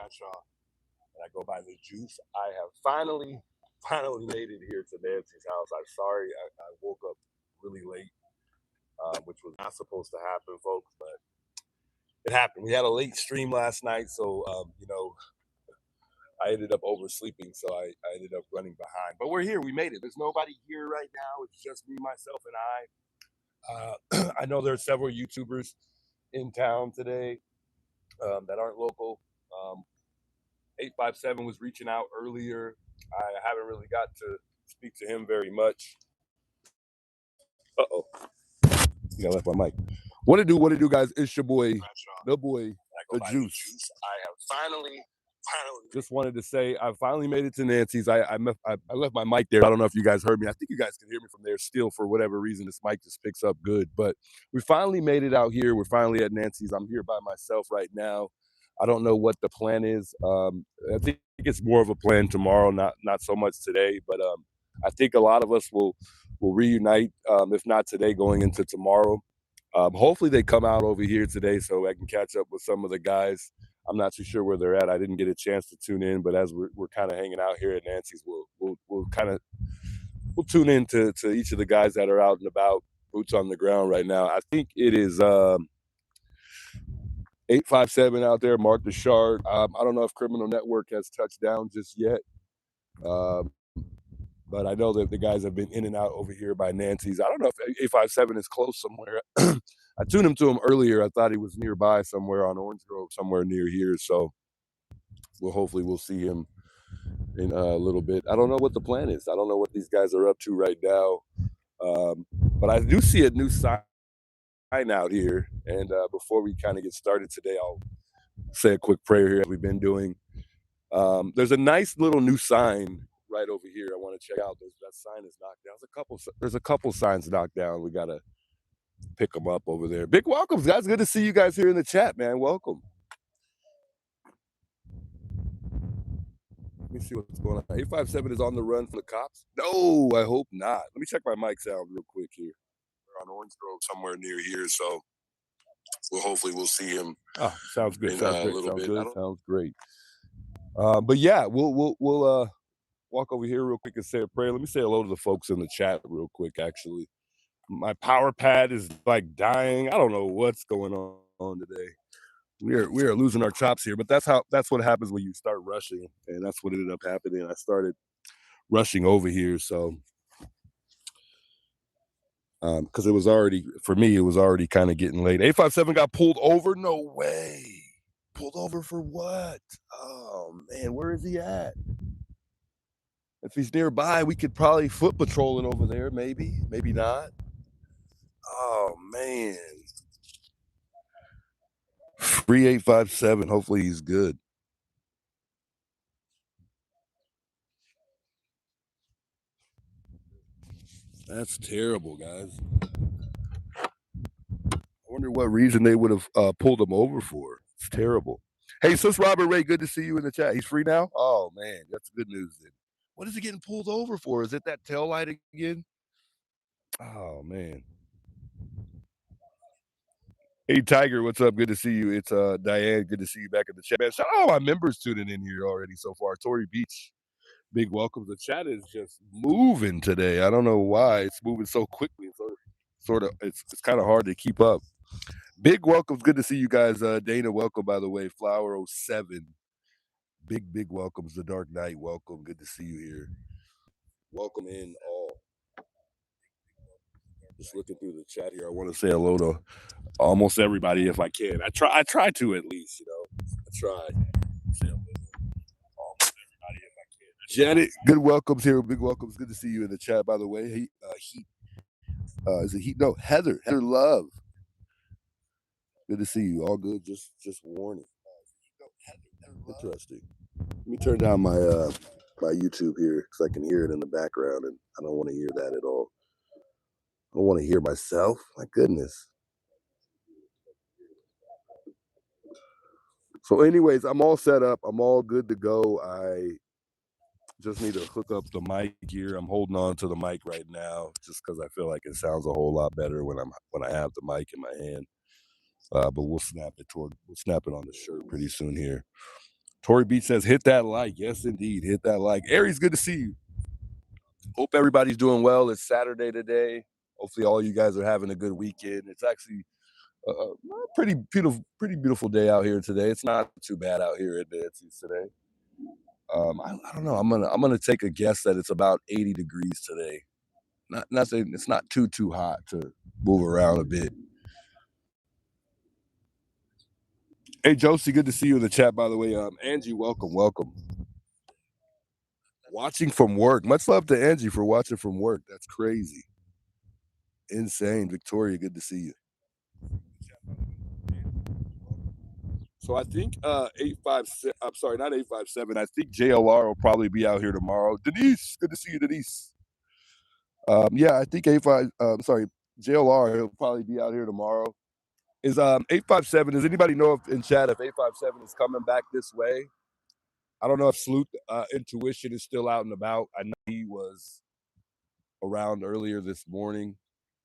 Bradshaw, and I go by the Juice. I have finally made it here to Nancy's house. I'm sorry I woke up really late, which was not supposed to happen, folks, but it happened. We had a late stream last night, so I ended up oversleeping, so I ended up running behind. But we're here. We made it. There's nobody here right now. It's just me, myself, and I. I know there are several YouTubers in town today that aren't local. 857 was reaching out earlier. I haven't really got to speak to him very much. Uh-oh. I left my mic. What it do, guys? It's your boy, the Juice. I have finally just wanted to say I finally made it to Nancy's. I left my mic there. I don't know if you guys heard me. I think you guys can hear me from there still. For whatever reason, this mic just picks up good. But we finally made it out here. We're finally at Nancy's. I'm here by myself right now. I don't know what the plan is. I think it's more of a plan tomorrow, not so much today. But I think a lot of us will reunite, if not today, going into tomorrow. Hopefully they come out over here today so I can catch up with some of the guys. I'm not too sure where they're at. I didn't get a chance to tune in, but as we're kind of hanging out here at Nancy's, we'll tune in to each of the guys that are out and about, boots on the ground right now. I think it is 857 out there, Mark the Shard. I don't know if Criminal Network has touched down just yet. But I know that the guys have been in and out over here by Nancy's. I don't know if 857 is close somewhere. I tuned him to him earlier. I thought he was nearby somewhere on Orange Grove, somewhere near here. So hopefully we'll see him in a little bit. I don't know what the plan is. I don't know what these guys are up to right now. But I do see a new sign out here. And before we kind of get started today, I'll say a quick prayer here as we've been doing. There's a nice little new sign right over here. I want to check out. That sign is knocked down. There's a couple signs knocked down. We gotta pick them up over there. Big welcomes, guys. Good to see you guys here in the chat, man. Welcome. Let me see what's going on. 857 is on the run from the cops. No, I hope not. Let me check my mic sound real quick here. We're on Orange Grove, somewhere near here, so hopefully we'll see him. Oh, sounds good. Sounds great. But yeah, we'll walk over here real quick and say a prayer. Let me say hello to the folks in the chat real quick, actually. My power pad is like dying. I don't know what's going on today. We are losing our chops here, but that's what happens when you start rushing, and that's what ended up happening. I started rushing over here, so because it was already kind of getting late. 857 got pulled over. No way. Pulled over for what? Oh man, where is he at? If he's nearby, we could probably foot patrolling over there. Maybe not. Oh man. 3857. Hopefully he's good. That's terrible, guys. I wonder what reason they would have pulled him over for. It's terrible. Hey, Sis Robert Ray, good to see you in the chat. He's free now? Oh man, that's good news then. What is he getting pulled over for? Is it that tail light again? Oh man. Hey Tiger, what's up? Good to see you. It's Diane. Good to see you back in the chat. Man, shout out all my members tuning in here already so far. Torrey Beach, big welcome. The chat is just moving today. I don't know why it's moving so quickly. It's kind of hard to keep up. Big welcomes. Good to see you guys. Dana, welcome by the way. Flower 07. Big welcomes. The Dark Knight, welcome. Good to see you here. Welcome in all. Just looking through the chat here. I want to say hello to almost everybody if I can. I try to at least, I try. Say hello to almost everybody if I can. Janet, good welcomes here. Big welcomes. Good to see you in the chat, by the way. Is it Heat? No, Heather Love. Good to see you. All good. Just warning. Interesting. Let me turn down my my YouTube here because I can hear it in the background, and I don't want to hear that at all. I don't want to hear myself. My goodness. So anyways, I'm all set up. I'm all good to go. I just need to hook up the mic here. I'm holding on to the mic right now just because I feel like it sounds a whole lot better when I have the mic in my hand. But we'll snap it on the shirt pretty soon here. Tori Beach says, hit that like. Yes, indeed. Hit that like. Aries, good to see you. Hope everybody's doing well. It's Saturday today. Hopefully all you guys are having a good weekend. It's actually a pretty beautiful day out here today. It's not too bad out here at Nancy's today. I don't know. I'm gonna take a guess that it's about 80 degrees today. Not saying it's not too hot to move around a bit. Hey Josie, good to see you in the chat, by the way. Angie, welcome. Watching from work. Much love to Angie for watching from work. That's crazy. Insane. Victoria, good to see you. So I think 857, I'm sorry, not 857. I think JLR will probably be out here tomorrow. Denise, good to see you, Denise. Yeah, I think JLR, he'll probably be out here tomorrow. Is 857, does anybody know if in chat if 857 is coming back this way? I don't know if Sleuth Intuition is still out and about. I know he was around earlier this morning.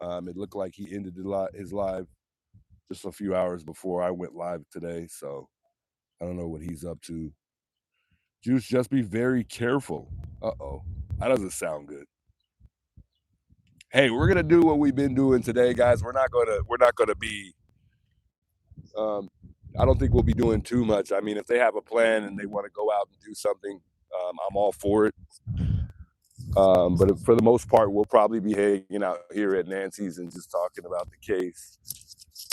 It looked like he ended his live just a few hours before I went live today. So I don't know what he's up to. Juice, just be very careful. Uh-oh. That doesn't sound good. Hey, we're gonna do what we've been doing today, guys. We're not gonna be I don't think we'll be doing too much. I mean, if they have a plan and they want to go out and do something, I'm all for it. But for the most part, we'll probably be hanging out here at Nancy's and just talking about the case.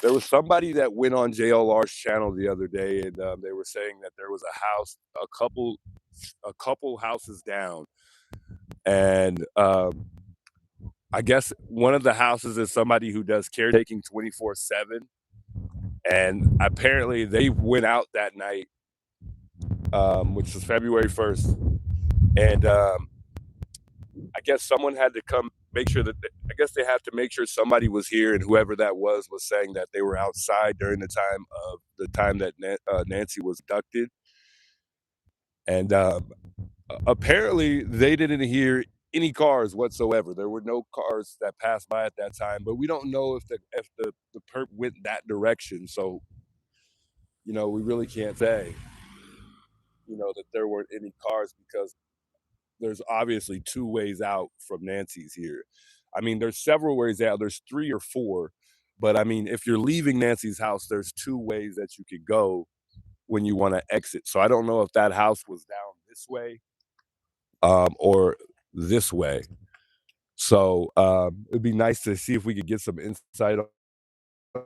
There was somebody that went on JLR's channel the other day, and they were saying that there was a house, a couple houses down, and I guess one of the houses is somebody who does caretaking 24/7, and apparently they went out that night, which was February 1st, and I guess someone had to come make sure that I guess they have to make sure somebody was here, and whoever that was saying that they were outside during the time that Nancy was abducted, and apparently they didn't hear any cars whatsoever. There were no cars that passed by at that time, but we don't know if the perp went that direction. So, we really can't say, that there weren't any cars, because there's obviously two ways out from Nancy's here. I mean, there's several ways out. There's 3 or 4, but I mean, if you're leaving Nancy's house, there's 2 ways that you could go when you want to exit. So I don't know if that house was down this way, or this way. So it'd be nice to see if we could get some insight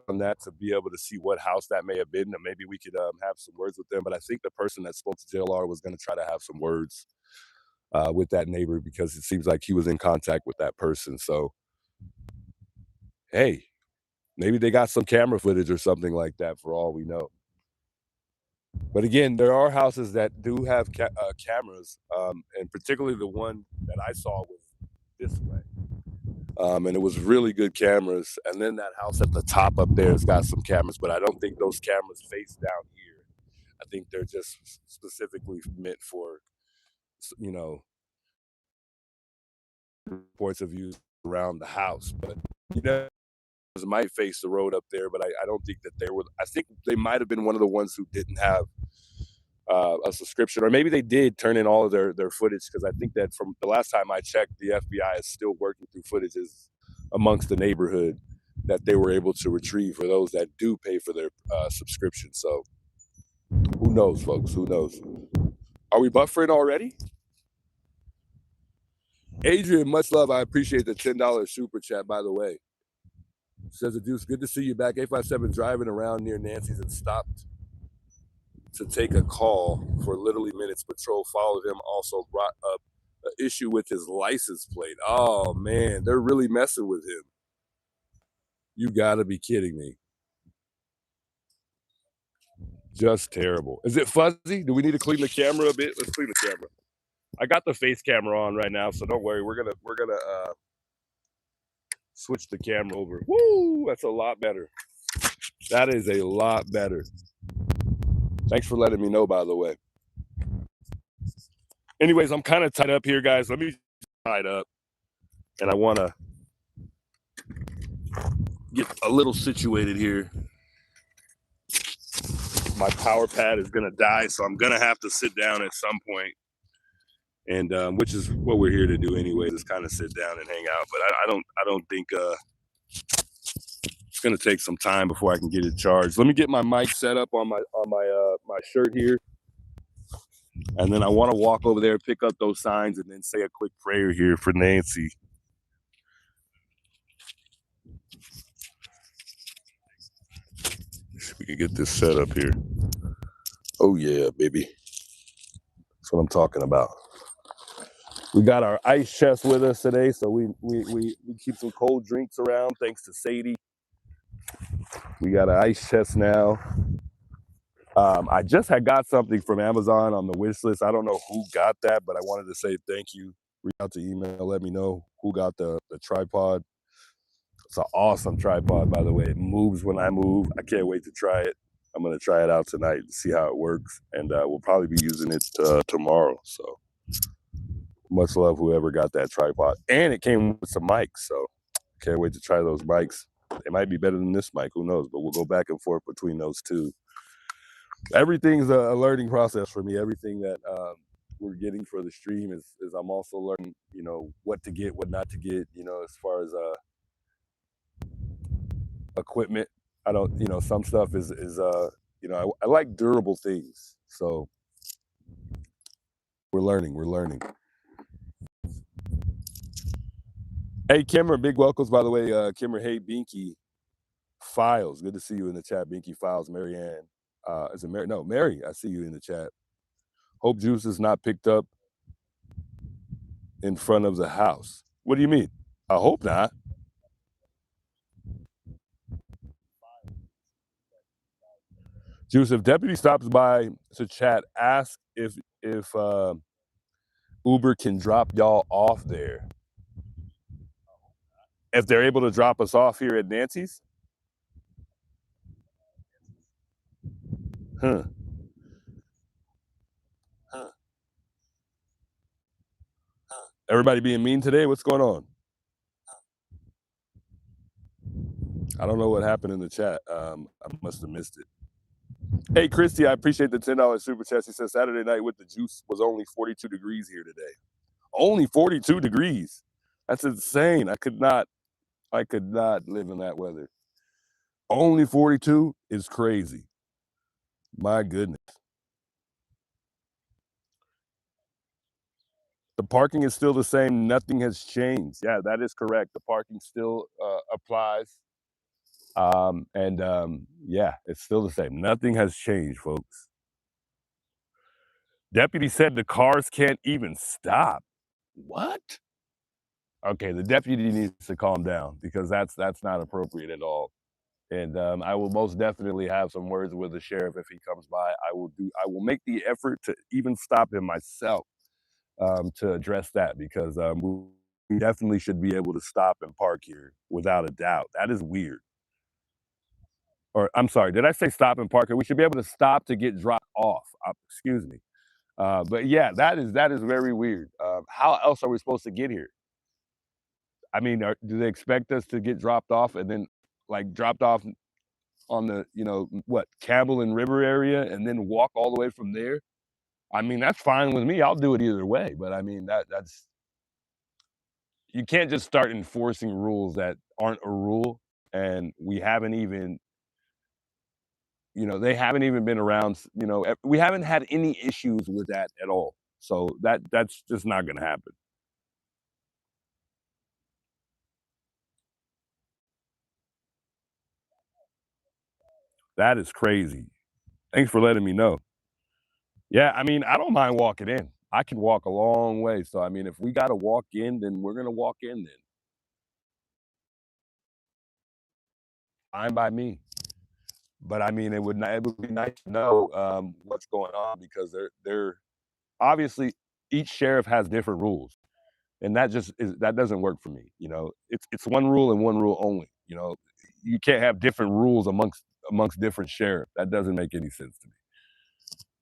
on that, to be able to see what house that may have been, and maybe we could have some words with them. But I think the person that spoke to JLR was going to try to have some words with that neighbor, because it seems like he was in contact with that person. So, hey, maybe they got some camera footage or something like that, for all we know. But again, there are houses that do have cameras, and particularly the one that I saw was this way. And it was really good cameras. And then that house at the top up there has got some cameras, but I don't think those cameras face down here. I think they're just specifically meant for, points of view around the house. But might face the road up there, but I don't think that they were. I think they might have been one of the ones who didn't have a subscription, or maybe they did turn in all of their footage, because I think that from the last time I checked, the FBI is still working through footages amongst the neighborhood that they were able to retrieve for those that do pay for their subscription. So who knows, folks? Who knows? Are we buffering already? Adrian, much love. I appreciate the $10 super chat, by the way. Says the Deuce, good to see you back. 857 driving around near Nancy's and stopped to take a call for literally minutes. Patrol followed him, also brought up an issue with his license plate. Oh man, they're really messing with him. You gotta be kidding me. Just terrible. Is it fuzzy? Do we need to clean the camera a bit? Let's clean the camera. I got the face camera on right now, so don't worry. We're gonna switch the camera over. Woo! That's a lot better. That is a lot better. Thanks for letting me know, by the way. Anyways, I'm kind of tied up here, guys. Let me tied up, and I want to get a little situated here my power pad is gonna die, so I'm gonna have to sit down at some point. And which is what we're here to do anyway, is kind of sit down and hang out. But I don't think it's gonna take some time before I can get it charged. Let me get my mic set up on my my shirt here, and then I want to walk over there, pick up those signs, and then say a quick prayer here for Nancy. See if we can get this set up here. Oh yeah, baby. That's what I'm talking about. We got our ice chest with us today, so we keep some cold drinks around thanks to Sadie. We got an ice chest now. I just had got something from Amazon on the wish list. I don't know who got that, but I wanted to say thank you. Reach out to email, let me know who got the tripod. It's an awesome tripod, by the way. It moves when I move. I can't wait to try it. I'm going to try it out tonight and see how it works. And we'll probably be using it tomorrow. So much love whoever got that tripod. And it came with some mics. So can't wait to try those mics. They might be better than this mic. Who knows? But we'll go back and forth between those two. Everything's a learning process for me. Everything that we're getting for the stream is I'm also learning, you know, what to get, what not to get, you know, as far as equipment. I don't, you know, some stuff is you know, I like durable things. So we're learning. Hey, Kimmer, big welcomes, by the way. Kimmer, hey, Binky Files. Good to see you in the chat, Binky Files. Marianne. Is it Mary? No, Mary, I see you in the chat. Hope Juice is not picked up in front of the house. What do you mean? I hope not. Juice, if deputy stops by to chat, ask if Uber can drop y'all off there. If they're able to drop us off here at Nancy's? Huh. Everybody being mean today? What's going on? I don't know what happened in the chat. I must have missed it. Hey, Christy, I appreciate the $10 super chat. She says Saturday night with the juice was only 42 degrees here today. Only 42 degrees. That's insane. I could not live in that weather. Only 42 is crazy. My goodness. The parking is still the same. Nothing has changed. Yeah, that is correct. The parking still applies. Yeah, it's still the same. Nothing has changed, folks. Deputy said the cars can't even stop. What? Okay, the deputy needs to calm down because that's not appropriate at all. And I will most definitely have some words with the sheriff if he comes by. I will make the effort to even stop him myself to address that because we definitely should be able to stop and park here without a doubt. That is weird. Or I'm sorry, did I say stop and park here? We should be able to stop to get dropped off. Excuse me. But yeah, that is very weird. How else are we supposed to get here? I mean, do they expect us to get dropped off and then like dropped off on the, you know, what, Campbell and River area and then walk all the way from there? I mean, that's fine with me. I'll do it either way. But I mean, that's you can't just start enforcing rules that aren't a rule. And we haven't even, you know, they haven't even been around, you know, we haven't had any issues with that at all. So that's just not going to happen. That is crazy. Thanks for letting me know. Yeah, I mean, I don't mind walking in. I can walk a long way. So, I mean, if we got to walk in, then we're going to walk in then. Fine by me. But I mean, it would be nice to know what's going on because they're obviously each sheriff has different rules. And that doesn't work for me. You know, it's one rule and one rule only. You know, you can't have different rules amongst different sheriffs. That doesn't make any sense to me.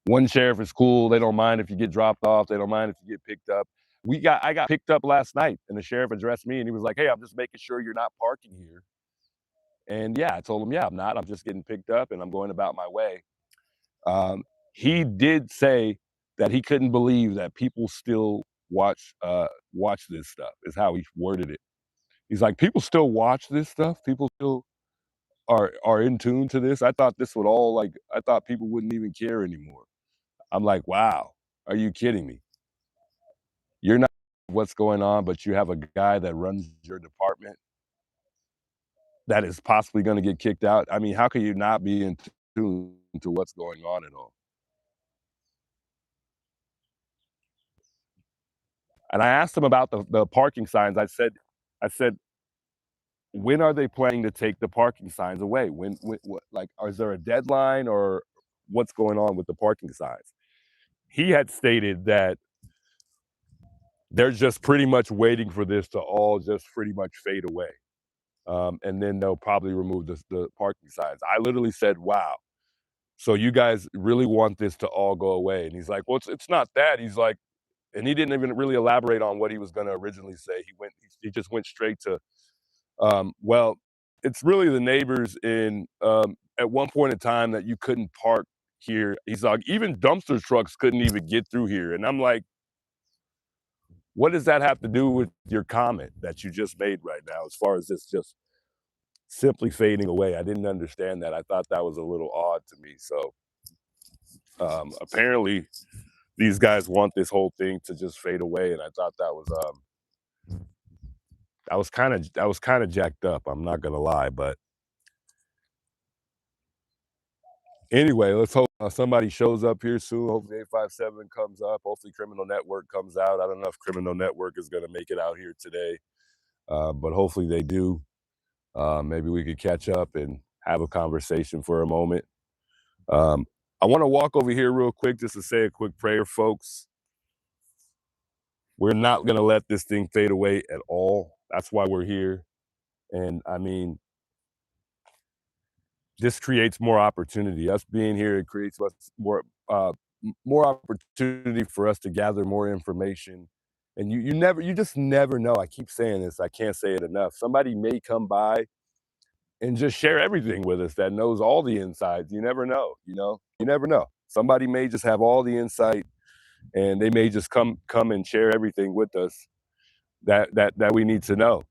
One sheriff is cool. They don't mind if you get dropped off. They don't mind if you get picked up. I got picked up last night and the sheriff addressed me and he was like, "Hey, I'm just making sure you're not parking here." And yeah, I told him, "Yeah, I'm not. I'm just getting picked up and I'm going about my way." He did say that he couldn't believe that people still watch this stuff, is how he worded it. He's like, people still watch this stuff. People still are in tune to this. I thought this would all like, I thought people wouldn't even care anymore. I'm like, wow, are you kidding me? You're not what's going on, but you have a guy that runs your department that is possibly going to get kicked out. I mean, how can you not be in tune to what's going on at all? And I asked him about the parking signs. I said, when are they planning to take the parking signs away? When what, like, is there a deadline or what's going on with the parking signs? He had stated that they're just pretty much waiting for this to all just pretty much fade away. And then they'll probably remove the parking signs. I literally said, wow. So you guys really want this to all go away? And he's like, well, it's not that. He's like, and he didn't even really elaborate on what he was going to originally say. He just went straight to, well, it's really the neighbors in, at one point in time that you couldn't park here. He's like, even dumpster trucks couldn't even get through here. And I'm like, what does that have to do with your comment that you just made right now, as far as this just simply fading away? I didn't understand that. I thought that was a little odd to me. So apparently these guys want this whole thing to just fade away, and I thought that was kind of jacked up. I'm not gonna lie, but anyway, let's hope somebody shows up here soon. Hopefully 857 comes up. Hopefully Criminal Network comes out. I don't know if Criminal Network is gonna make it out here today, but hopefully they do. Maybe we could catch up and have a conversation for a moment. I want to walk over here real quick just to say a quick prayer, folks. We're not going to let this thing fade away at all. That's why we're here. And I mean, this creates more opportunity. Us being here, it creates more opportunity for us to gather more information. And you just never know. I keep saying this. I can't say it enough. Somebody may come by and just share everything with us that knows all the insides. You never know. You never know. Somebody may just have all the insight, and they may just come and share everything with us that we need to know.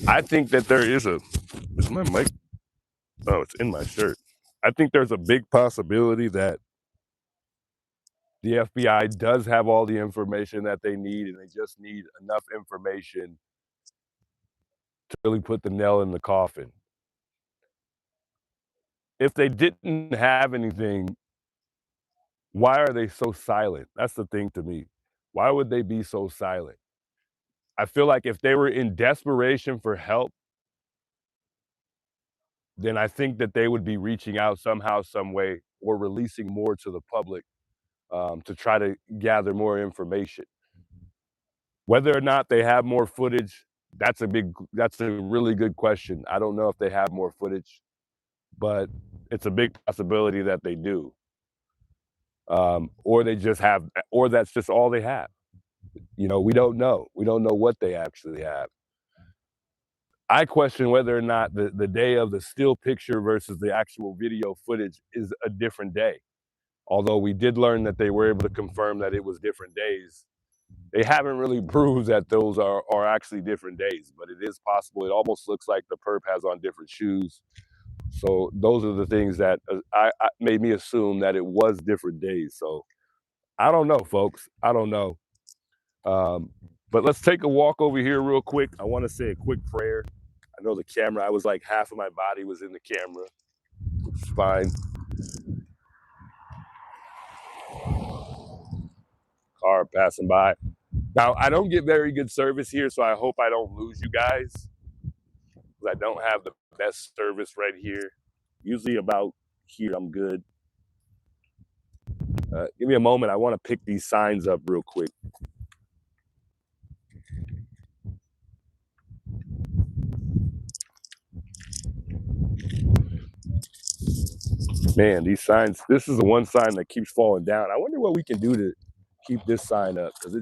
I think that there is is my mic? Oh, it's in my shirt. I think there's a big possibility that the FBI does have all the information that they need, and they just need enough information to really put the nail in the coffin. If they didn't have anything, why are they so silent? That's the thing to me. Why would they be so silent? I feel like if they were in desperation for help, then I think that they would be reaching out somehow, some way, or releasing more to the public, to try to gather more information. Whether or not they have more footage, that's a really good question. I don't know if they have more footage, but it's a big possibility that they do. Or they just have, or that's just all they have. We don't know. We don't know what they actually have. I question whether or not the day of the still picture versus the actual video footage is a different day. Although we did learn that they were able to confirm that it was different days, they haven't really proved that those are actually different days, but it is possible. It almost looks like the perp has on different shoes. So those are the things that I made me assume that it was different days. So I don't know, folks. I don't know. But let's take a walk over here real quick. I want to say a quick prayer. I know the camera, I was like half of my body was in the camera. It's fine. Car passing by. Now, I don't get very good service here, so I hope I don't lose you guys, because I don't have the best service right here. Usually about here, I'm good. Give me a moment. I want to pick these signs up real quick. Man, these signs, this is the one sign that keeps falling down. I wonder what we can do to keep this sign up, because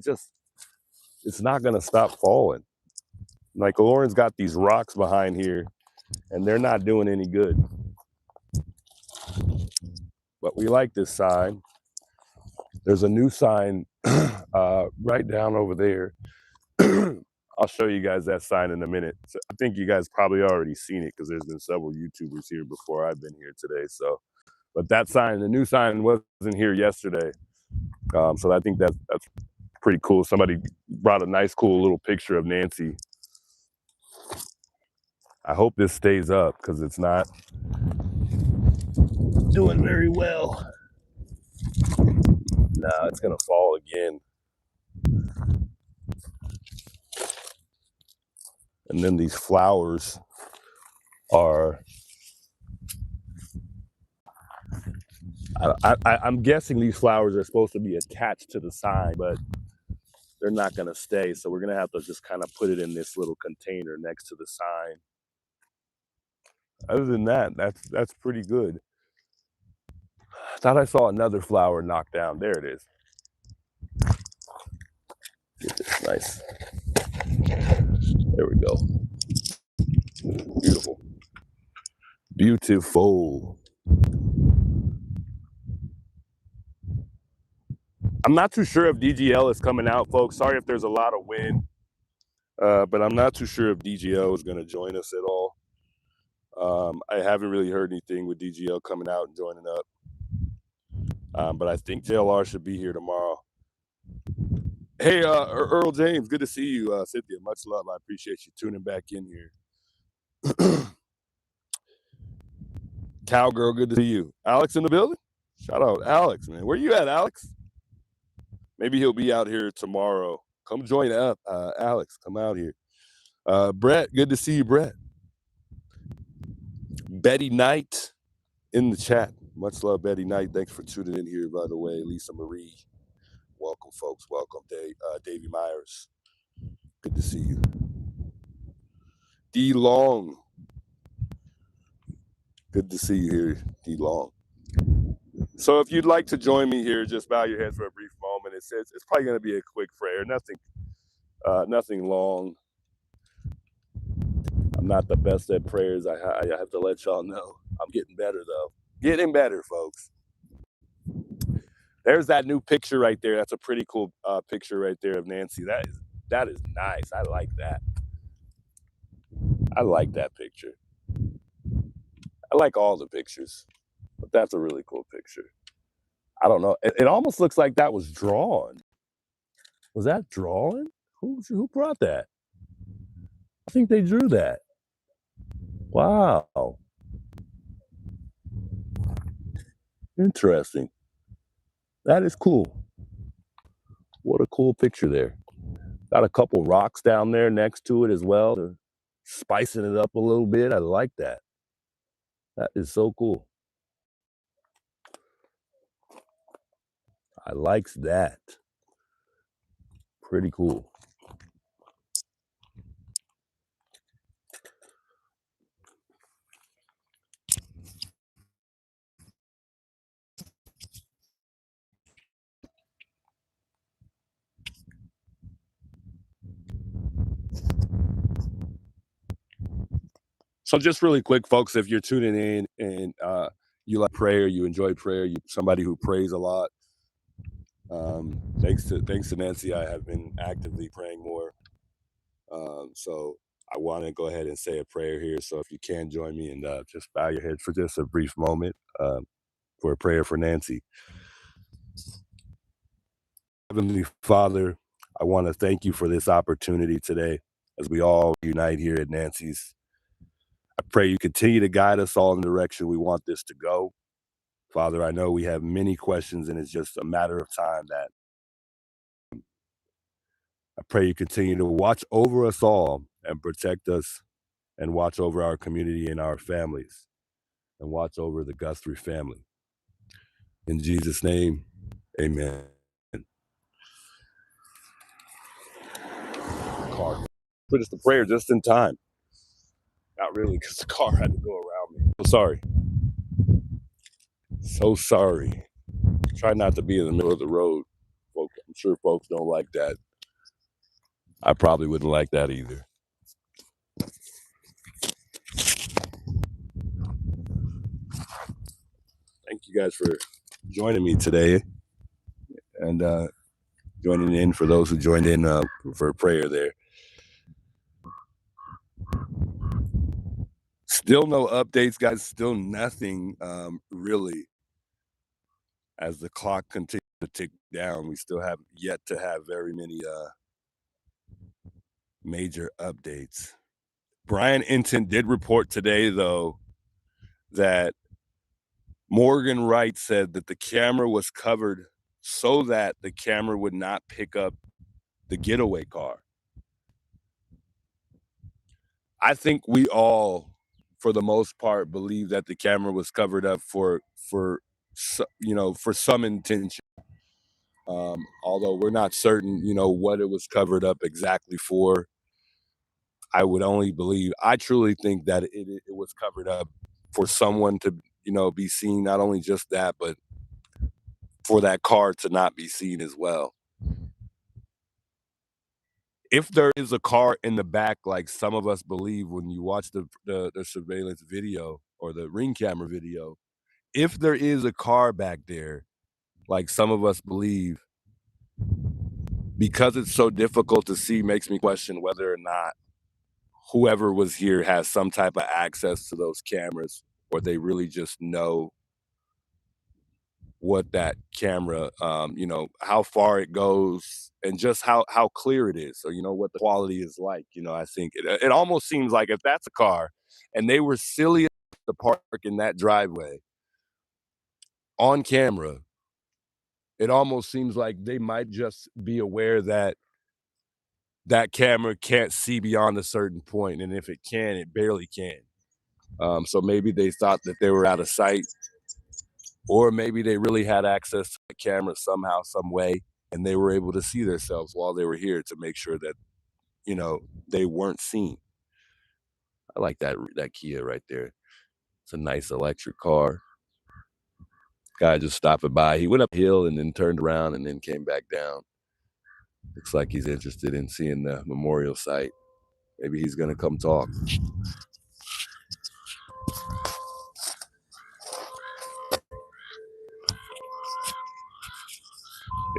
it's not going to stop falling. Like, Lauren's got these rocks behind here, and they're not doing any good. but we like this sign. There's a new sign right down over there. I'll show you guys that sign in a minute. So I think you guys probably already seen it because there's been several YouTubers here before I've been here today. So, but that sign, the new sign, wasn't here yesterday. So I think that's pretty cool. Somebody brought a nice, cool little picture of Nancy. I hope this stays up because it's not doing very well. Nah, it's gonna fall again. And then these flowers are, I'm guessing these flowers are supposed to be attached to the sign, but they're not gonna stay. So we're gonna have to just kind of put it in this little container next to the sign. Other than that, that's pretty good. I thought I saw another flower knocked down. There it is. Get this nice. There we go. Beautiful. Beautiful. I'm not too sure if DGL is coming out, folks. Sorry if there's a lot of wind, but I'm not too sure if DGL is going to join us at all. I haven't really heard anything with DGL coming out and joining up, but I think JLR should be here tomorrow. Hey, Earl James, good to see you. Cynthia, much love. I appreciate you tuning back in here. Cowgirl, good to see you. Alex in the building? Shout out Alex, man. Where you at, Alex? Maybe he'll be out here tomorrow. Come join up, Alex. Come out here. Brett, good to see you, Brett. Betty Knight in the chat. Much love, Betty Knight. Thanks for tuning in here, by the way. Lisa Marie. Welcome, folks. Welcome, Davey Myers. Good to see you. D Long. Good to see you here, D Long. So if you'd like to join me here, just bow your head for a brief moment. It's probably going to be a quick prayer. Nothing long. I'm not the best at prayers. I have to let y'all know. I'm getting better, though. Getting better, folks. There's that new picture right there. That's a pretty cool picture right there of Nancy. That is nice. I like that. I like that picture. I like all the pictures, but that's a really cool picture. I don't know. It almost looks like that was drawn. Was that drawn? Who brought that? I think they drew that. Wow. Interesting. That is cool. What a cool picture there. Got a couple rocks down there next to it as well. They're spicing it up a little bit. I like that. That is so cool. I likes that. Pretty cool. So just really quick, folks, if you're tuning in and you like prayer, you enjoy prayer, you're somebody who prays a lot, thanks to Nancy, I have been actively praying more. So I want to go ahead and say a prayer here. So if you can join me and just bow your head for just a brief moment for a prayer for Nancy. Heavenly Father, I want to thank you for this opportunity today as we all unite here at Nancy's. I pray you continue to guide us all in the direction we want this to go. Father, I know we have many questions and it's just a matter of time that I pray you continue to watch over us all and protect us and watch over our community and our families and watch over the Guthrie family. In Jesus' name, amen. Car. Put us to prayer just in time. Not really, because the car had to go around me. So sorry. So sorry. Try not to be in the middle of the road. Folks, I'm sure folks don't like that. I probably wouldn't like that either. Thank you guys for joining me today and joining in for those who joined in for prayer there. Still no updates, guys. Still nothing really. As the clock continues to tick down, we still have yet to have very many major updates. Brian Inton did report today, though, that Morgan Wright said that the camera was covered so that the camera would not pick up the getaway car. I think we all, for the most part, believe that the camera was covered up for some intention. Although we're not certain, what it was covered up exactly for. I truly think that it was covered up for someone to, be seen, not only just that, but for that car to not be seen as well. If there is a car in the back, like some of us believe when you watch the surveillance video or the ring camera video, if there is a car back there, like some of us believe, because it's so difficult to see, makes me question whether or not whoever was here has some type of access to those cameras, or they really just know what that camera, how far it goes and just how clear it is. So, what the quality is like. I think it almost seems like if that's a car and they were silly enough to park in that driveway on camera, it almost seems like they might just be aware that that camera can't see beyond a certain point, and if it can, it barely can. So maybe they thought that they were out of sight, or maybe they really had access to the camera somehow, some way, and they were able to see themselves while they were here to make sure that, they weren't seen. I like that Kia right there. It's a nice electric car. Guy just stopping by. He went up hill and then turned around and then came back down. Looks like he's interested in seeing the memorial site. Maybe he's gonna come talk.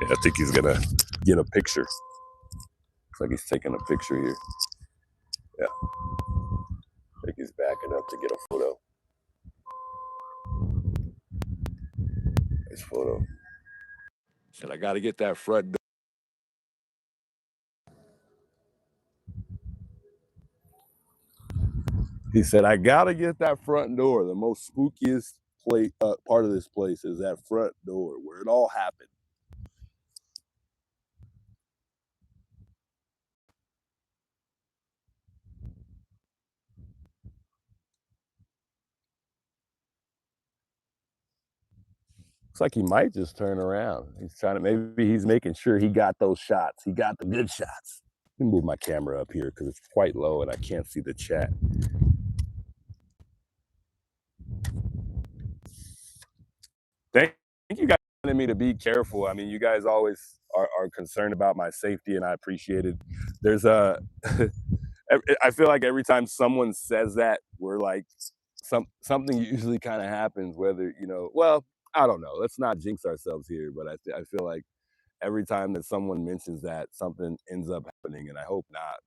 Yeah, I think he's gonna get a picture. Looks like he's taking a picture here. Yeah. I think he's backing up to get a photo. Nice photo. Said, I gotta get that front door. He said, I gotta get that front door. The most spookiest part of this place is that front door where it all happened. Looks like he might just turn around. Maybe he's making sure he got those shots. He got the good shots. Let me move my camera up here because it's quite low and I can't see the chat. Thank you guys for telling me to be careful. I mean, you guys always are concerned about my safety, and I appreciate it. There's I feel like every time someone says that, we're like, something usually kind of happens, whether, well, I don't know. Let's not jinx ourselves here, but I feel like every time that someone mentions that, something ends up happening, and I hope not,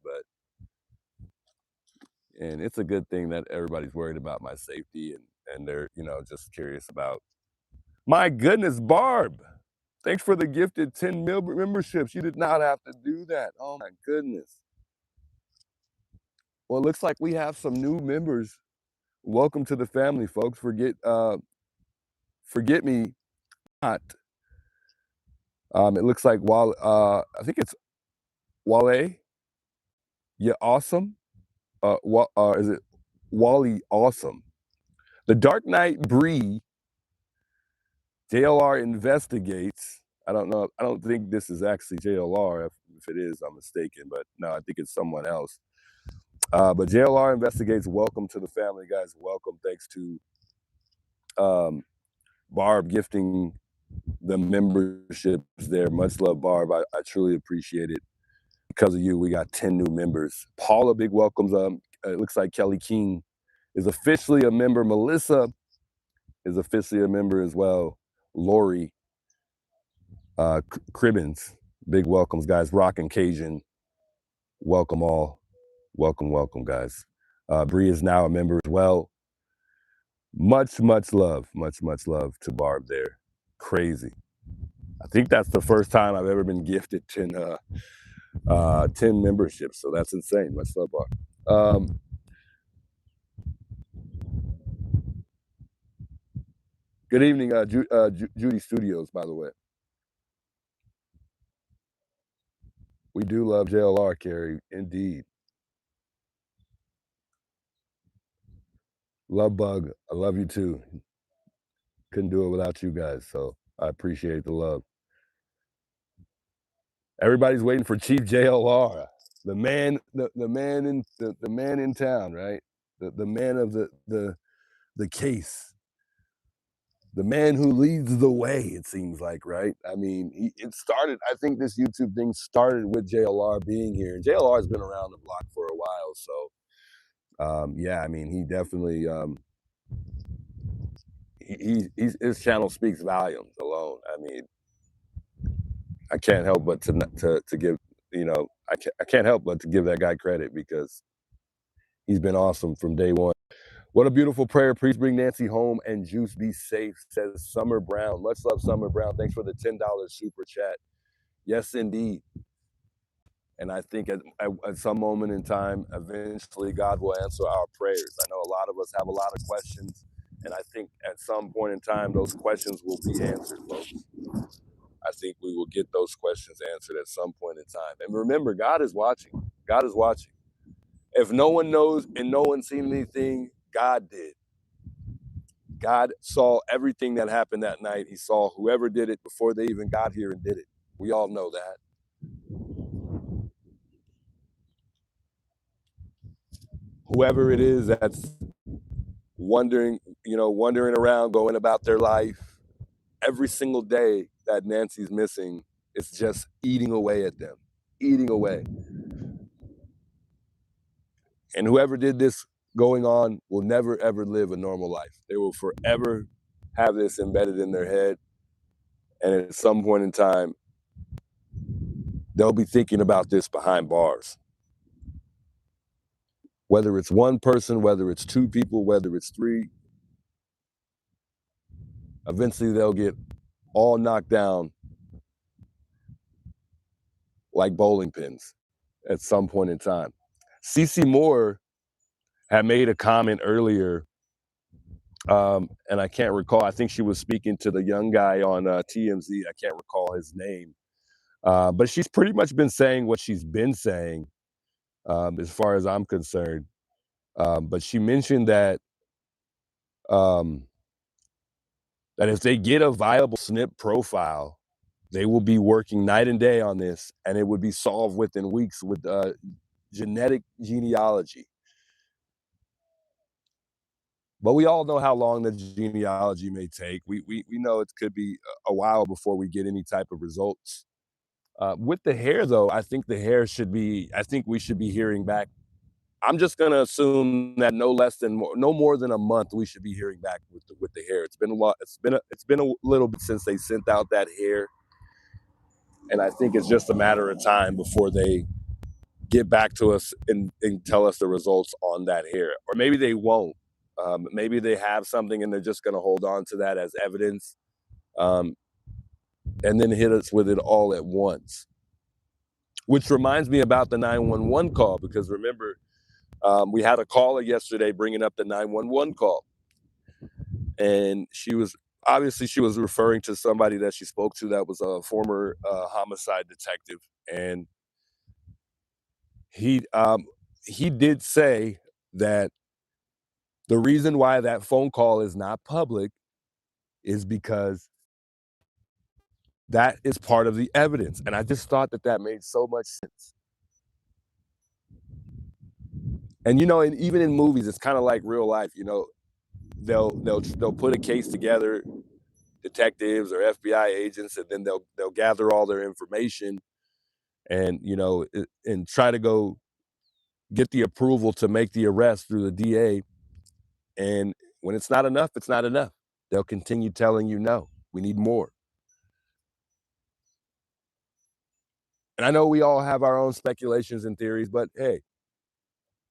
and it's a good thing that everybody's worried about my safety, and they're, just curious about. My goodness, Barb, thanks for the gifted 10 memberships. You did not have to do that. Oh my goodness. Well, it looks like we have some new members. Welcome to the family, folks. Forget me not. It looks like I think it's Wale. Yeah, awesome. Is it Wally Awesome? The Dark Knight Bree. JLR investigates. I don't know. I don't think this is actually JLR. If it is, I'm mistaken. But no, I think it's someone else. But JLR investigates. Welcome to the family, guys. Welcome. Thanks to Barb gifting the memberships there. Much love, Barb. I truly appreciate it. Because of you, we got 10 new members. Paula, big welcomes. It looks like Kelly King is officially a member. Melissa is officially a member as well. Lori Cribbins. Big welcomes, guys. Rock and Cajun. Welcome all. Welcome, guys. Bree is now a member as well. Much love to Barb there. Crazy. I think that's the first time I've ever been gifted 10 memberships, so that's insane. Much love, Barb. Good evening, Judy Studios, by the way. We do love JLR, Carrie, indeed. Love Bug, I love you too. Couldn't do it without you guys, so I appreciate the love. Everybody's waiting for Chief JLR, the man in town, right? The man of the case, the man who leads the way. It seems like, right? I mean, it started. I think this YouTube thing started with JLR being here, and JLR has been around the block for a while. So, yeah, I mean, he definitely his channel speaks volumes alone. I mean, I can't help but to give, you know, I can't help but to give that guy credit because he's been awesome from day one. What a beautiful prayer. Please bring Nancy home and Juice be safe, says Summer Brown. Much love, Summer Brown. Thanks for the $10 super chat. Yes, indeed. And I think at some moment in time, eventually God will answer our prayers. I know a lot of us have a lot of questions, and I think at some point in time, those questions will be answered, folks. I think we will get those questions answered at some point in time. And remember, God is watching. God is watching. If no one knows and no one's seen anything, God did. God saw everything that happened that night. He saw whoever did it before they even got here and did it. We all know that. Whoever it is that's wondering around, going about their life, every single day that Nancy's missing, it's just eating away at them, eating away. And whoever did this going on will never, ever live a normal life. They will forever have this embedded in their head. And at some point in time, they'll be thinking about this behind bars. Whether it's one person, whether it's two people, whether it's three, eventually they'll get all knocked down like bowling pins at some point in time. CeCe Moore had made a comment earlier, and I can't recall. I think she was speaking to the young guy on TMZ. I can't recall his name. But she's pretty much been saying what she's been saying, as far as I'm concerned. But she mentioned that that if they get a viable SNP profile, they will be working night and day on this, and it would be solved within weeks with genetic genealogy. But we all know how long the genealogy may take. We know it could be a while before we get any type of results. With the hair, though, I think we should be hearing back. I'm just gonna assume that no more than a month we should be hearing back with the hair. It's been a lot. It's been a little bit since they sent out that hair, and I think it's just a matter of time before they get back to us and tell us the results on that hair. Or maybe they won't. Maybe they have something and they're just gonna hold on to that as evidence, and then hit us with it all at once. Which reminds me about the 911 call, because remember, we had a caller yesterday bringing up the 911 call, and she was referring to somebody that she spoke to that was a former homicide detective, and he did say that the reason why that phone call is not public is because that is part of the evidence. And I just thought that made so much sense. And and even in movies, it's kind of like real life. They'll put a case together, detectives or FBI agents, and then they'll gather all their information, and and try to go get the approval to make the arrest through the DA. And when it's not enough, it's not enough. They'll continue telling you no. We need more. And I know we all have our own speculations and theories, but hey,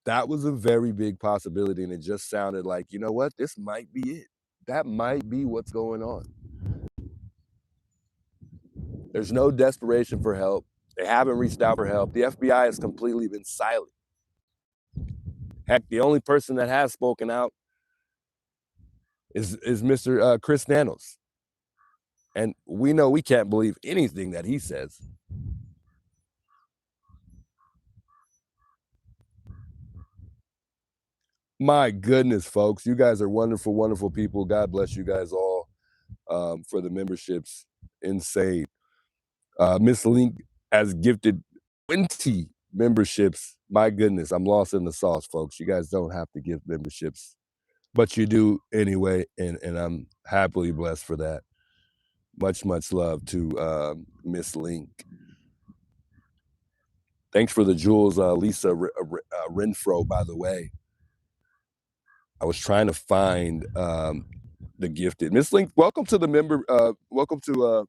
that was a very big possibility. And it just sounded like, you know what? This might be it. That might be what's going on. There's no desperation for help. They haven't reached out for help. The FBI has completely been silent. Heck, the only person that has spoken out is Mr. Chris Nanos. And we know we can't believe anything that he says. My goodness, folks. You guys are wonderful, wonderful people. God bless you guys all for the memberships. Insane. Miss Link has gifted 20 memberships. My goodness, I'm lost in the sauce, folks. You guys don't have to give memberships, but you do anyway, and I'm happily blessed for that. Much, much love to Miss Link. Thanks for the jewels, Lisa Renfro, by the way. I was trying to find the gifted. Miss Link, welcome to the member, welcome to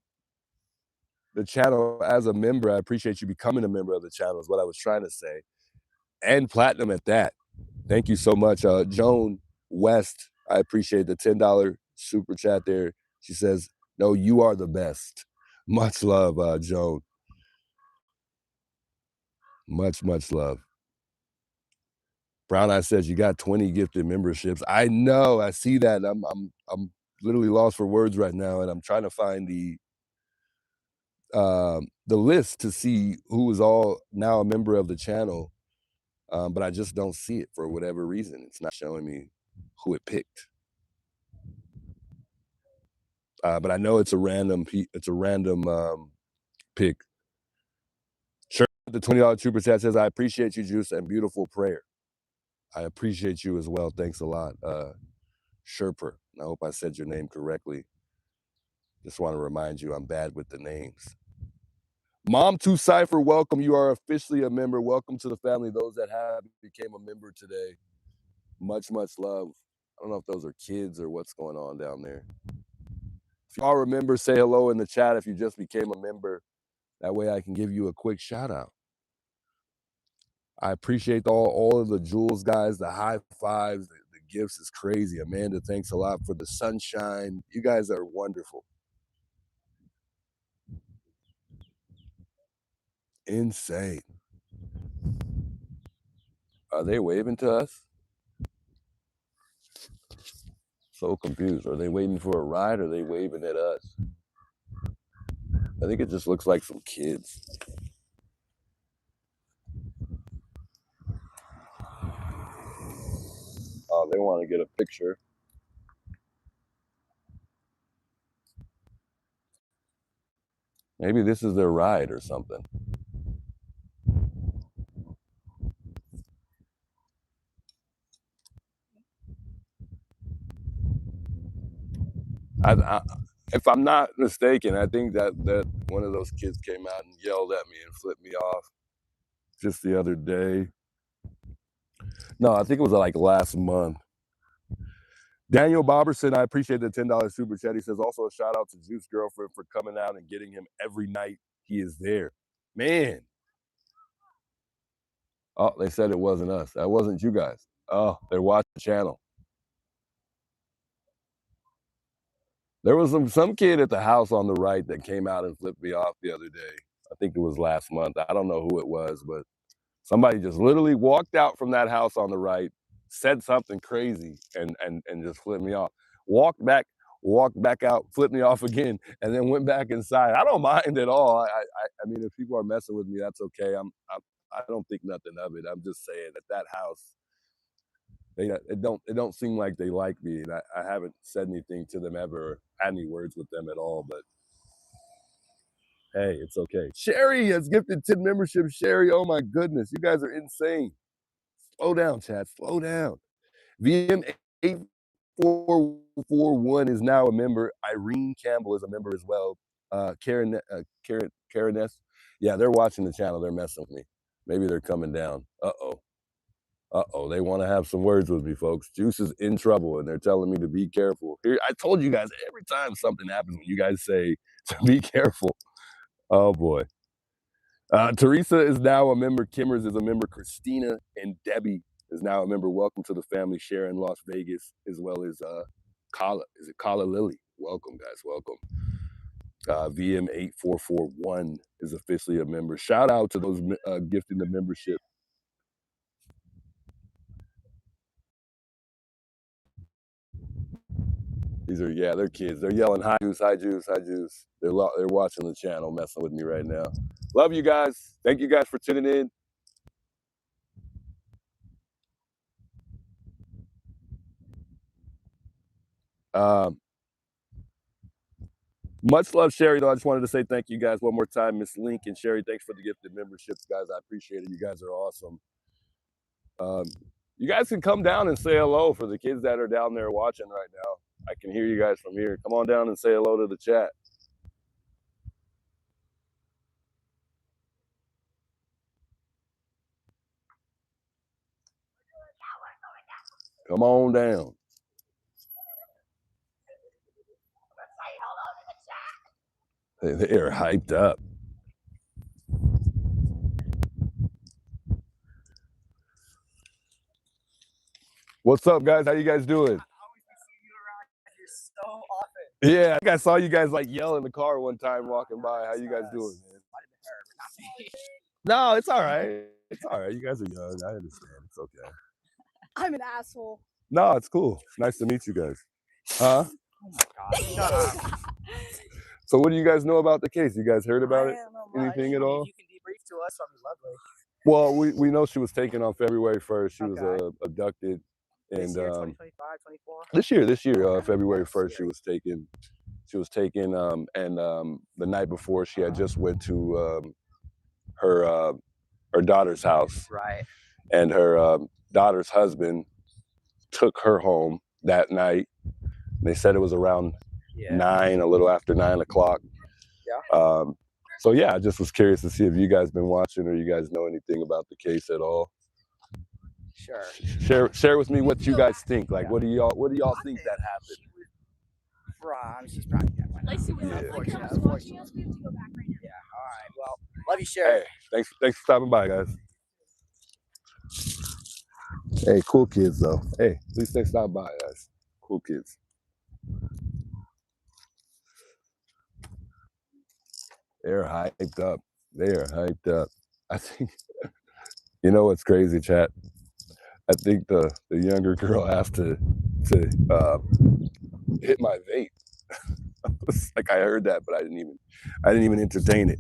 the channel as a member. I appreciate you becoming a member of the channel is what I was trying to say. And platinum at that. Thank you so much. Joan West, I appreciate the $10 super chat there. She says, no, you are the best. Much love, Joan. Much, much love. Brown Eye says you got 20 gifted memberships. I know, I see that. I'm literally lost for words right now, and I'm trying to find the list to see who is all now a member of the channel. But I just don't see it for whatever reason. It's not showing me who it picked. But I know it's a random pick. Sure, the $20 super chat says, I appreciate you, Juice, and beautiful prayer. I appreciate you as well. Thanks a lot. Sherper. I hope I said your name correctly. Just want to remind you I'm bad with the names. Mom to Cypher, welcome. You are officially a member. Welcome to the family. Those that have became a member today. Much, much love. I don't know if those are kids or what's going on down there. If y'all remember, say hello in the chat if you just became a member. That way I can give you a quick shout out. I appreciate all of the jewels, guys, the high fives, the gifts is crazy. Amanda, thanks a lot for the sunshine. You guys are wonderful. Insane. Are they waving to us? So confused. Are they waiting for a ride or are they waving at us? I think it just looks like some kids. Oh, they want to get a picture. Maybe this is their ride or something. If I'm not mistaken, I think that one of those kids came out and yelled at me and flipped me off just the other day. No, I think it was like last month. Daniel Boberson, I appreciate the $10 super chat. He says, also a shout out to Juice Girlfriend for coming out and getting him every night he is there. Man. Oh, they said it wasn't us. That wasn't you guys. Oh, they're watching the channel. There was some kid at the house on the right that came out and flipped me off the other day. I think it was last month. I don't know who it was, but somebody just literally walked out from that house on the right, said something crazy, and just flipped me off. Walked back out, flipped me off again, and then went back inside. I don't mind at all. I mean, if people are messing with me, that's okay. I don't think nothing of it. I'm just saying that house, it don't seem like they like me, and I haven't said anything to them ever, or had any words with them at all. But hey, it's okay. Sherry has gifted 10 memberships. Sherry, oh my goodness, you guys are insane. Slow down, chat. Slow down. VM8441 is now a member. Irene Campbell is a member as well. Karen S. Yeah, they're watching the channel. They're messing with me. Maybe they're coming down. Uh-oh. Uh-oh, they want to have some words with me, folks. Juice is in trouble, and they're telling me to be careful. Here, I told you guys, every time something happens, when you guys say to be careful. Oh, boy. Teresa is now a member. Kimmers is a member. Christina and Debbie is now a member. Welcome to the family. Sharon, Las Vegas, as well as Kala. Is it Kala Lily? Welcome, guys. Welcome. VM8441 is officially a member. Shout out to those gifting the membership. These are, yeah, they're kids. They're yelling, hi, Juice, hi, Juice, hi, Juice. They're watching the channel, messing with me right now. Love you guys. Thank you guys for tuning in. Much love, Sherry, though. I just wanted to say thank you guys one more time. Miss Link and Sherry, thanks for the gifted memberships, guys. I appreciate it. You guys are awesome. You guys can come down and say hello for the kids that are down there watching right now. I can hear you guys from here. Come on down and say hello to the chat. Come on down. They're hyped up. What's up, guys? How you guys doing? So often. Yeah, I think I saw you guys like yell in the car one time walking by. How you guys doing, man? No, it's all right. It's all right. You guys are young. I understand. It's okay. I'm an asshole. No, it's cool. It's nice to meet you guys. Huh? Oh my God, shut up. So what do you guys know about the case? You guys heard about it? Anything at all? If you can debrief to us, that'd be lovely. Well, we know she was taken on February 1st. She was abducted. And This year, 2025, 24? This year, Okay. February That's 1st, scary. she was taken, and the night before she had just went to her daughter's house. Right. And her daughter's husband took her home that night. They said it was around 9, a little after 9 o'clock. Yeah. So yeah, I just was curious to see if you guys been watching or you guys know anything about the case at all. Sure. Share with me what you guys think. Like, what do y'all think that happened? She's probably dead. Lacey was Unfortunately. watching us. We have to go back right now. Yeah. All right. Well, love you, Sherry. Hey, thanks for stopping by, guys. Hey, cool kids though. Hey, at least they stopped by, guys. Cool kids. They're hyped up. They are hyped up. I think, you know what's crazy, chat? I think the younger girl has to hit my vape. Like, I heard that, but I didn't even entertain it.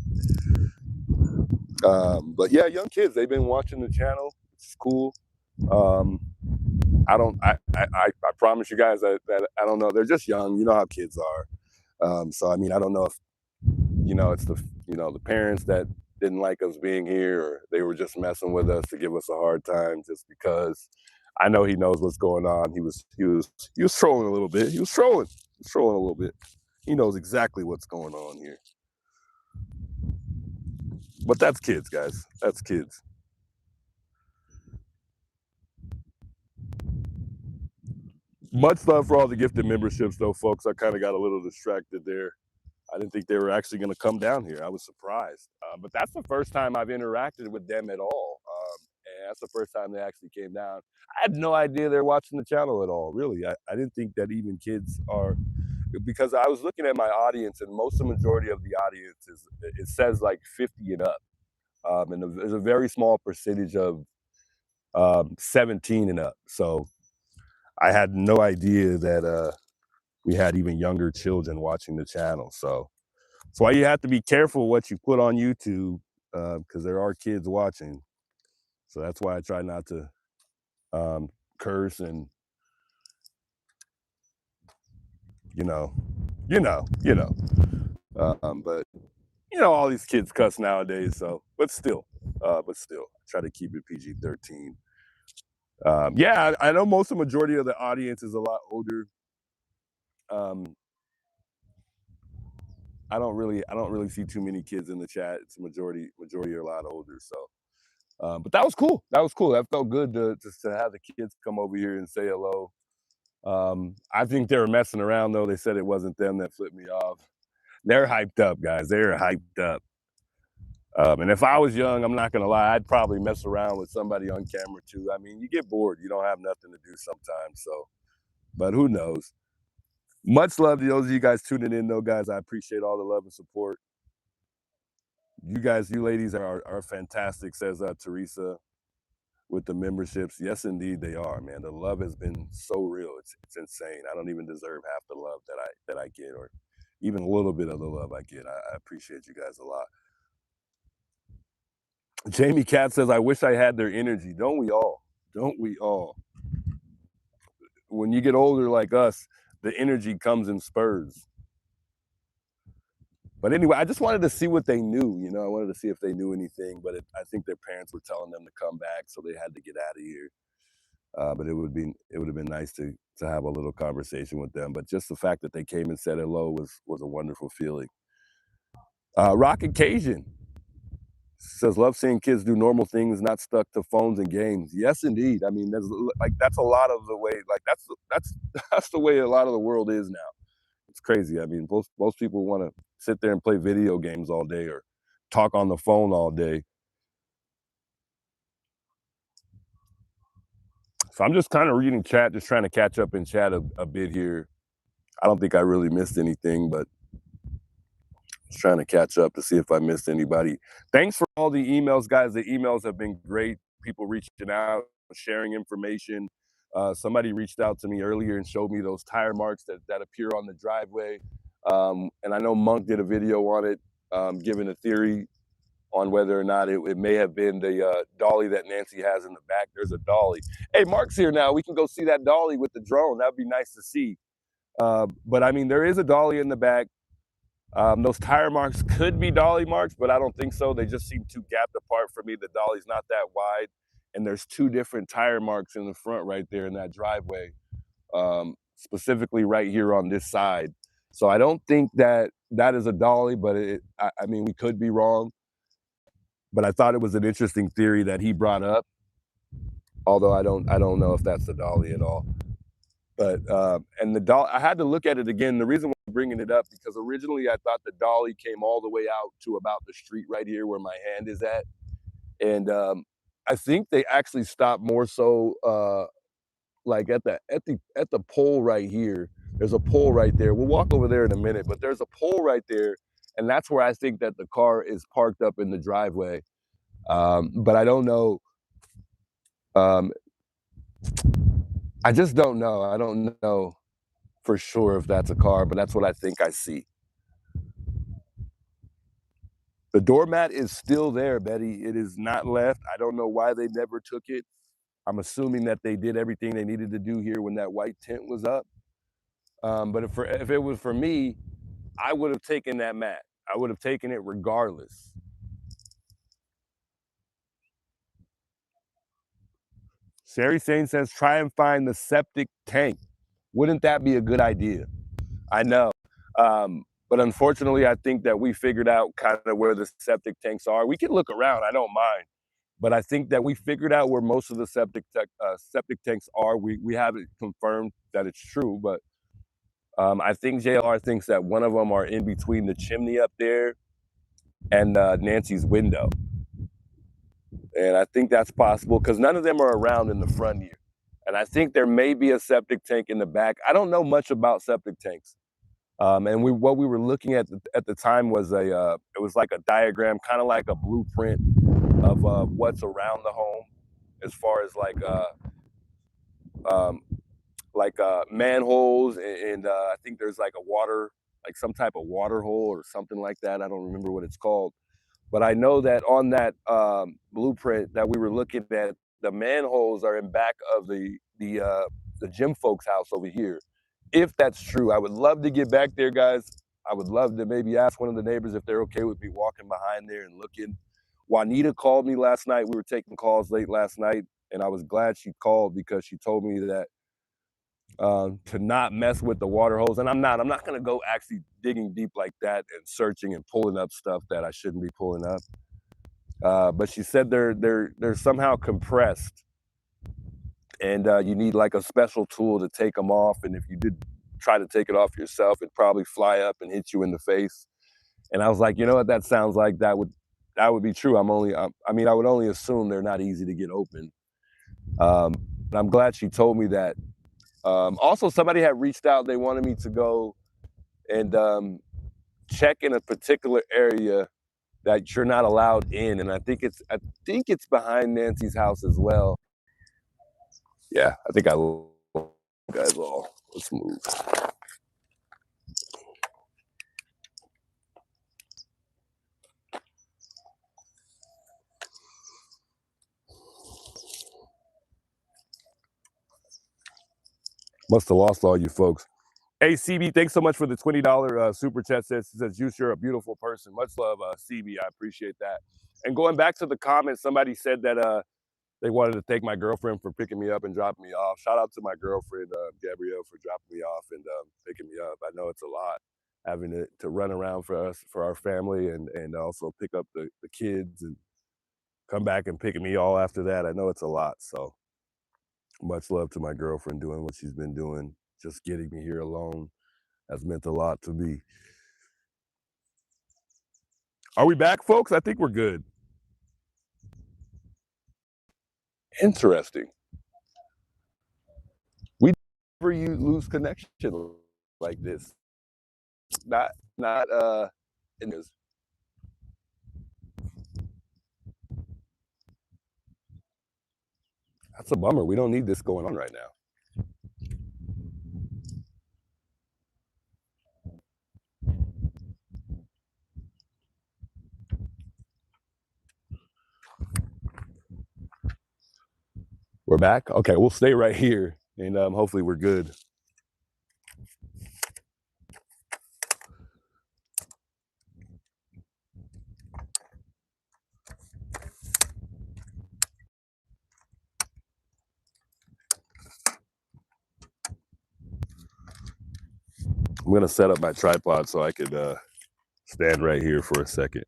But yeah, young kids, they've been watching the channel. It's cool. I promise you guys that I don't know. They're just young. You know how kids are. So I mean, I don't know if it's the parents that didn't like us being here, or they were just messing with us to give us a hard time, just because I know he knows what's going on. He was trolling a little bit. He was trolling a little bit. He knows exactly what's going on here. But that's kids, guys. That's kids. Much love for all the gifted memberships, though, folks. I kind of got a little distracted there. I didn't think they were actually going to come down here. I was surprised. But that's the first time I've interacted with them at all. And that's the first time they actually came down. I had no idea they're watching the channel at all, really. I didn't think that even kids are, because I was looking at my audience, and the majority of the audience it says like 50 and up. And there's a very small percentage of 17 and up. So I had no idea that we had even younger children watching the channel. So that's why you have to be careful what you put on YouTube, because there are kids watching. So that's why I try not to curse and but all these kids cuss nowadays. So but still I try to keep it PG-13. Yeah, I know most of the majority of the audience is a lot older. I don't really see too many kids in the chat. It's majority are a lot older. So But that was cool. That was cool. That felt good to have the kids come over here and say hello. I think they were messing around, though. They said it wasn't them that flipped me off. They're hyped up, guys. They're hyped up. And if I was young, I'm not going to lie, I'd probably mess around with somebody on camera, too. I mean, you get bored. You don't have nothing to do sometimes. So, but who knows? Much love to those of you guys tuning in, though, guys. I appreciate all the love and support. You guys, you ladies are fantastic, says Teresa, with the memberships. Yes, indeed, they are, man. The love has been so real. It's insane. I don't even deserve half the love that I get, or even a little bit of the love I get. I appreciate you guys a lot. Jamie Cat says, I wish I had their energy. Don't we all? Don't we all? When you get older like us, the energy comes in spurs. But anyway, I just wanted to see what they knew. You know, I wanted to see if they knew anything. But I think their parents were telling them to come back, so they had to get out of here. But it would have been nice to have a little conversation with them. But just the fact that they came and said hello was a wonderful feeling. Rocket Cajun says, love seeing kids do normal things, not stuck to phones and games. Yes, indeed. I mean, that's a lot of the way. Like that's the way a lot of the world is now. It's crazy. I mean, most people want to sit there and play video games all day or talk on the phone all day. So I'm just kind of reading chat, just trying to catch up in chat a bit here. I don't think I really missed anything, but just trying to catch up to see if I missed anybody. Thanks for all the emails, guys. The emails have been great. People reaching out, sharing information. Somebody reached out to me earlier and showed me those tire marks that appear on the driveway. And I know Monk did a video on it, giving a theory on whether or not it may have been the dolly that Nancy has in the back. There's a dolly. Hey, Mark's here now. We can go see that dolly with the drone. That'd be nice to see. But I mean, there is a dolly in the back. Those tire marks could be dolly marks, but I don't think so. They just seem too gapped apart for me. The dolly's not that wide. And there's two different tire marks in the front right there in that driveway, specifically right here on this side. So I don't think that is a dolly, but I mean, we could be wrong. But I thought it was an interesting theory that he brought up, although I don't know if that's the dolly at all. But and the dolly, I had to look at it again. The reason why I'm bringing it up, because originally I thought the dolly came all the way out to about the street right here where my hand is at, and I think they actually stopped more so like at the pole right here. There's a pole right there. We'll walk over there in a minute, but there's a pole right there. And that's where I think that the car is parked up in the driveway. But I don't know. I just don't know. I don't know for sure if that's a car, but that's what I think I see. The doormat is still there, Betty. It is not left. I don't know why they never took it. I'm assuming that they did everything they needed to do here when that white tent was up. But if it was for me, I would have taken that mat. I would have taken it regardless. Sherry Sane says, try and find the septic tank. Wouldn't that be a good idea? I know. But unfortunately, I think that we figured out kind of where the septic tanks are. We can look around. I don't mind. But I think that we figured out where most of the septic tanks are. We haven't confirmed that it's true, but I think JLR thinks that one of them are in between the chimney up there and Nancy's window. And I think that's possible because none of them are around in the front here. And I think there may be a septic tank in the back. I don't know much about septic tanks. And what we were looking at the time was it was like a diagram, kind of like a blueprint of what's around the home, as far as like manholes, and I think there's like some type of water hole or something like that. I don't remember what it's called, but I know that on that blueprint that we were looking at, the manholes are in back of the Jim folks' house over here. If that's true, I would love to get back there, guys. I would love to maybe ask one of the neighbors if they're okay with me walking behind there and looking. Juanita called me last night. We were taking calls late last night, and I was glad she called because she told me that to not mess with the water hose. And I'm not going to go actually digging deep like that and searching and pulling up stuff that I shouldn't be pulling up. but she said they're somehow compressed, and you need like a special tool to take them off. And if you did try to take it off yourself, it'd probably fly up and hit you in the face. And I was like, you know what, that sounds like that would be true. I mean, I would only assume they're not easy to get open. And I'm glad she told me that. Also, somebody had reached out. They wanted me to go and check in a particular area that you're not allowed in, and I think it's behind Nancy's house as well. Yeah, I think I will. Guys, all let's move. Must have lost all you folks. Hey, CB, thanks so much for the $20 super chat. Says you sure a beautiful person. Much love, CB. I appreciate that. And going back to the comments, somebody said that they wanted to thank my girlfriend for picking me up and dropping me off. Shout out to my girlfriend, Gabrielle, for dropping me off and picking me up. I know it's a lot having to run around for our family, and also pick up the kids and come back and picking me all after that. I know it's a lot. So much love to my girlfriend doing what she's been doing. Just getting me here alone has meant a lot to me. Are we back, folks? I think we're good. Interesting. We never lose connection like this. Not in this. That's a bummer. We don't need this going on right now. We're back? Okay, we'll stay right here, and hopefully we're good. I'm gonna set up my tripod so I could stand right here for a second.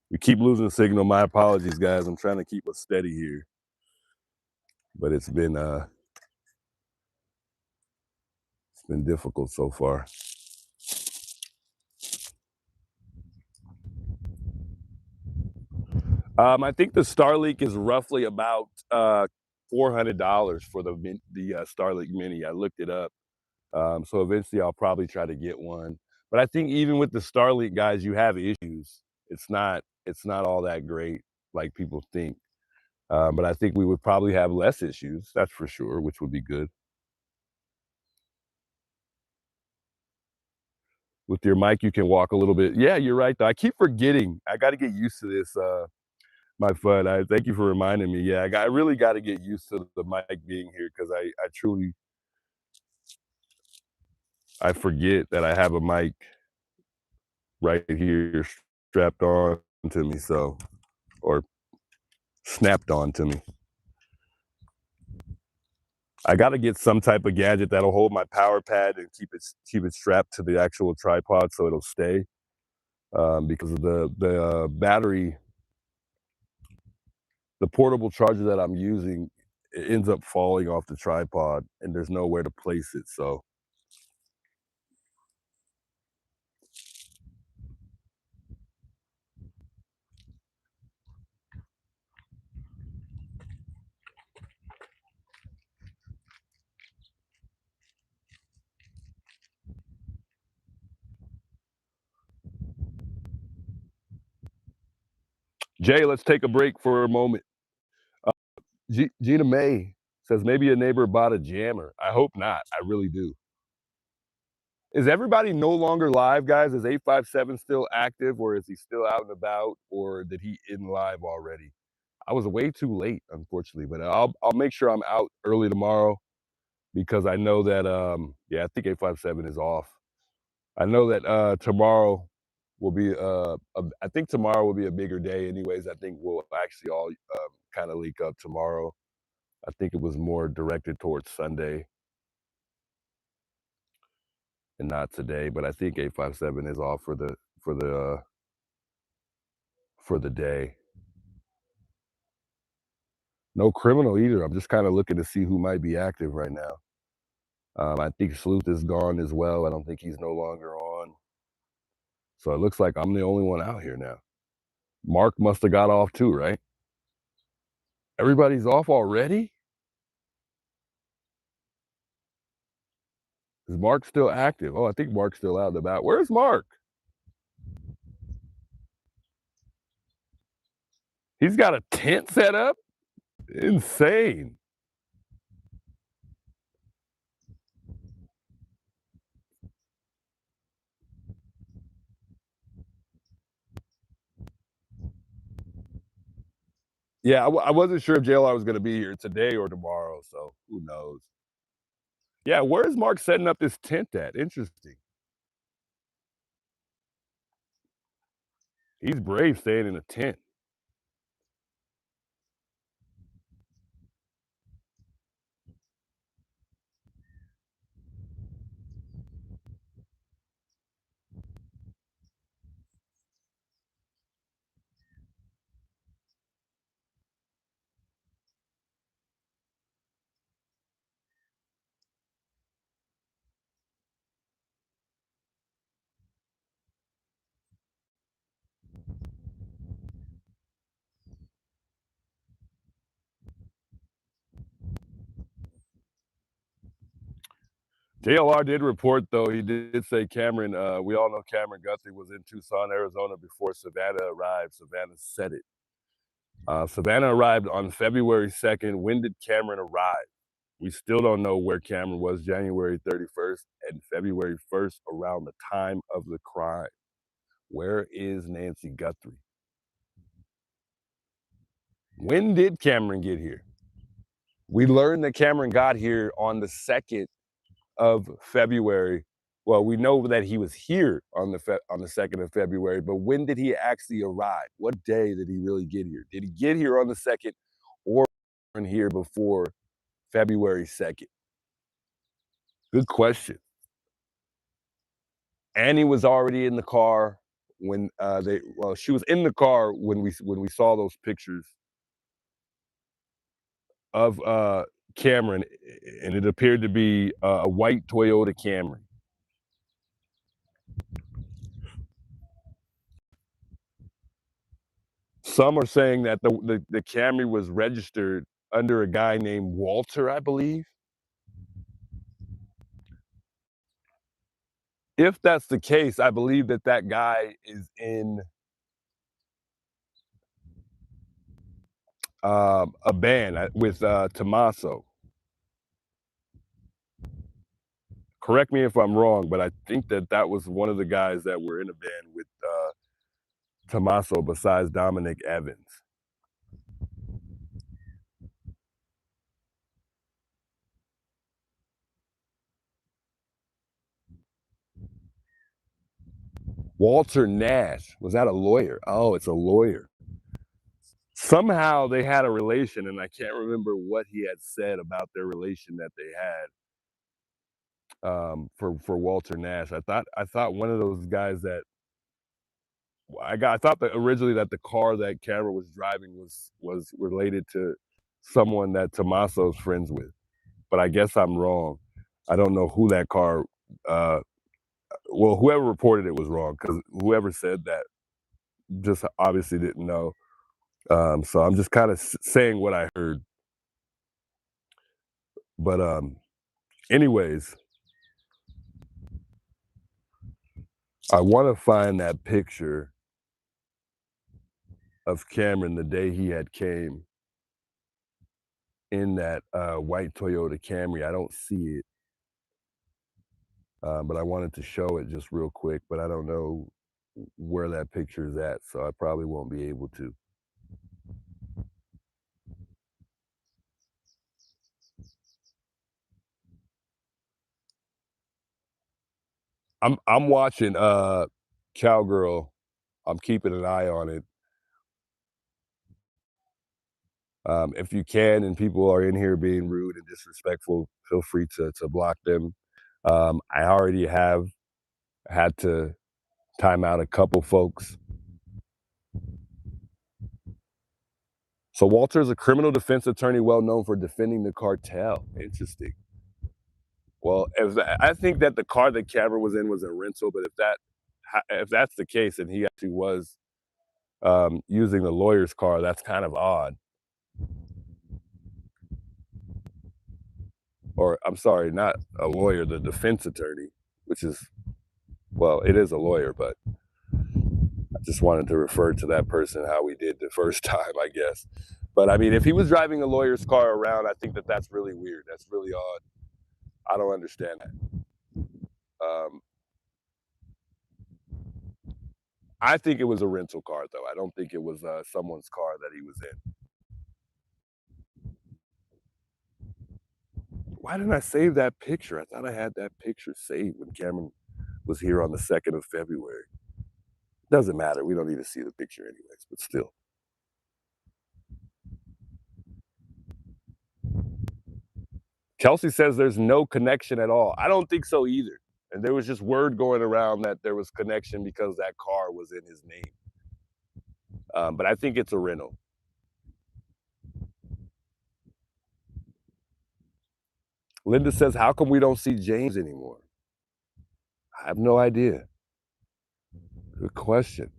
We keep losing signal. My apologies, guys. I'm trying to keep us steady here, but it's been difficult so far. I think the Starlink is roughly about $400 for the Starlink Mini. I looked it up, so eventually I'll probably try to get one. But I think even with the Starlink, guys, you have issues. It's not all that great like people think. But I think we would probably have less issues, that's for sure, which would be good. With your mic, you can walk a little bit. Yeah, you're right, though. I keep forgetting. I got to get used to this, my fun. I thank you for reminding me. Yeah, I really got to get used to the mic being here, because I truly forget that I have a mic right here strapped on to me, or snapped on to me. I got to get some type of gadget that'll hold my power pad and keep it strapped to the actual tripod so it'll stay. Because of the battery, the portable charger that I'm using, it ends up falling off the tripod, and there's nowhere to place it. So Jay, let's take a break for a moment. Gina May says maybe a neighbor bought a jammer. I hope not. I really do. Is everybody no longer live, guys? Is 857 still active, or is he still out and about, or did he end live already? I was way too late, unfortunately, but I'll make sure I'm out early tomorrow, because I know that yeah, I think 857 is off. I know that tomorrow will be I think tomorrow will be a bigger day anyways. I think we'll actually all kind of link up tomorrow. I think it was more directed towards Sunday. and not today. But I think 857 is off for the day. No criminal either. I'm just kind of looking to see who might be active right now. I think Sleuth is gone as well. I don't think he's no longer on. So it looks like I'm the only one out here now. Mark must have got off too, right? Everybody's off already? Is Mark still active? Oh, I think Mark's still out and about. Where's Mark? He's got a tent set up? Insane. Yeah, I wasn't sure if JLR was going to be here today or tomorrow, so who knows. Yeah, where is Mark setting up this tent at? Interesting. He's brave staying in a tent. JLR did report, though, he did say Cameron, we all know Cameron Guthrie was in Tucson, Arizona before Savannah arrived. Savannah said it. Savannah arrived on February 2nd. When did Cameron arrive? We still don't know where Cameron was January 31st and February 1st around the time of the crime. Where is Nancy Guthrie? When did Cameron get here? We learned that Cameron got here on the 2nd of February. Well, we know that he was here on the 2nd of February, but when did he actually arrive? What day did he really get here? Did he get here on the 2nd or here before February 2nd? Good question. Annie was already in the car when she was in the car when we saw those pictures of Cameron, and it appeared to be a white Toyota Camry. Some are saying that the Camry was registered under a guy named Walter, I believe. If that's the case, I believe that guy is in a band with Tommaso. Correct me if I'm wrong, but I think that was one of the guys that were in a band with Tommaso besides Dominic Evans. Walter Nash, was that a lawyer? Oh, it's a lawyer. Somehow they had a relation, and I can't remember what he had said about their relation that they had for Walter Nash. I thought one of those guys that I thought that originally that the car that Cameron was driving was related to someone that Tommaso's friends with, but I guess I'm wrong. I don't know who that car. Well, whoever reported it was wrong, because whoever said that just obviously didn't know. So I'm just kind of saying what I heard. But anyways, I want to find that picture of Cameron the day he had came in that white Toyota Camry. I don't see it, but I wanted to show it just real quick, but I don't know where that picture is at, so I probably won't be able to. I'm watching Cowgirl. I'm keeping an eye on it. If you can, and people are in here being rude and disrespectful, feel free to block them. I already have had to time out a couple folks. So Walter is a criminal defense attorney well known for defending the cartel. Interesting. Well, I think that the car that Cameron was in was a rental, but if that's the case and he actually was using the lawyer's car, that's kind of odd. Or I'm sorry, not a lawyer, the defense attorney, which is, well, it is a lawyer, but I just wanted to refer to that person how we did the first time, I guess. But I mean, if he was driving a lawyer's car around, I think that that's really weird. That's really odd. I don't understand that. I think it was a rental car, though. I don't think it was someone's car that he was in. Why didn't I save that picture? I thought I had that picture saved when Cameron was here on the 2nd of February. Doesn't matter. We don't need to see the picture anyways, but still. Kelsey says there's no connection at all. I don't think so either. And there was just word going around that there was connection because that car was in his name. But I think it's a rental. Linda says, how come we don't see James anymore? I have no idea. Good question.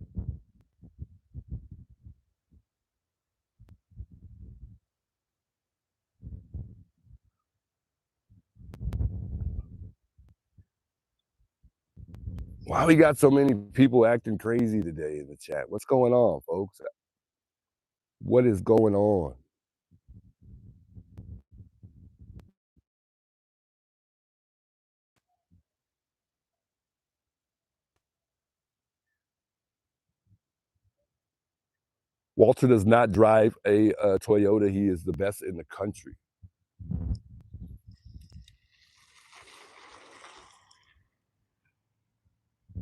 Why we got so many people acting crazy today in the chat? What's going on, folks? What is going on? Walter does not drive a Toyota. He is the best in the country.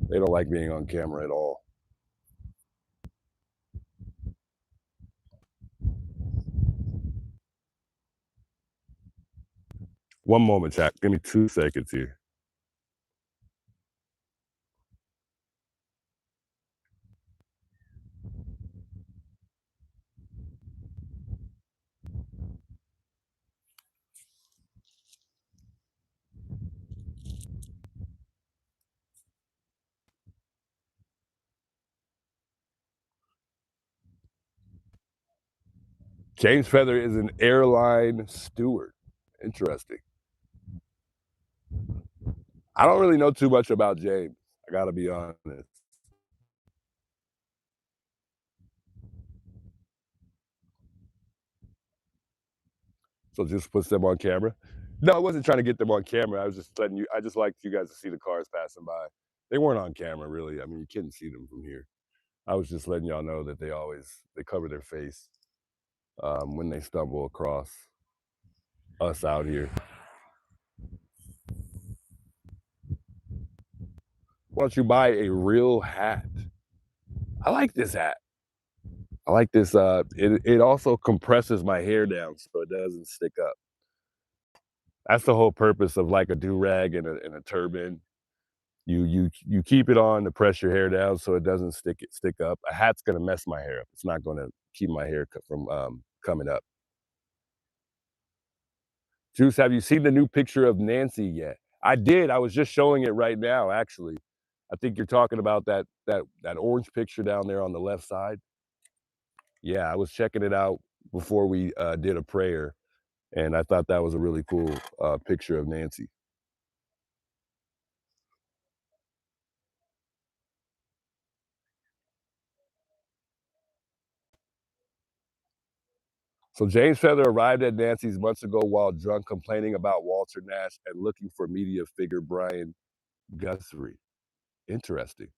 They don't like being on camera at all. One moment, chat. Give me 2 seconds here. James Feather is an airline steward. Interesting. I don't really know too much about James. I gotta be honest. So just puts them on camera? No, I wasn't trying to get them on camera. I was just letting you, I just liked you guys to see the cars passing by. They weren't on camera, really. I mean, you couldn't see them from here. I was just letting y'all know that they cover their face when they stumble across us out here. Why don't you buy a real hat? I like this hat. I like this. It also compresses my hair down so it doesn't stick up. That's the whole purpose of like a do-rag and a turban. You keep it on to press your hair down so it doesn't stick up. A hat's gonna mess my hair up. It's not gonna keep my hair from coming up. Juice, have you seen the new picture of Nancy yet? I did. I was just showing it right now, actually. I think you're talking about that orange picture down there on the left side. Yeah, I was checking it out before we did a prayer, and I thought that was a really cool picture of Nancy. So James Feather arrived at Nancy's months ago while drunk, complaining about Walter Nash and looking for media figure Brian Guthrie. Interesting.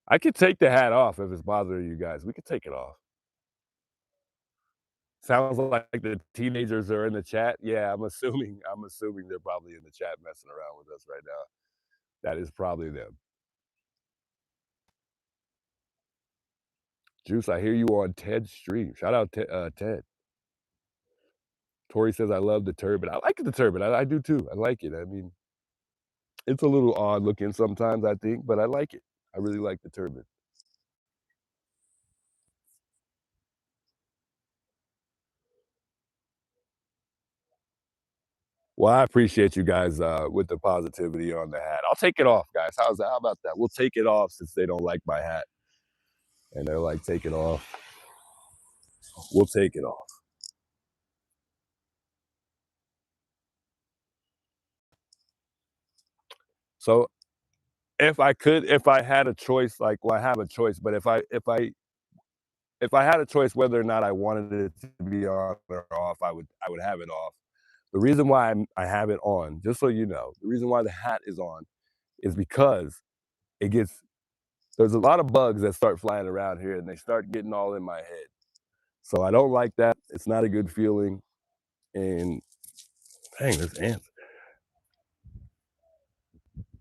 I could take the hat off if it's bothering you guys. We could take it off. Sounds like the teenagers are in the chat. Yeah, I'm assuming they're probably in the chat messing around with us right now. That is probably them. Juice, I hear you on Ted's stream. Shout out Ted. Tori says, I love the turban. I like the turban. I do too. I like it. I mean, it's a little odd looking sometimes, I think, but I like it. I really like the turban. Well, I appreciate you guys with the positivity on the hat. I'll take it off, guys. How about that? We'll take it off since they don't like my hat. And they're like, take it off. We'll take it off. So if I had a choice, like, well, I have a choice, but if I had a choice whether or not I wanted it to be on or off, I would have it off. The reason why I have it on, just so you know, the reason why the hat is on is because there's a lot of bugs that start flying around here and they start getting all in my head. So I don't like that. It's not a good feeling. And dang, there's ants.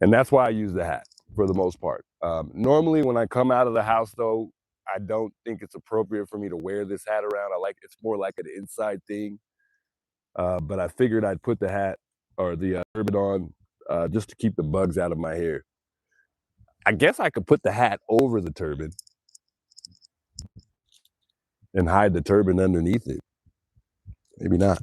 And that's why I use the hat for the most part. Normally when I come out of the house though, I don't think it's appropriate for me to wear this hat around. It's more like an inside thing. But I figured I'd put the hat or the turban on just to keep the bugs out of my hair. I guess I could put the hat over the turban and hide the turban underneath it. Maybe not.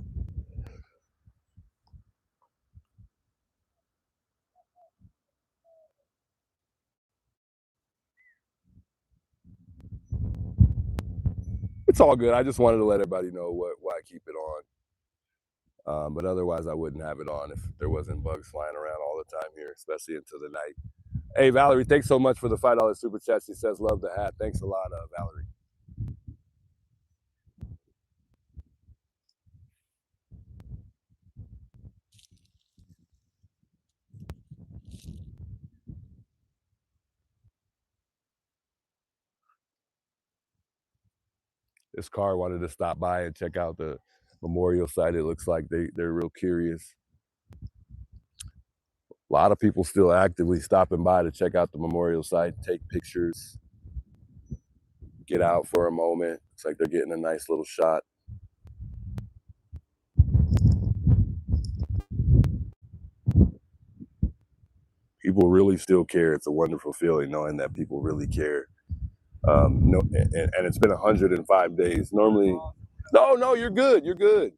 It's all good. I just wanted to let everybody know why I keep it on. But otherwise, I wouldn't have it on if there wasn't bugs flying around all the time here, especially into the night. Hey, Valerie, thanks so much for the $5 super chat. She says, love the hat. Thanks a lot, Valerie. This car wanted to stop by and check out the memorial site. It looks like they're real curious. A lot of people still actively stopping by to check out the memorial site, take pictures, get out for a moment. It's like they're getting a nice little shot. People really still care. It's a wonderful feeling knowing that people really care. No, and it's been 105 days. Normally, no, you're good. You're good.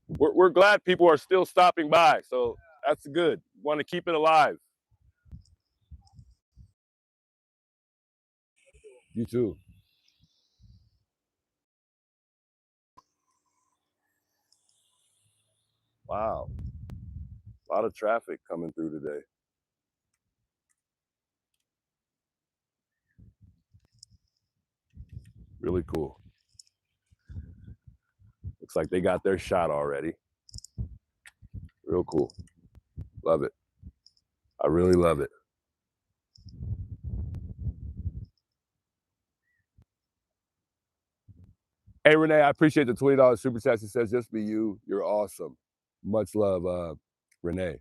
We're glad people are still stopping by. So that's good. Want to keep it alive. You too. Wow. A lot of traffic coming through today. Really cool. Looks like they got their shot already. Real cool. Love it. I really love it. Hey, Renee, I appreciate the $20 super chat. She says, just be you. You're awesome. Much love, Renee.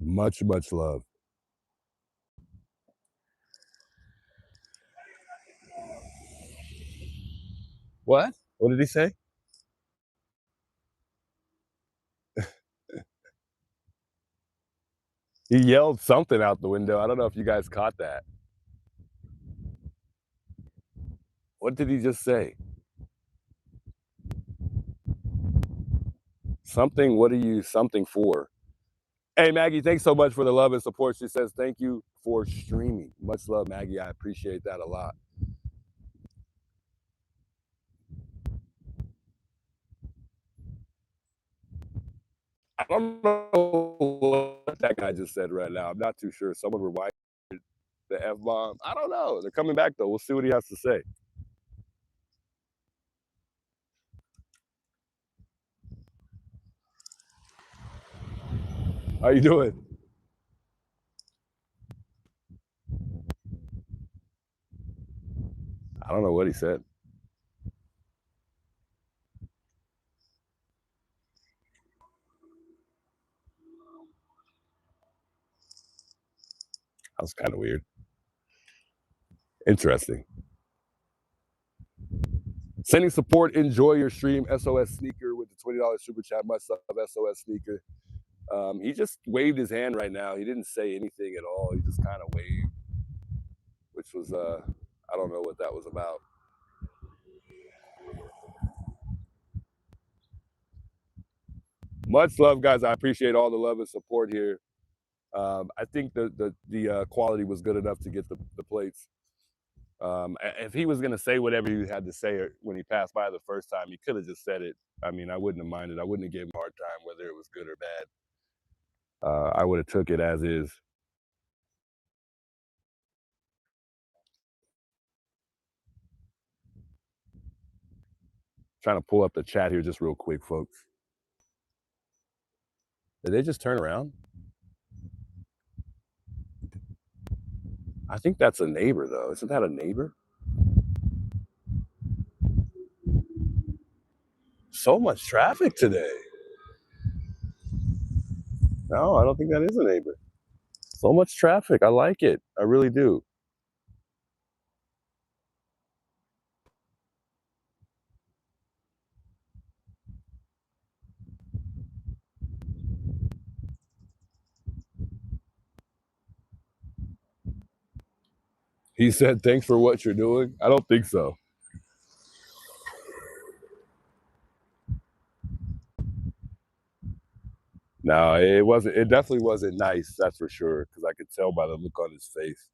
Much love. What? What did he say? He yelled something out the window. I don't know if you guys caught that. What did he just say? Something, what are you something for? Hey, Maggie, thanks so much for the love and support. She says, thank you for streaming. Much love, Maggie. I appreciate that a lot. I don't know what that guy just said right now. I'm not too sure. Someone rewinded the F-bomb. I don't know. They're coming back, though. We'll see what he has to say. How you doing? I don't know what he said. That was kind of weird. Interesting. Sending support. Enjoy your stream. SOS Sneaker with the $20 super chat. Much love, SOS Sneaker. He just waved his hand right now. He didn't say anything at all. He just kind of waved, which was I don't know what that was about. Much love, guys. I appreciate all the love and support here. I think the quality was good enough to get the plates. If he was gonna say whatever he had to say when he passed by the first time, he could have just said it. I mean, I wouldn't have minded. I wouldn't have given him a hard time whether it was good or bad. I would have took it as is. Trying to pull up the chat here just real quick, folks. Did they just turn around? I think that's a neighbor, though. Isn't that a neighbor? So much traffic today. No, I don't think that is a neighbor. So much traffic. I like it. I really do. He said, thanks for what you're doing. I don't think so. No, it wasn't. It definitely wasn't nice. That's for sure. Because I could tell by the look on his face.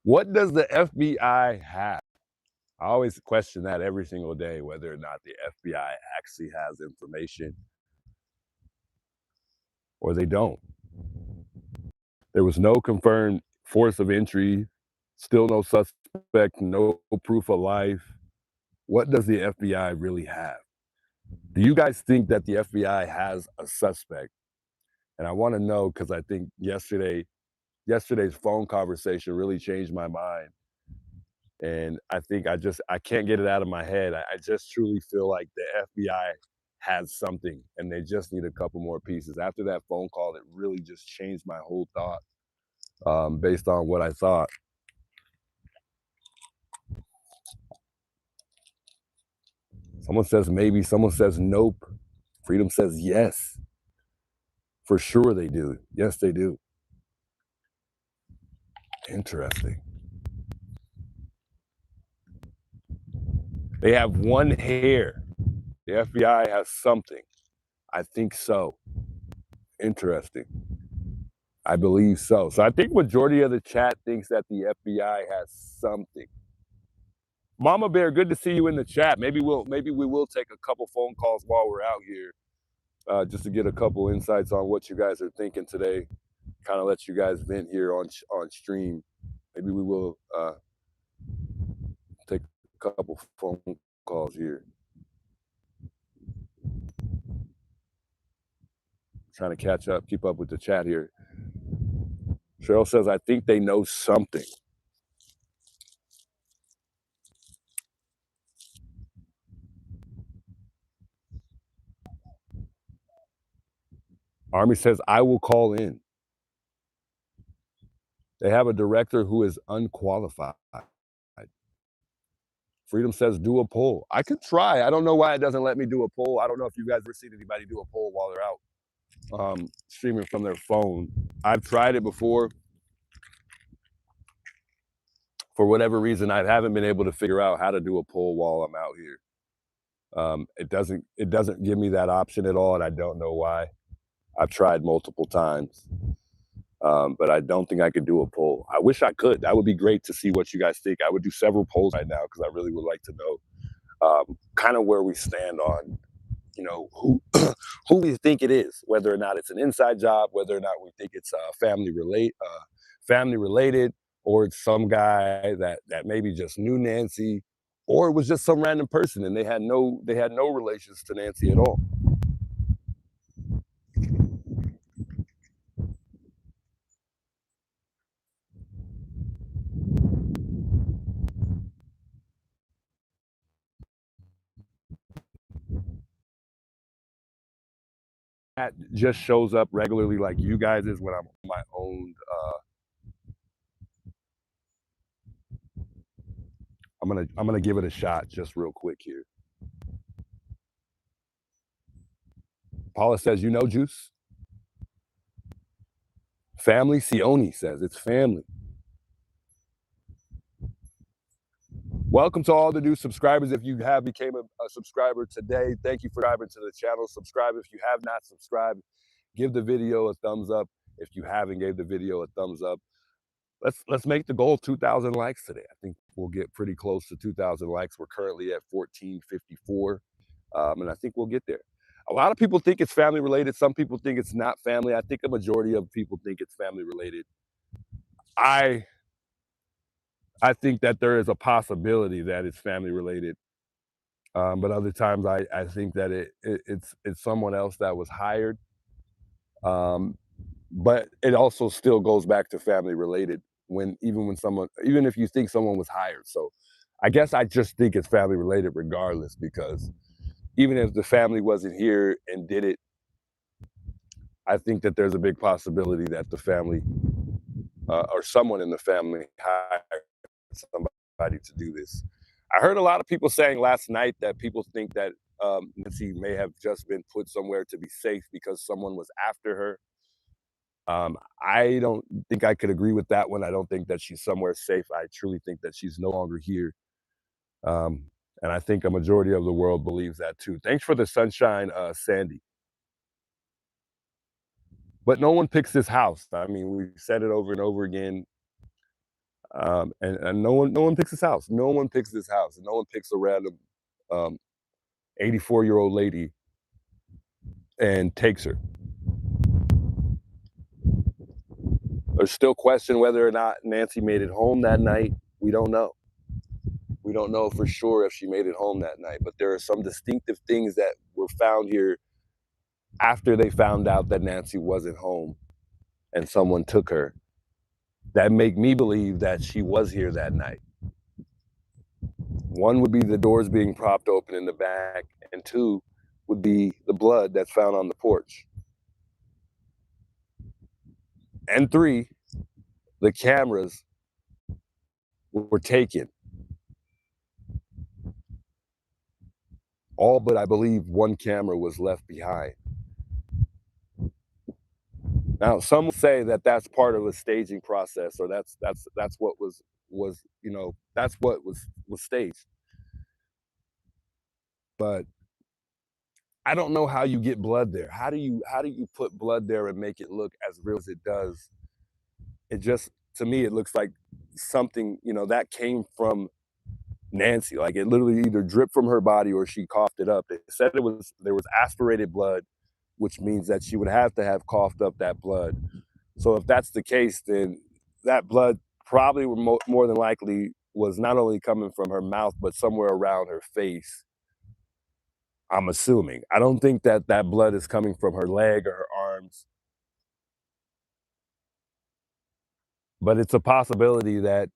What does the FBI have? I always question that every single day, whether or not the FBI actually has information or they don't. There was no confirmed force of entry, still no suspect, no proof of life. What does the FBI really have? Do you guys think that the FBI has a suspect? And I want to know because I think yesterday's phone conversation really changed my mind. And I think I can't get it out of my head. I just truly feel like the FBI has something and they just need a couple more pieces. After that phone call, it really just changed my whole thought based on what I thought. Someone says maybe, someone says nope. Freedom says yes. For sure they do. Yes, they do. Interesting. They have one hair. The FBI has something. I think so. Interesting. I believe so. So I think majority of the chat thinks that the FBI has something. Mama Bear, good to see you in the chat. Maybe we will take a couple phone calls while we're out here, just to get a couple insights on what you guys are thinking today. Kind of let you guys vent here on stream. Maybe we will take a couple phone calls here. Trying to catch up, keep up with the chat here. Cheryl says, I think they know something. Army says, I will call in. They have a director who is unqualified. Freedom says, do a poll. I could try. I don't know why it doesn't let me do a poll. I don't know if you guys ever seen anybody do a poll while they're out streaming from their phone. I've tried it before. For whatever reason, I haven't been able to figure out how to do a poll while I'm out here. It doesn't give me that option at all, and I don't know why. I've tried multiple times, but I don't think I could do a poll. I wish I could. That would be great to see what you guys think. I would do several polls right now because I really would like to know kind of where we stand on, who who we think it is, whether or not it's an inside job, whether or not we think it's family related, or it's some guy that maybe just knew Nancy, or it was just some random person and they had no relations to Nancy at all. just shows up regularly like you guys is when I'm on my own. I'm gonna give it a shot just real quick here. Paula says, you know, Juice. Family. Sione says it's family. Welcome to all the new subscribers. If you have became a subscriber today, thank you for subscribing to the channel. Subscribe if you have not subscribed. Give the video a thumbs up. If you haven't gave the video a thumbs up. Let's make the goal 2,000 likes today. I think we'll get pretty close to 2,000 likes. We're currently at 1,454, and I think we'll get there. A lot of people think it's family related. Some people think it's not family. I think a majority of people think it's family related. I think that there is a possibility that it's family related, but other times I think that it's someone else that was hired. But it also still goes back to family related even if you think someone was hired. So I guess I just think it's family related regardless, because even if the family wasn't here and did it, I think that there's a big possibility that the family or someone in the family hired somebody to do this. I heard a lot of people saying last night that people think that Nancy may have just been put somewhere to be safe because someone was after her. I don't think I could agree with that one. I don't think that she's somewhere safe. I truly think that she's no longer here. And I think a majority of the world believes that too. Thanks for the sunshine, Sandy. But no one picks this house. I mean, we've said it over and over again. And no one picks this house. No one picks this house. And no one picks a random 84-year-old lady and takes her. There's still question whether or not Nancy made it home that night. We don't know. We don't know for sure if she made it home that night, but there are some distinctive things that were found here after they found out that Nancy wasn't home and someone took her that make me believe that she was here that night. One would be the doors being propped open in the back, and two would be the blood that's found on the porch. And three, the cameras were taken. All but I believe one camera was left behind. Now, some will say that that's part of a staging process, or that's what was that's what was staged. But I don't know how you get blood there. How do you put blood there and make it look as real as it does? It just, to me, it looks like something, that came from Nancy. Like it literally either dripped from her body or she coughed it up. They said there was aspirated blood, which means that she would have to have coughed up that blood. So if that's the case, then that blood probably more than likely was not only coming from her mouth, but somewhere around her face. I'm assuming. I don't think that blood is coming from her leg or her arms. But it's a possibility that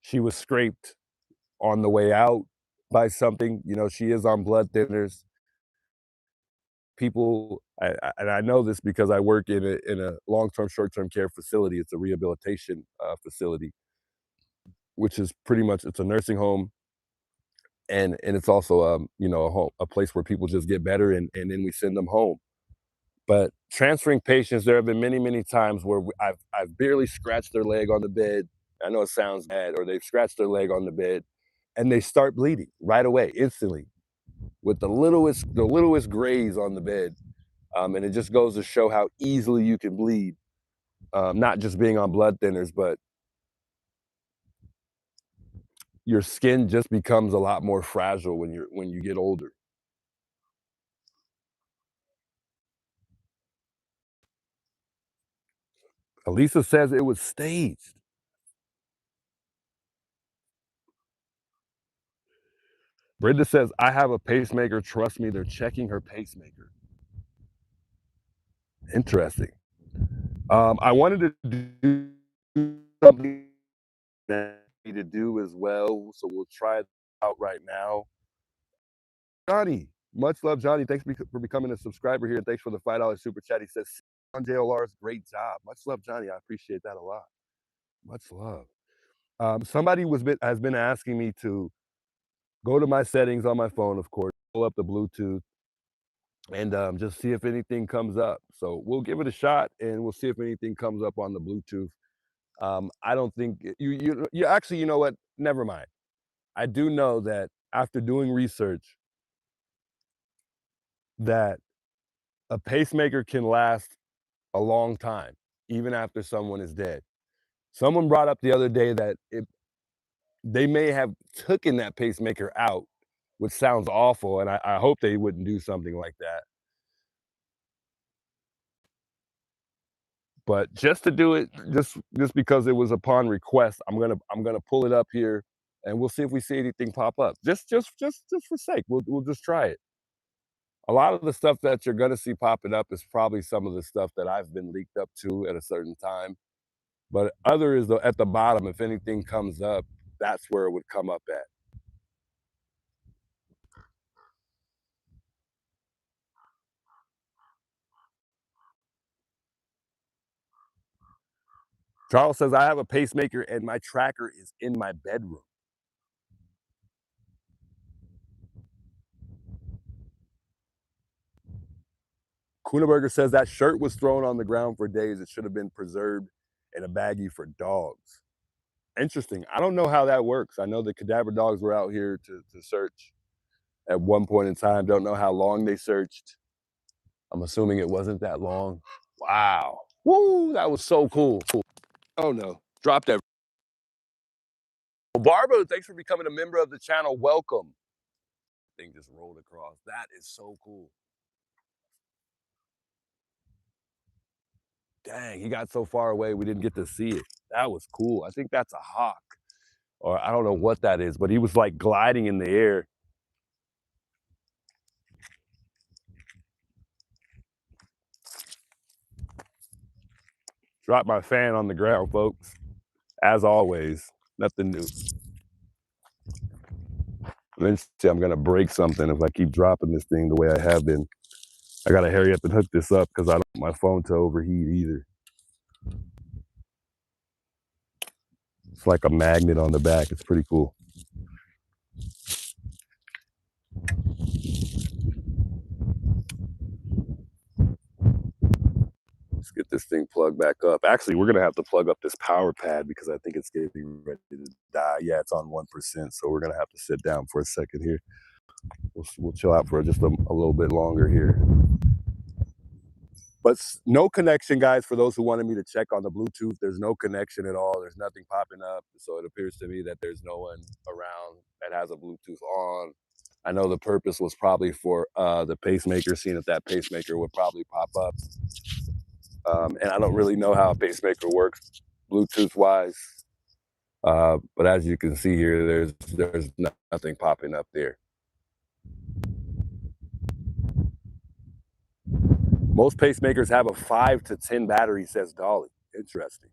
she was scraped on the way out by something. She is on blood thinners. People, and I know this because I work in a long-term, short-term care facility. It's a rehabilitation facility, which is pretty much, it's a nursing home, and it's also a place where people just get better, and then we send them home. But transferring patients, there have been many times where I've barely scratched their leg on the bed. I know it sounds bad, or they've scratched their leg on the bed, and they start bleeding right away, instantly, with the littlest graze on the bed. And it just goes to show how easily you can bleed, not just being on blood thinners, but your skin just becomes a lot more fragile when you get older. Elisa says it was staged. Brenda says, I have a pacemaker. Trust me, they're checking her pacemaker. Interesting. I wanted to do something to do as well, so we'll try it out right now. Johnny, Much love, Johnny. Thanks for becoming a subscriber here. And thanks for the $5 super chat. He says, on JLR's great job. Much love, Johnny. I appreciate that a lot. Much love. Somebody has been asking me to go to my settings on my phone, of course, pull up the Bluetooth, and just see if anything comes up. So we'll give it a shot, and we'll see if anything comes up on the Bluetooth. I don't think you actually, you know what? Never mind. I do know that after doing research, that a pacemaker can last a long time, even after someone is dead. Someone brought up the other day that they may have taken that pacemaker out, which sounds awful, and I hope they wouldn't do something like that. But just to do it, just because it was upon request, I'm gonna pull it up here, and we'll see if we see anything pop up. Just for sake, we'll just try it. A lot of the stuff that you're gonna see popping up is probably some of the stuff that I've been leaked up to at a certain time. But other is at the bottom. If anything comes up, that's where it would come up at. Charles says, I have a pacemaker and my tracker is in my bedroom. Kuhneberger says that shirt was thrown on the ground for days. It should have been preserved in a baggie for dogs. Interesting. I don't know how that works. I know the cadaver dogs were out here to search at one point in time. Don't know how long they searched. I'm assuming it wasn't that long. Wow. Woo, that was so cool. Oh no, drop that. Well, Barbara, thanks for becoming a member of the channel. Welcome. Thing just rolled across. That is so cool. Dang, he got so far away we didn't get to see it. That was cool. I think that's a hawk, or I don't know what that is, but he was like gliding in the air. Dropped my fan on the ground, folks. As always, nothing new. Eventually, I'm gonna break something if I keep dropping this thing the way I have been. I gotta hurry up and hook this up because I don't want my phone to overheat either. It's like a magnet on the back. It's pretty cool. Let's get this thing plugged back up. Actually, we're gonna have to plug up this power pad because I think it's getting ready to die. Yeah, it's on 1%, so we're gonna have to sit down for a second here. We'll chill out for just a little bit longer here. But no connection, guys, for those who wanted me to check on the Bluetooth. There's no connection at all. There's nothing popping up. So it appears to me that there's no one around that has a Bluetooth on. I know the purpose was probably for the pacemaker, seeing if that pacemaker would probably pop up. And I don't really know how a pacemaker works Bluetooth-wise. But as you can see here, there's nothing popping up there. Most pacemakers have a 5 to 10 battery, says Dolly. Interesting.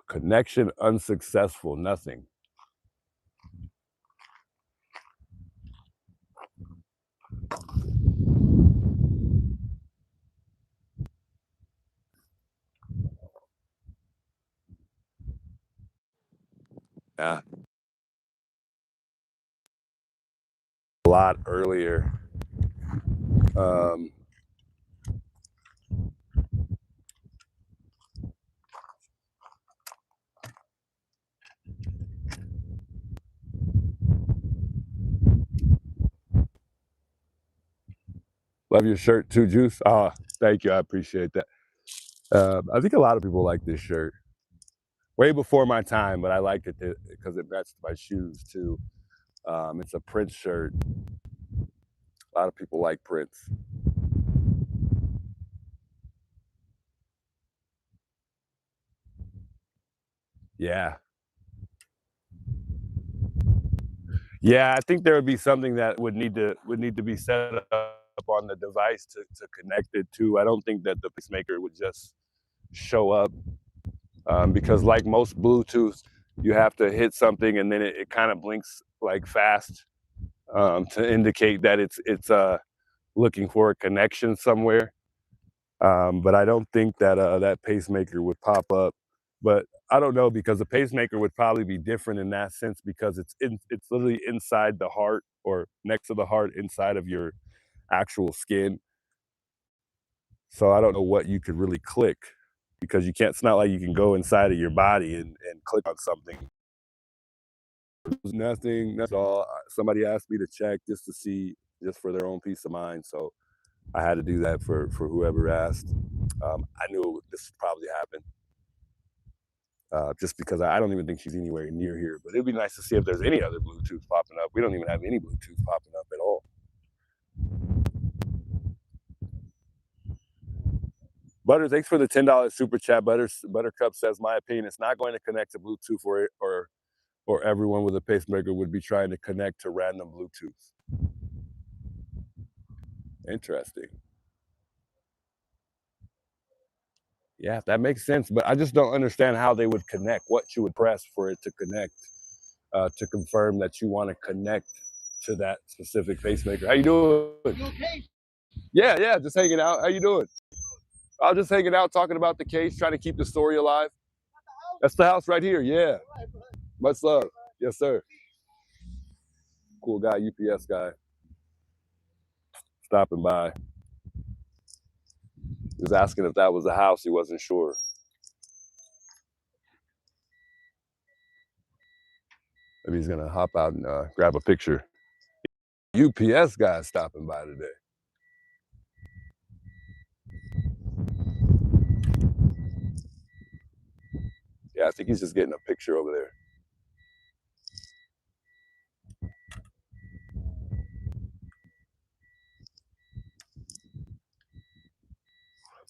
Connection unsuccessful, nothing. Yeah. A lot earlier. Love your shirt too, Juice. Ah, thank you. I appreciate that. I think a lot of people like this shirt. Way before my time, but I liked it because it matched my shoes too. It's a Prince shirt. A lot of people like Prince. Yeah. Yeah, I think there would be something that would need to be set up on the device to connect it to. I don't think that the pacemaker would just show up because like most Bluetooth, you have to hit something and then it kind of blinks like fast to indicate that it's looking for a connection somewhere. But I don't think that that pacemaker would pop up. But I don't know because the pacemaker would probably be different in that sense because it's literally inside the heart or next to the heart inside of your actual skin. So I don't know what you could really click because you can't. It's not like you can go inside of your body and click on something. Nothing. That's all. Somebody asked me to check just to see, just for their own peace of mind. So I had to do that for whoever asked. I knew this would probably happen. Just because I don't even think she's anywhere near here. But it'd be nice to see if there's any other Bluetooth popping up. We don't even have any Bluetooth popping up at all. Butter, thanks for the $10 super chat. Buttercup says, my opinion, it's not going to connect to Bluetooth or everyone with a pacemaker would be trying to connect to random Bluetooth. Interesting. Yeah, that makes sense. But I just don't understand how they would connect, what you would press for it to connect, to confirm that you want to connect to that specific pacemaker. How you doing? You okay? Yeah, just hanging out. How you doing? I was just hanging out, talking about the case, trying to keep the story alive. That's the house right here. Yeah. Much love. Yes, sir. Cool guy, UPS guy. Stopping by. He was asking if that was the house. He wasn't sure. Maybe he's gonna hop out and grab a picture. UPS guy stopping by today. Yeah, I think he's just getting a picture over there.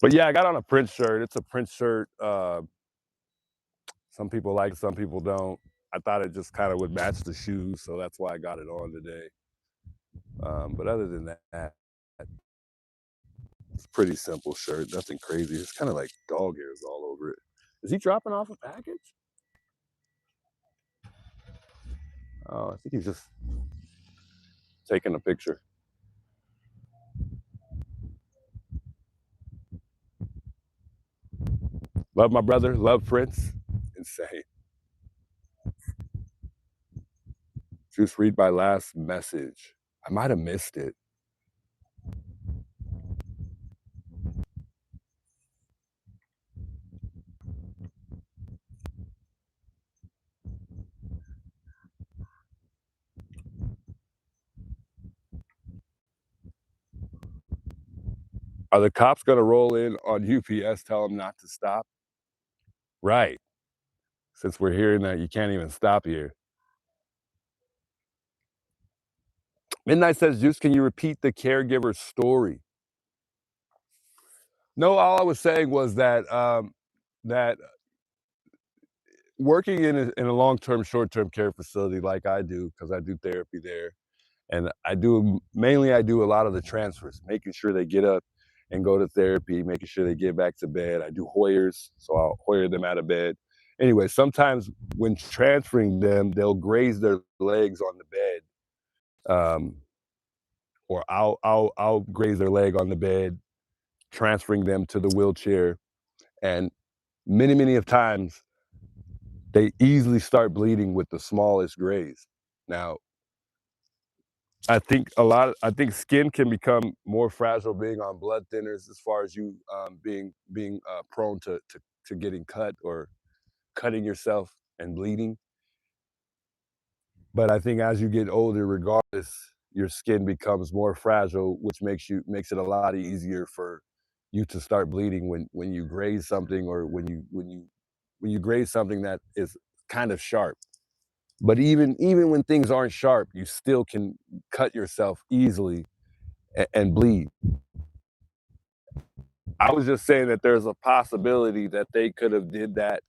But yeah, I got on a Prince shirt. It's a Prince shirt. Some people like it, some people don't. I thought it just kind of would match the shoes, so that's why I got it on today. But other than that, it's a pretty simple shirt. Nothing crazy. It's kind of like dog hairs all over it. Is he dropping off a package? Oh, I think he's just taking a picture. Love my brother. Love Prince. Insane. Just read my last message. I might have missed it. Are the cops going to roll in on UPS, tell them not to stop? Right. Since we're hearing that you can't even stop here. Midnight says, Juice, can you repeat the caregiver's story? No, all I was saying was that that working in a long-term, short-term care facility like I do, because I do therapy there, and I do a lot of the transfers, making sure they get up and go to therapy, making sure they get back to bed. I do Hoyers, so I'll Hoyer them out of bed. Anyway, sometimes when transferring them, they'll graze their legs on the bed, or I'll graze their leg on the bed, transferring them to the wheelchair, and many of times they easily start bleeding with the smallest graze. Now, I think skin can become more fragile being on blood thinners as far as you being prone to getting cut or cutting yourself and bleeding. But I think as you get older, regardless, your skin becomes more fragile, which makes it a lot easier for you to start bleeding when you graze something or when you when you graze something that is kind of sharp. But even when things aren't sharp, you still can cut yourself easily and bleed. I was just saying that there's a possibility that they could have did that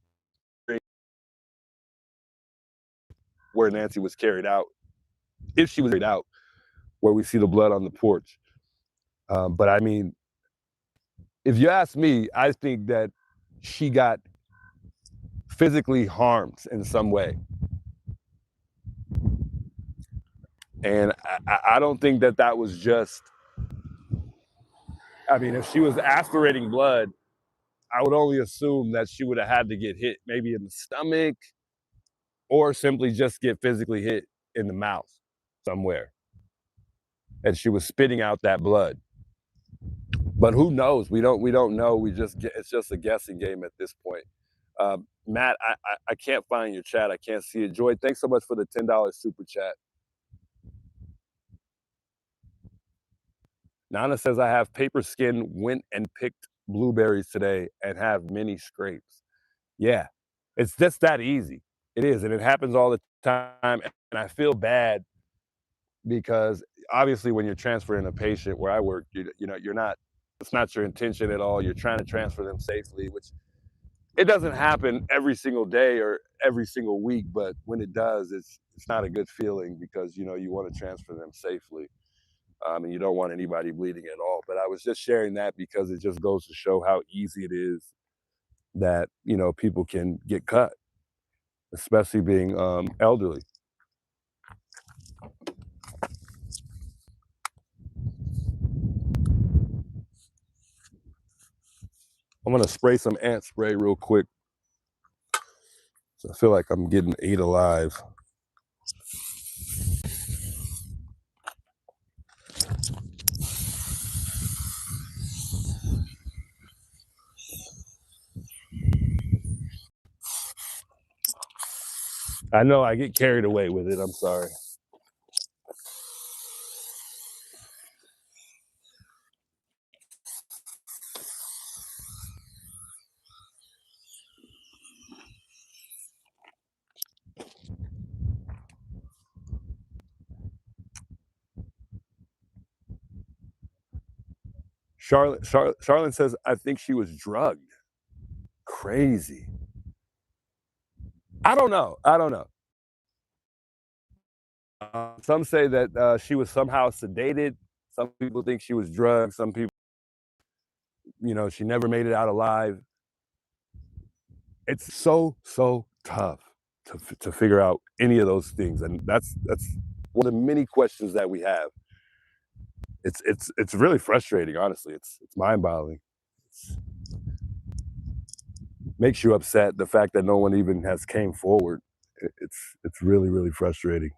where Nancy was carried out, if she was carried out, where we see the blood on the porch. But I mean, if you ask me, I think that she got physically harmed in some way. And I don't think that that was just, I mean, if she was aspirating blood, I would only assume that she would have had to get hit maybe in the stomach or simply just get physically hit in the mouth somewhere. And she was spitting out that blood. But who knows? We don't know. It's just a guessing game at this point. Matt, I can't find your chat. I can't see it. Joy, thanks so much for the $10 super chat. Nana says, I have paper skin, went and picked blueberries today and have many scrapes. Yeah, it's just that easy. It is, and it happens all the time. And I feel bad because obviously when you're transferring a patient where I work, you're not, it's not your intention at all. You're trying to transfer them safely, which it doesn't happen every single day or every single week, but when it does, it's not a good feeling because, you want to transfer them safely. And you don't want anybody bleeding at all. But I was just sharing that because it just goes to show how easy it is that, people can get cut, especially being elderly. I'm going to spray some ant spray real quick. So I feel like I'm getting ate alive. I know I get carried away with it. I'm sorry. Charlotte says, I think she was drugged. Crazy. I don't know. Some say that she was somehow sedated. Some people think she was drugged. Some people, she never made it out alive. It's so tough to figure out any of those things, and that's one of the many questions that we have. It's really frustrating, honestly. It's mind-boggling. Makes you upset, the fact that no one even has came forward. It's really frustrating.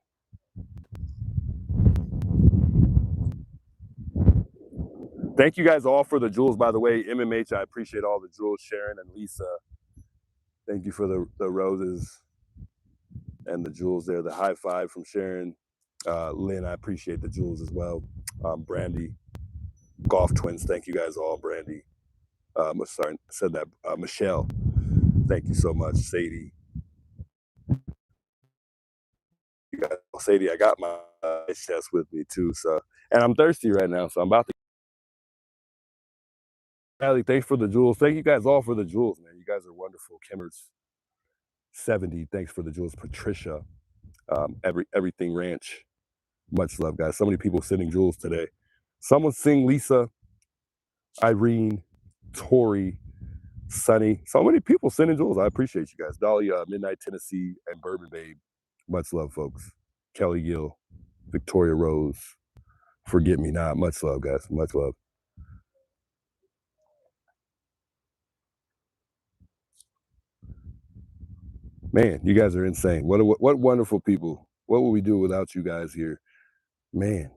Thank you guys all for the jewels, by the way. MMH, I appreciate all the jewels. Sharon and Lisa, thank you for the roses and the jewels there. The high five from Sharon. Lynn, I appreciate the jewels as well. Brandy, Golf Twins, thank you guys all. Brandy, sorry, I said that. Michelle, thank you so much. Sadie, Sadie, I got my chest with me too. So, and I'm thirsty right now, so I'm about to. Allie, thanks for the jewels. Thank you guys all for the jewels, man. You guys are wonderful. Kimmers 70, thanks for the jewels. Patricia, Everything Ranch, much love, guys. So many people sending jewels today. Someone sing Lisa, Irene, Tori, Sunny. So many people sending jewels. I appreciate you guys. Dolly, Midnight Tennessee, and Bourbon Babe. Much love, folks. Kelly Gill, Victoria Rose, Forget Me Not. Much love, guys. Much love. Man, you guys are insane. What wonderful people. What would we do without you guys here? Man.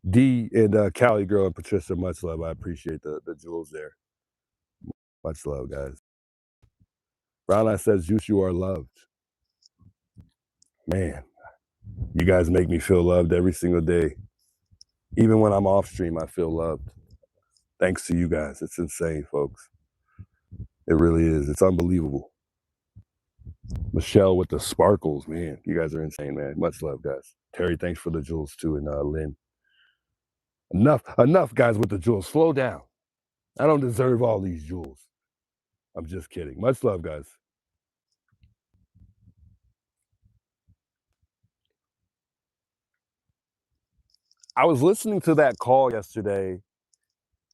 D and Cali Girl and Patricia, much love. I appreciate the jewels there. Much love, guys. Brown Eye says, Juice, you are loved. Man, you guys make me feel loved every single day. Even when I'm off stream, I feel loved. Thanks to you guys. It's insane, folks. It really is. It's unbelievable. Michelle with the sparkles, man. You guys are insane, man. Much love, guys. Terry, thanks for the jewels too, and Lynn. Enough, guys, with the jewels. Slow down. I don't deserve all these jewels. I'm just kidding. Much love, guys. I was listening to that call yesterday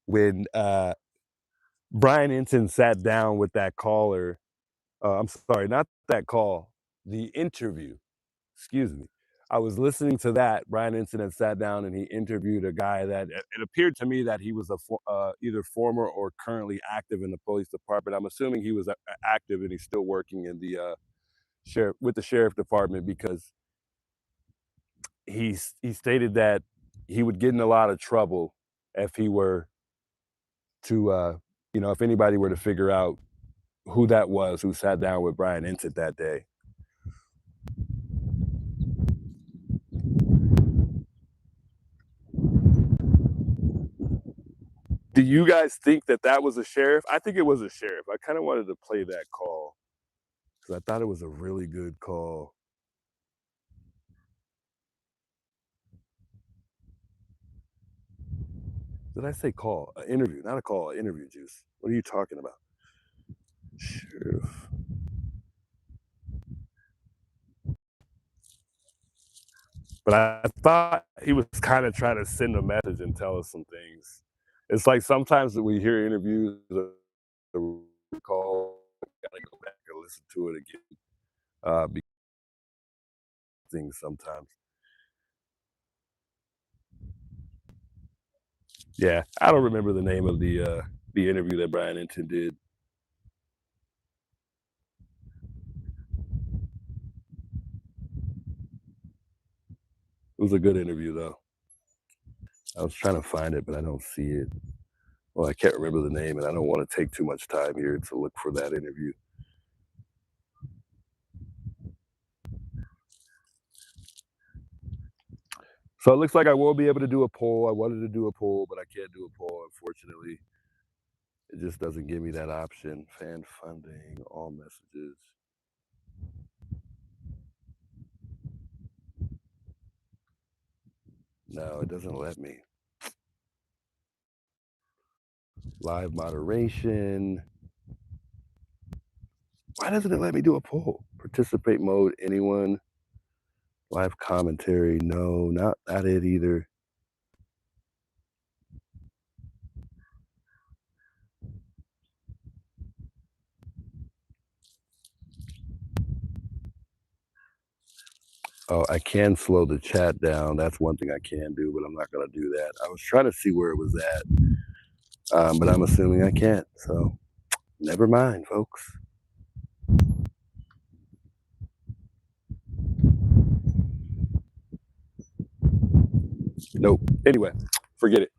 when Brian Ensign sat down with that caller. I'm sorry, not that call, the interview. Excuse me. I was listening to that. Brian Ensign had sat down and he interviewed a guy that it appeared to me that he was either former or currently active in the police department. I'm assuming he was active and he's still working in the sheriff department, because he stated that he would get in a lot of trouble if he were to if anybody were to figure out who that was who sat down with Brian Ensign that day. Do you guys think that that was a sheriff? I think it was a sheriff. I kind of wanted to play that call because I thought it was a really good call. Did I say call? An interview, not a call, an interview, Juice. What are you talking about? Sheriff. But I thought he was kind of trying to send a message and tell us some things. It's like sometimes that we hear interviews, call, gotta go back and listen to it again. Because things sometimes. Yeah, I don't remember the name of the interview that Brian Ensign did. It was a good interview, though. I was trying to find it, but I don't see it. Well, I can't remember the name, and I don't want to take too much time here to look for that interview. So it looks like I will be able to do a poll. I wanted to do a poll, but I can't do a poll, unfortunately. It just doesn't give me that option. Fan funding, all messages. No, it doesn't let me. Live moderation. Why doesn't it let me do a poll? Participate mode, anyone? Live commentary, no, not it either. Oh, I can slow the chat down. That's one thing I can do, but I'm not going to do that. I was trying to see where it was at, but I'm assuming I can't. So never mind, folks. Nope. Anyway, forget it.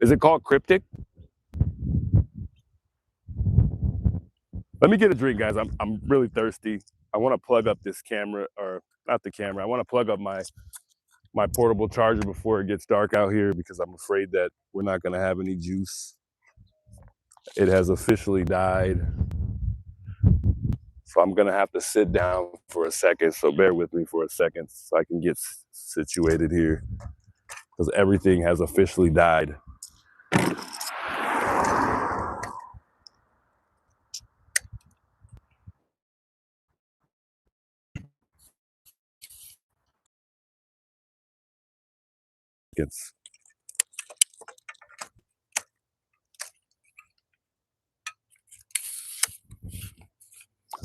Is it called cryptic? Let me get a drink, guys. I'm really thirsty. I want to plug up this camera, or not the camera. I want to plug up my portable charger before it gets dark out here, because I'm afraid that we're not going to have any juice. It has officially died. So I'm going to have to sit down for a second. So bear with me for a second so I can get situated here, because everything has officially died.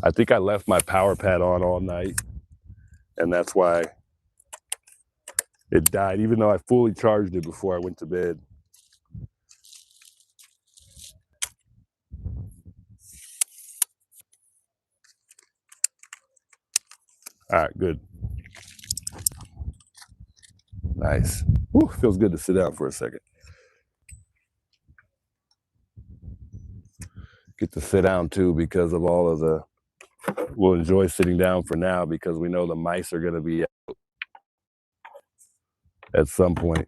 I think I left my power pad on all night, and that's why it died, even though I fully charged it before I went to bed. All right, good. Nice. Whew, feels good to sit down for a second. Get to sit down too, because of all of the, we'll enjoy sitting down for now, because we know the mice are going to be out at some point.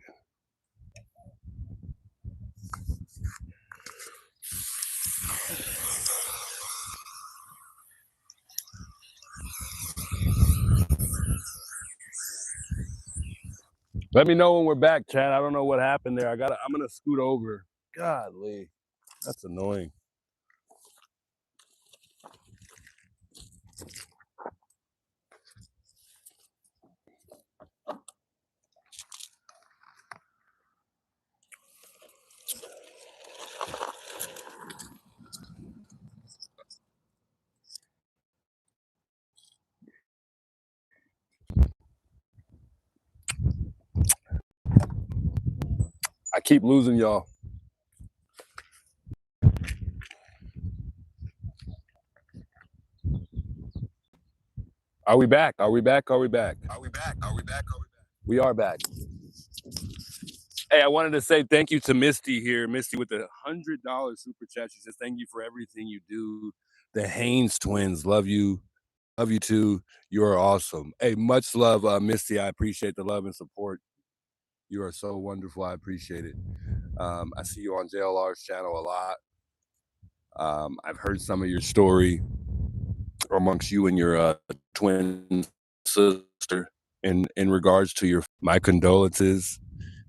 Let me know when we're back, Chad. I don't know what happened there. I'm gonna scoot over. Golly, that's annoying. I keep losing y'all. Are we back? Are we back? Are we back? Are we back? Are we back? Are we back? We are back. Hey, I wanted to say thank you to Misty here. Misty with the $100 super chat. She says, thank you for everything you do. The Haynes twins, love you. Love you too. You are awesome. Hey, much love, Misty. I appreciate the love and support. You are so wonderful. I appreciate it. I see you on JLR's channel a lot. I've heard some of your story amongst you and your twin sister in regards to my condolences.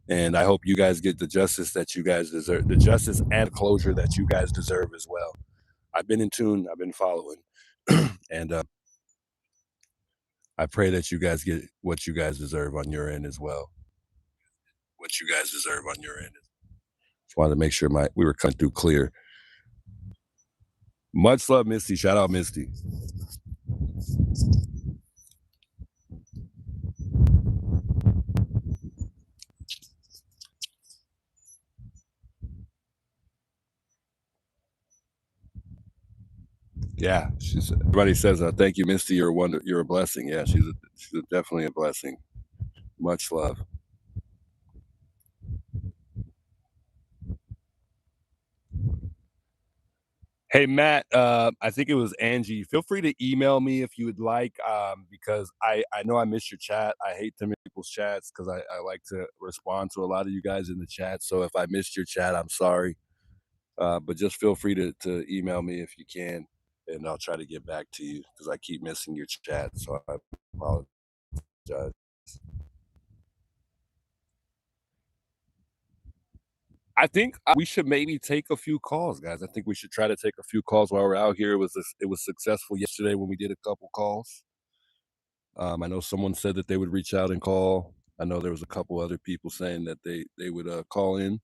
And I hope you guys get the justice that you guys deserve, the justice and closure that you guys deserve as well. I've been in tune. I've been following. And I pray that you guys get what you guys deserve on your end as well. What you guys deserve on your end. Just wanted to make sure we were coming through clear. Much love, Misty. Shout out, Misty. Yeah, everybody says thank you, Misty. You're a blessing. Yeah, she's definitely a blessing. Much love. Hey, Matt, I think it was Angie. Feel free to email me if you would like, because I know I missed your chat. I hate to miss people's chats because I like to respond to a lot of you guys in the chat. So if I missed your chat, I'm sorry. But just feel free to email me if you can, and I'll try to get back to you because I keep missing your chat. So I apologize. I think we should maybe take a few calls, guys. I think we should try to take a few calls while we're out here. It was successful yesterday when we did a couple calls. I know someone said that they would reach out and call. I know there was a couple other people saying that they would call in.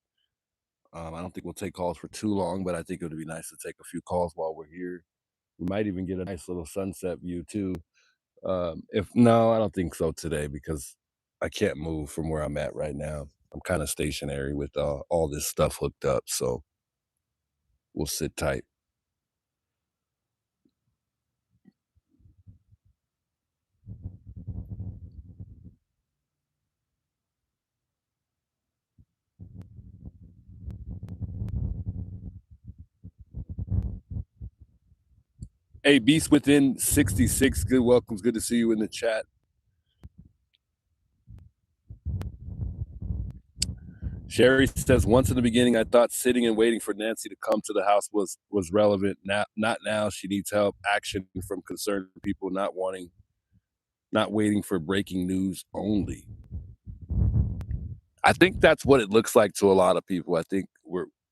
I don't think we'll take calls for too long, but I think it would be nice to take a few calls while we're here. We might even get a nice little sunset view too. No, I don't think so today because I can't move from where I'm at right now. I'm kind of stationary with all this stuff hooked up, so we'll sit tight. Hey, Beast Within 66, good welcomes. Good to see you in the chat. Sherry says, once in the beginning, I thought sitting and waiting for Nancy to come to the house was relevant. Now, not now. She needs help, action from concerned people, not waiting for breaking news only. I think that's what it looks like to a lot of people. I think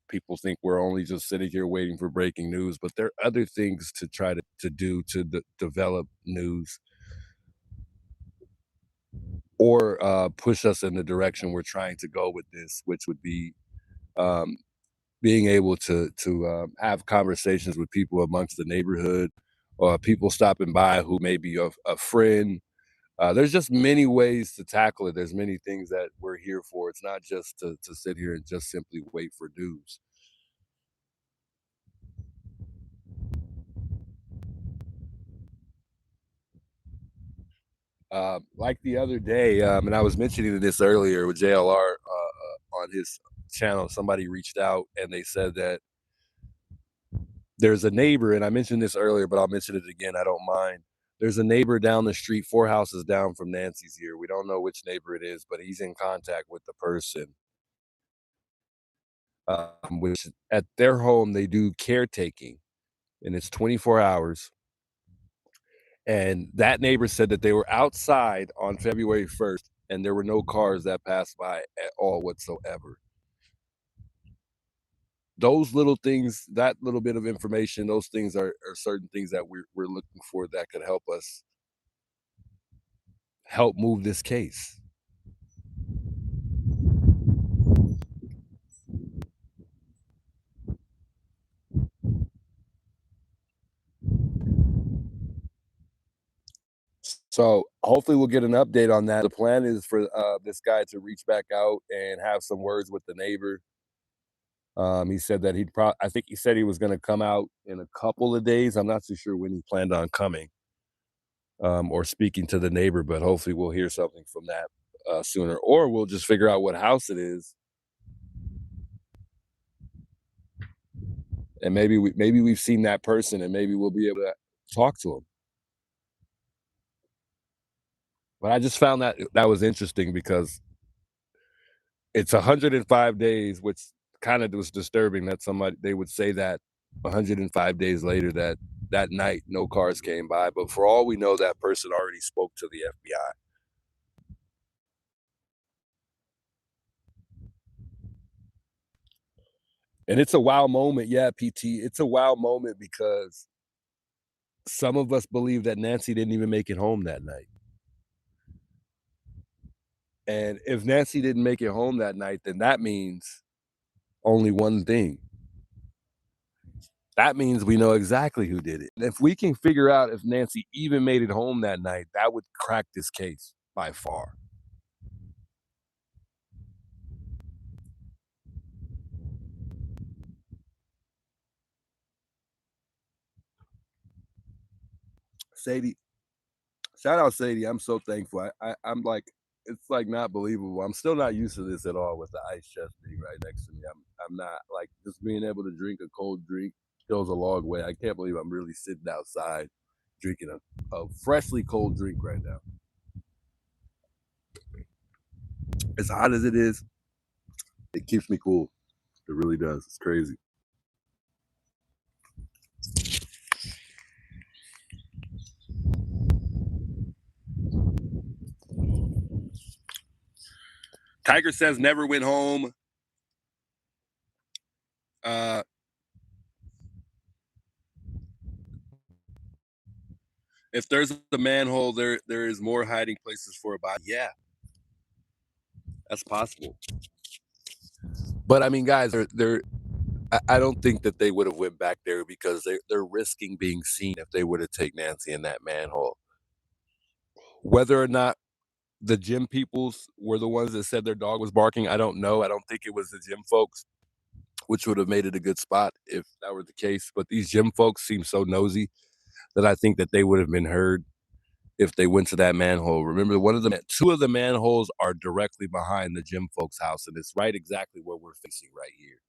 people think we're only just sitting here waiting for breaking news, but there are other things to try to do to develop news or push us in the direction we're trying to go with this, which would be being able to have conversations with people amongst the neighborhood or people stopping by who may be a friend. There's just many ways to tackle it. There's many things that we're here for. It's not just to sit here and just simply wait for news. Like the other day, and I was mentioning this earlier with JLR on his channel, somebody reached out and they said that there's a neighbor, and I mentioned this earlier, but I'll mention it again. I don't mind. There's a neighbor down the street, 4 houses down from Nancy's here. We don't know which neighbor it is, but he's in contact with the person. Which at their home, they do caretaking, and it's 24 hours. And that neighbor said that they were outside on February 1st, and there were no cars that passed by at all whatsoever. Those little things, that little bit of information, those things are certain things that we're looking for that could help us help move this case. So hopefully we'll get an update on that. The plan is for this guy to reach back out and have some words with the neighbor. He said that I think he said he was going to come out in a couple of days. I'm not too sure when he planned on coming or speaking to the neighbor, but hopefully we'll hear something from that sooner, or we'll just figure out what house it is. And maybe we've seen that person, and maybe we'll be able to talk to him. But I just found that was interesting because it's 105 days, which kind of was disturbing that they would say that 105 days later that night no cars came by. But for all we know, that person already spoke to the FBI. And it's a wow moment. Yeah, PT, it's a wow moment because some of us believe that Nancy didn't even make it home that night. And if Nancy didn't make it home that night, then that means only one thing. That means we know exactly who did it. And if we can figure out if Nancy even made it home that night, that would crack this case by far. Sadie, shout out Sadie. I'm so thankful. I'm like, it's like not believable. I'm still not used to this at all with the ice chest being right next to me. I'm not, like, just being able to drink a cold drink goes a long way. I can't believe I'm really sitting outside drinking a freshly cold drink right now. As hot as it is, it keeps me cool. It really does. It's crazy. Tiger says never went home. If there's a manhole, there is more hiding places for a body. Yeah, that's possible. But I mean, guys, I don't think that they would have went back there because they're risking being seen if they were to take Nancy in that manhole. Whether or not the gym peoples were the ones that said their dog was barking, I don't know. I don't think it was the gym folks, which would have made it a good spot if that were the case. But these gym folks seem so nosy that I think that they would have been heard if they went to that manhole. Remember, two of the manholes are directly behind the gym folks' house, and it's right exactly where we're facing right here.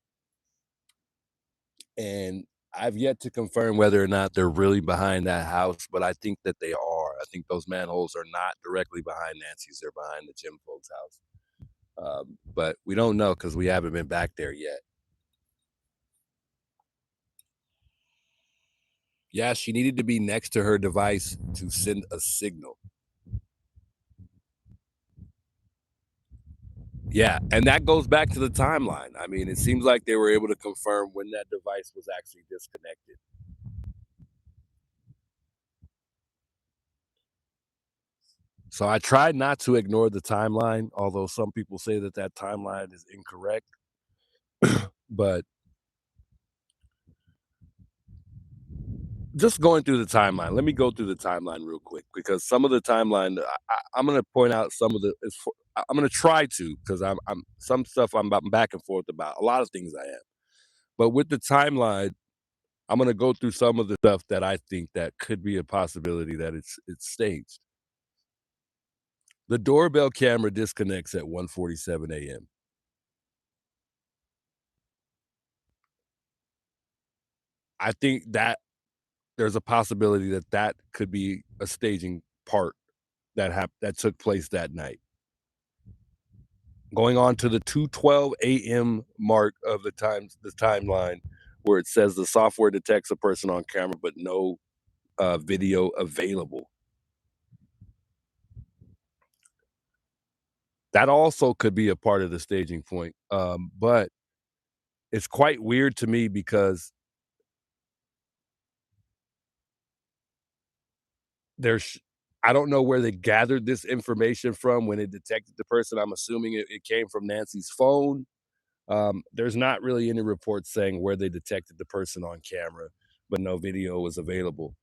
And I've yet to confirm whether or not they're really behind that house, but I think that they are. I think those manholes are not directly behind Nancy's; they're behind the gym folks' house. But we don't know because we haven't been back there yet. Yeah, she needed to be next to her device to send a signal. Yeah, and that goes back to the timeline. I mean, it seems like they were able to confirm when that device was actually disconnected. So I tried not to ignore the timeline, although some people say that that timeline is incorrect. But just going through the timeline, let me go through the timeline real quick because some of the timeline, I'm going to point out some of the. I'm going to try to because I'm some stuff I'm back and forth about. A lot of things I am, but with the timeline, I'm going to go through some of the stuff that I think that could be a possibility that it's staged. The doorbell camera disconnects at 1:47 a.m. I think that there's a possibility that that could be a staging part that took place that night. Going on to the 2:12 a.m. mark of the timeline, where it says the software detects a person on camera, but no video available. That also could be a part of the staging point. But it's quite weird to me because I don't know where they gathered this information from when it detected the person. I'm assuming it came from Nancy's phone. There's not really any reports saying where they detected the person on camera, but no video was available.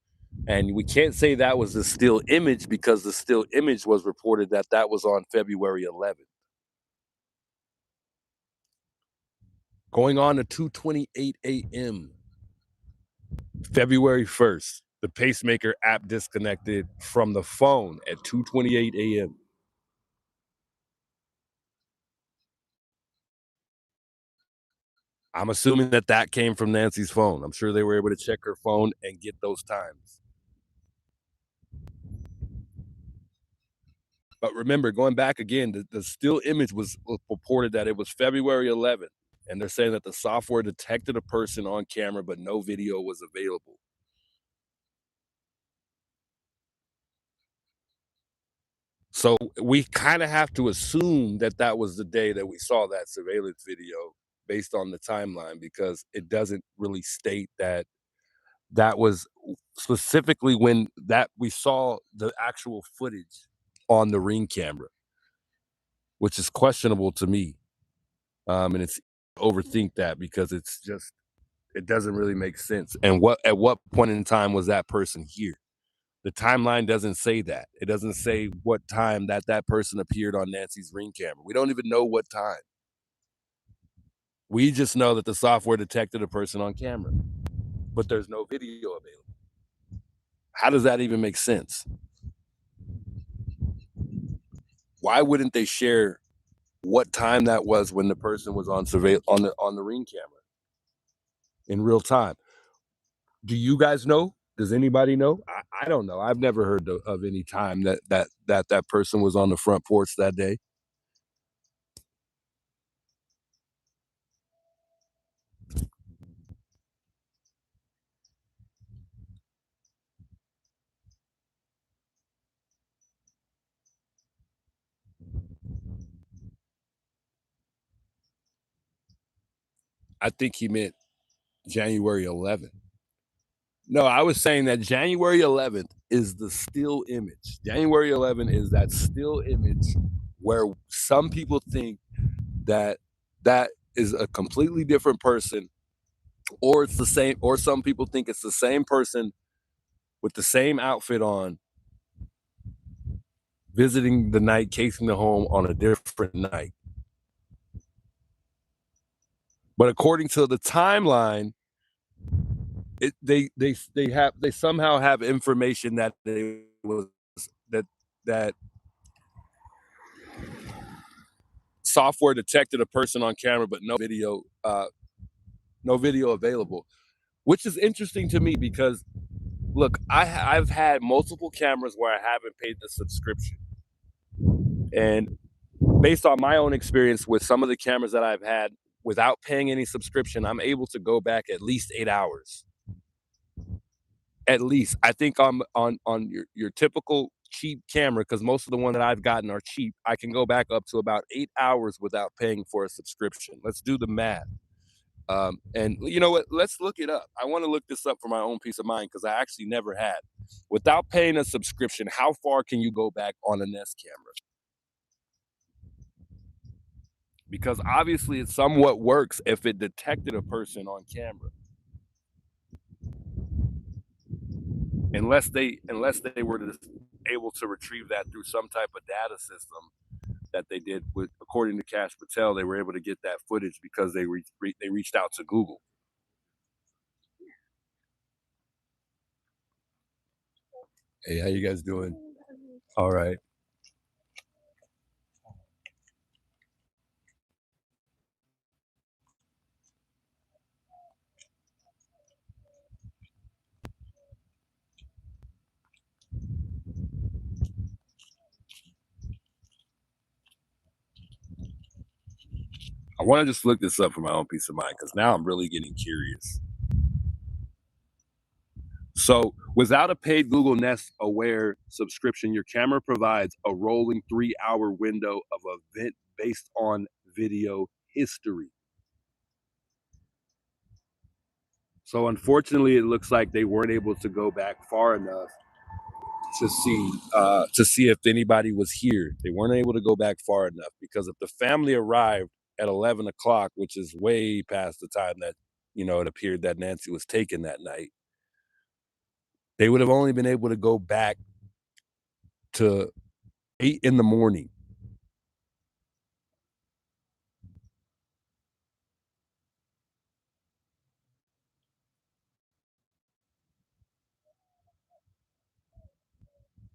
And we can't say that was the still image because the still image was reported that was on February 11th. Going on to 2:28 a.m. February 1st, the pacemaker app disconnected from the phone at 2:28 a.m. I'm assuming that came from Nancy's phone. I'm sure they were able to check her phone and get those times. But remember, going back again, the still image was reported that it was February 11th, and they're saying that the software detected a person on camera, but no video was available. So we kind of have to assume that was the day that we saw that surveillance video based on the timeline, because it doesn't really state that was specifically when that we saw the actual footage on the Ring camera, which is questionable to me. And it's overthink that because it doesn't really make sense. And at what point in time was that person here? The timeline doesn't say that. It doesn't say what time that person appeared on Nancy's Ring camera. We don't even know what time. We just know that the software detected a person on camera, but there's no video available. How does that even make sense? Why wouldn't they share what time that was when the person was on on the Ring camera in real time? Do you guys know? Does anybody know? I don't know. I've never heard of any time that person was on the front porch that day. I think he meant January 11th. No, I was saying that January 11th is the still image. January 11th is that still image where some people think that is a completely different person, or it's the same, or some people think it's the same person with the same outfit on, visiting the night, casing the home on a different night. But according to the timeline, they somehow have information that that software detected a person on camera, but no video available, which is interesting to me because, look, I've had multiple cameras where I haven't paid the subscription, and based on my own experience with some of the cameras that I've had without paying any subscription, I'm able to go back at least 8 hours. At least. I think on your typical cheap camera, because most of the one that I've gotten are cheap, I can go back up to about 8 hours without paying for a subscription. Let's do the math. And you know what? Let's look it up. I want to look this up for my own peace of mind because I actually never had. Without paying a subscription, how far can you go back on a Nest camera? Because obviously it somewhat works if it detected a person on camera. Unless they were able to retrieve that through some type of data system that they did with, according to Cash Patel, they were able to get that footage because they reached out to Google. Hey, how you guys doing? All right. I want to just look this up for my own peace of mind because now I'm really getting curious. So without a paid Google Nest Aware subscription, your camera provides a rolling 3-hour window of event based on video history. So unfortunately, it looks like they weren't able to go back far enough to see if anybody was here. They weren't able to go back far enough, because if the family arrived at 11 o'clock, which is way past the time that, it appeared that Nancy was taken that night, they would have only been able to go back to 8 in the morning.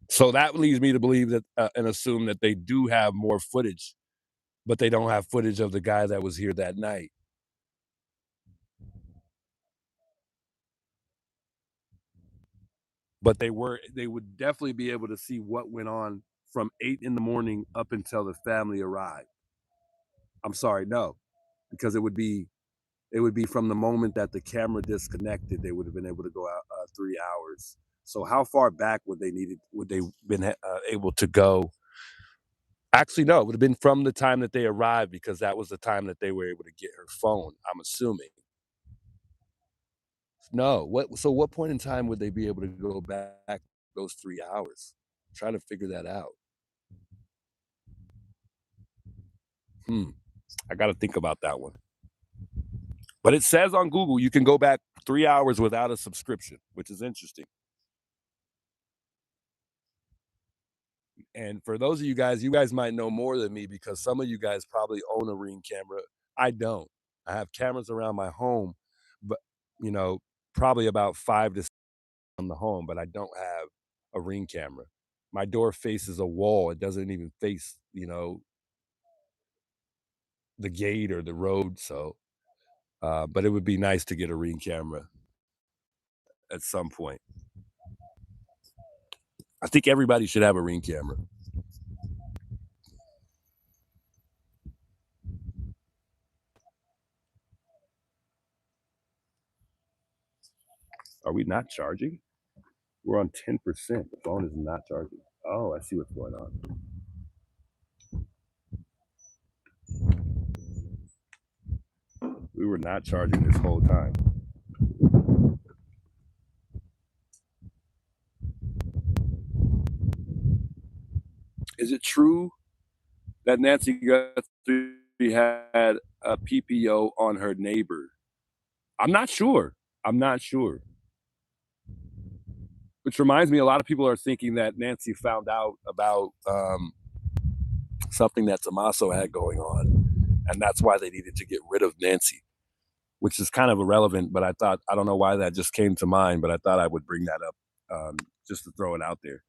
So that leads me to believe that and assume that they do have more footage, but they don't have footage of the guy that was here that night. But they would definitely be able to see what went on from 8 in the morning up until the family arrived. I'm sorry, no, because it would be from the moment that the camera disconnected. They would have been able to go out 3 hours. So how far back would they been able to go? Actually, no, it would have been from the time that they arrived, because that was the time that they were able to get her phone, I'm assuming. No, what point in time would they be able to go back those 3 hours? I'm trying to figure that out. I got to think about that one. But it says on Google you can go back 3 hours without a subscription, which is interesting. And for those of you guys might know more than me, because some of you guys probably own a Ring camera. I don't. I have cameras around my home, but probably about 5 to 6 on the home, but I don't have a Ring camera. My door faces a wall. It doesn't even face, the gate or the road. So, but it would be nice to get a Ring camera at some point. I think everybody should have a Ring camera. Are we not charging? We're on 10%. The phone is not charging. Oh, I see what's going on. We were not charging this whole time. Is it true that Nancy Guthrie had a PPO on her neighbor? I'm not sure. Which reminds me, a lot of people are thinking that Nancy found out about something that Tommaso had going on, and that's why they needed to get rid of Nancy, which is kind of irrelevant, but I don't know why that just came to mind, but I thought I would bring that up just to throw it out there.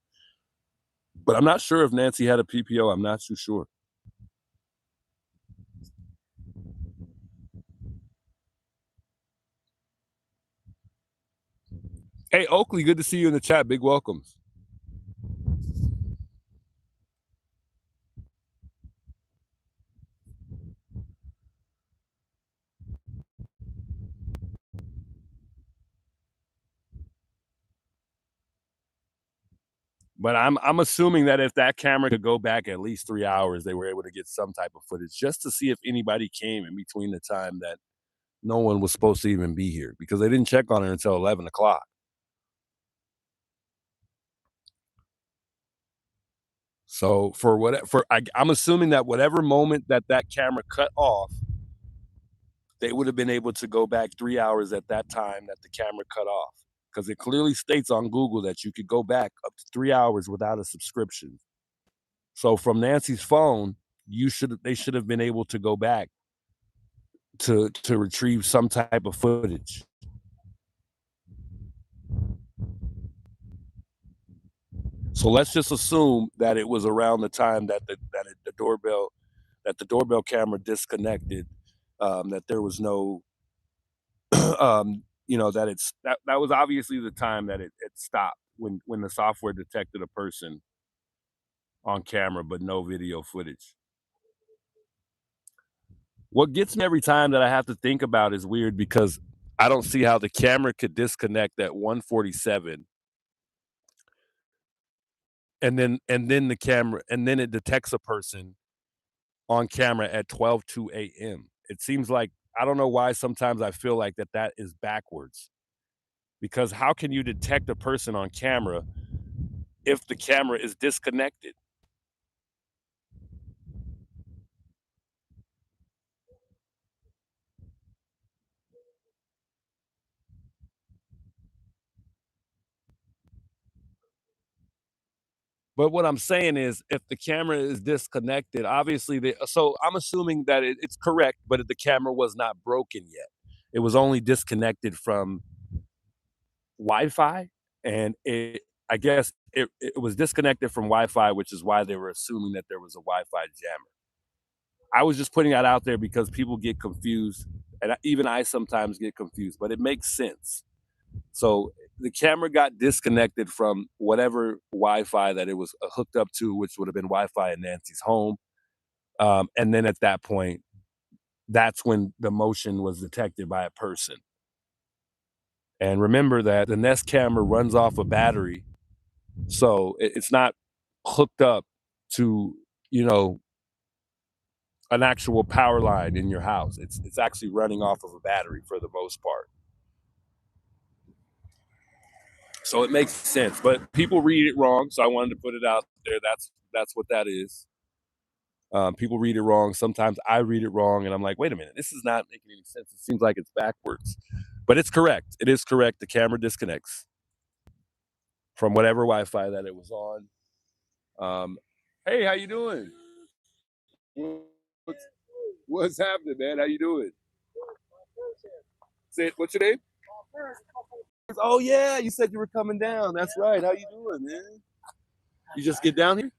But I'm not sure if Nancy had a PPO. I'm not too sure. Hey, Oakley, good to see you in the chat. Big welcomes. But I'm assuming that if that camera could go back at least 3 hours, they were able to get some type of footage just to see if anybody came in between the time that no one was supposed to even be here, because they didn't check on her until 11 o'clock. So I'm assuming that whatever moment that camera cut off, they would have been able to go back 3 hours at that time that the camera cut off, because it clearly states on Google that you could go back up to 3 hours without a subscription. So from Nancy's phone, they should have been able to go back to retrieve some type of footage. So let's just assume that it was around the time that the doorbell camera disconnected, that there was no that was obviously the time that it stopped, when the software detected a person on camera but no video footage. What gets me every time that I have to think about is weird, because I don't see how the camera could disconnect at 1:47 and then the camera and then it detects a person on camera at 12:02 a.m. It seems like I don't know why sometimes I feel like that is backwards. Because how can you detect a person on camera if the camera is disconnected? But what I'm saying is, if the camera is disconnected, obviously, so I'm assuming that it's correct, but the camera was not broken yet. It was only disconnected from Wi-Fi, and I guess it was disconnected from Wi-Fi, which is why they were assuming that there was a Wi-Fi jammer. I was just putting that out there because people get confused, and even I sometimes get confused, but it makes sense. So the camera got disconnected from whatever Wi-Fi that it was hooked up to, which would have been Wi-Fi in Nancy's home. And then at that point, that's when the motion was detected by a person. And remember that the Nest camera runs off a battery, so it's not hooked up to, you know, an actual power line in your house. It's actually running off of a battery for the most part. So it makes sense, but people read it wrong. So I wanted to put it out there. That's what that is. People read it wrong. Sometimes I read it wrong, and I'm like, wait a minute, this is not making any sense. It seems like it's backwards, but it's correct. It is correct. The camera disconnects from whatever Wi-Fi that it was on. Hey, how you doing? What's, what's happening, man? How you doing? Say it. What's your name? Oh yeah, you said you were coming down. That's right. How you doing, man? You just get down here?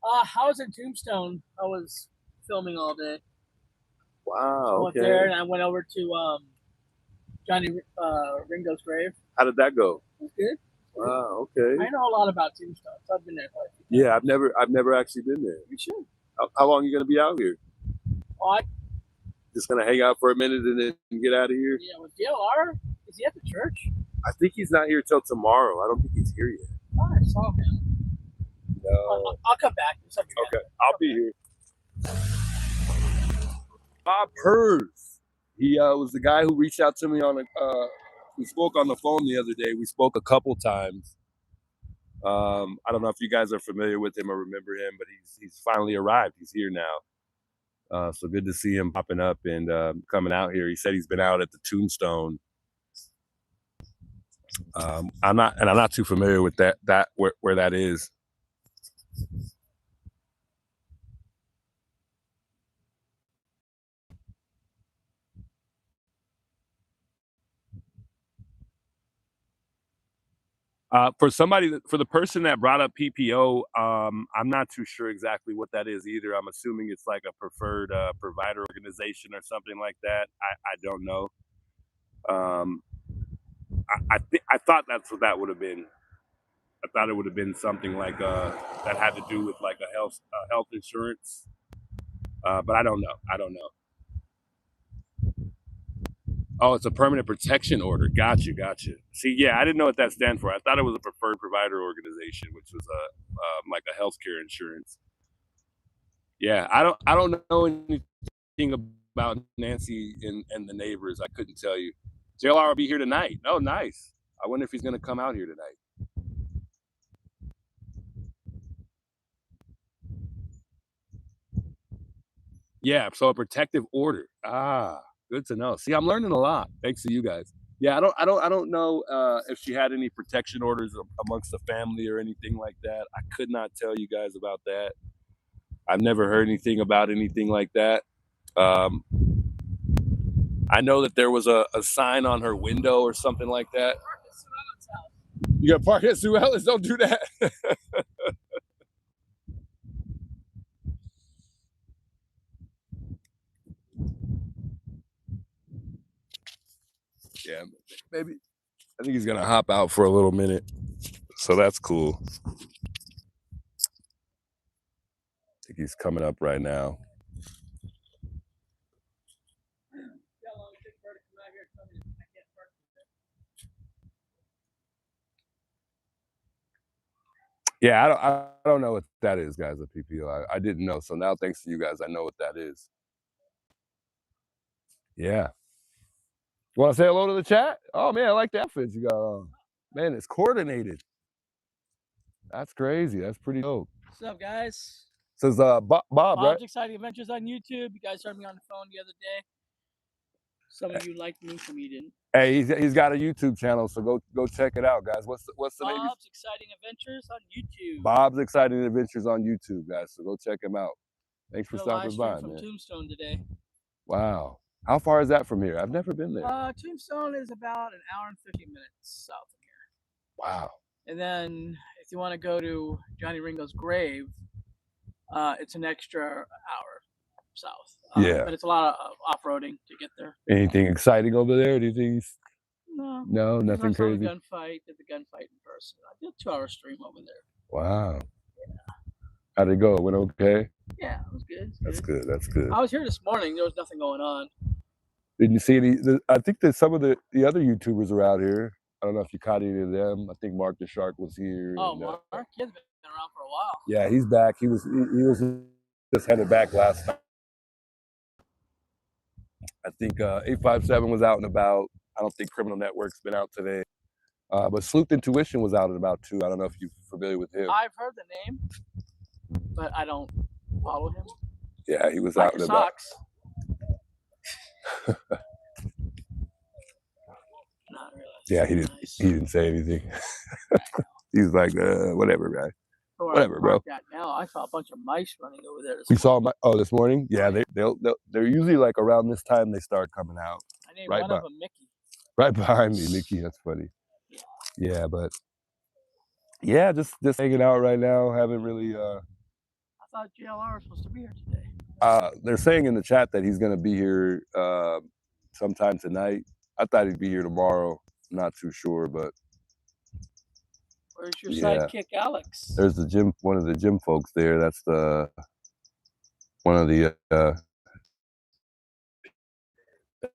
I was in Tombstone. I was filming all day. Wow. I went there and I went over to Johnny Ringo's grave. How did that go? It was good. Wow. Okay. I know a lot about Tombstone, so I've been there quite a few times. Yeah, I've never actually been there. You should. How long are you gonna be out here? Oh, Just gonna hang out for a minute and then get out of here? yeah, with DLR, is he at the church? I think he's not here till tomorrow. I don't think he's here yet. Oh, I saw him. No. I'll come back. Okay, I'll be here. Bob Hers. He was the guy who reached out to me on we spoke on the phone the other day. We spoke a couple times. I don't know if you guys are familiar with him or remember him, but he's finally arrived. He's here now. So good to see him popping up and coming out here. He said he's been out at the Tombstone. I'm not too familiar with that where that is. For the person that brought up PPO, I'm not too sure exactly what that is either. I'm assuming it's like a preferred provider organization or something like that. I don't know. I thought that's what that would have been. I thought it would have been something like that had to do with like a health insurance. But I don't know. I don't know. Oh, it's a permanent protection order. Gotcha. See, yeah, I didn't know what that stands for. I thought it was a preferred provider organization, which was like a healthcare insurance. Yeah, I don't know anything about Nancy and the neighbors. I couldn't tell you. JLR will be here tonight. Oh, nice. I wonder if he's gonna come out here tonight. Yeah, so a protective order. Ah, good to know. See, I'm learning a lot thanks to you guys. Yeah, I don't know if she had any protection orders amongst the family or anything like that. I could not tell you guys about that. I've never heard anything about anything like that. Um, I know that there was a sign on her window or something like that. You got park at Sue Ellis? Don't do that. Yeah, maybe. I think he's gonna hop out for a little minute, so that's cool. I think he's coming up right now. Yeah, I don't know what that is, guys. A PPO. I didn't know. So now, thanks to you guys, I know what that is. Yeah. You want to say hello to the chat? Oh man, I like the outfits you got on. Man, it's coordinated. That's crazy. That's pretty dope. What's up, guys? Says Bob, right? Bob's Exciting Adventures on YouTube. You guys heard me on the phone the other day. Some of you liked me, some of you didn't. Hey, he's got a YouTube channel, so go check it out, guys. What's the name? Bob's Exciting Adventures on YouTube. Bob's Exciting Adventures on YouTube, guys. So go check him out. Thanks for stopping by, from man. Tombstone today. Wow. How far is that from here? I've never been there. Tombstone is about an hour and 50 minutes south of here. Wow. And then if you want to go to Johnny Ringo's grave, it's an extra hour south. Yeah. But it's a lot of off-roading to get there. Anything exciting over there? Do you think? No, nothing crazy. Did the gunfight in person. I did a 2-hour stream over there. Wow. How'd it go? It went okay? Yeah, it was good. That's good. That's good. I was here this morning. There was nothing going on. Didn't you see any? I think that some of the other YouTubers are out here. I don't know if you caught any of them. I think Mark the Shark was here. Oh, and, Mark? He's been around for a while. Yeah, he's back. He was just headed back last night. I think 857 was out and about. I don't think Criminal Network's been out today. But Sleuth Intuition was out and about too. I don't know if you're familiar with him. I've heard the name, but I don't follow him. Yeah, he was out and about. Not really. Yeah, he didn't say anything. He's like, whatever, guy. Whatever, bro. Now I saw a bunch of mice running over there. We saw this morning. Yeah, they're usually like around this time they start coming out. I named one of them Mickey. Right behind me, Mickey. That's funny. Yeah, but yeah, just hanging out right now. Haven't really. I thought JLR was supposed to be here today. They're saying in the chat that he's gonna be here sometime tonight. I thought he'd be here tomorrow. I'm not too sure, but. Where's your sidekick, Alex? There's the gym. One of the gym folks there. That's one of the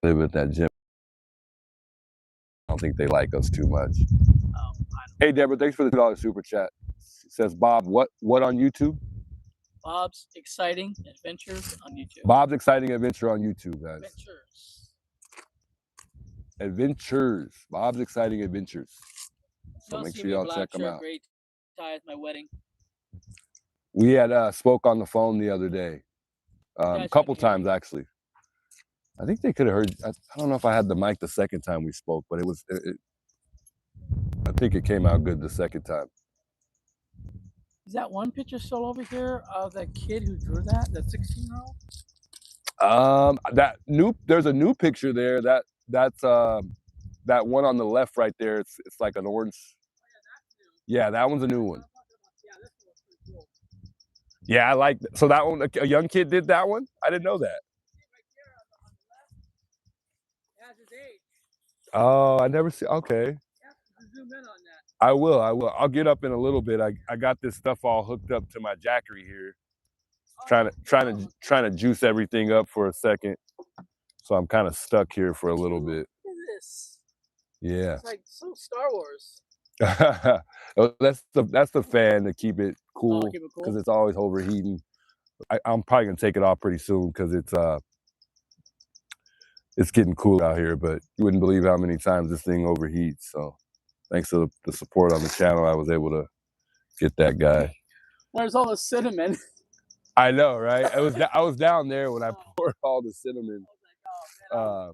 live at that gym. I don't think they like us too much. Hey, Deborah, thanks for the $2 super chat. It says Bob, what on YouTube? Bob's Exciting Adventures on YouTube. Bob's Exciting Adventure on YouTube, guys. Adventures. Bob's Exciting Adventures. So make sure y'all check them out. Great tie at my wedding. We had spoke on the phone the other day, a couple times actually. I think they could have heard. I don't know if I had the mic the second time we spoke, but I think it came out good the second time. Is that one picture still over here of that kid who drew that 16-year-old? There's a new picture there. That's that one on the left right there. It's like an orange. Yeah, that one's a new one. Yeah, I like that. So that one, a young kid did that one? I didn't know that. Oh, I never see. Okay. I will. I'll get up in a little bit. I got this stuff all hooked up to my jackery here. Trying to juice everything up for a second. So I'm kind of stuck here for a little bit. Look at this. Yeah. It's like so Star Wars. That's the fan to keep it cool because it's always overheating. I'm probably gonna take it off pretty soon because it's getting cool out here. But you wouldn't believe how many times this thing overheats. So thanks to the support on the channel, I was able to get that guy. Where's all the cinnamon? I know, right? I was down there when I poured all the cinnamon. I was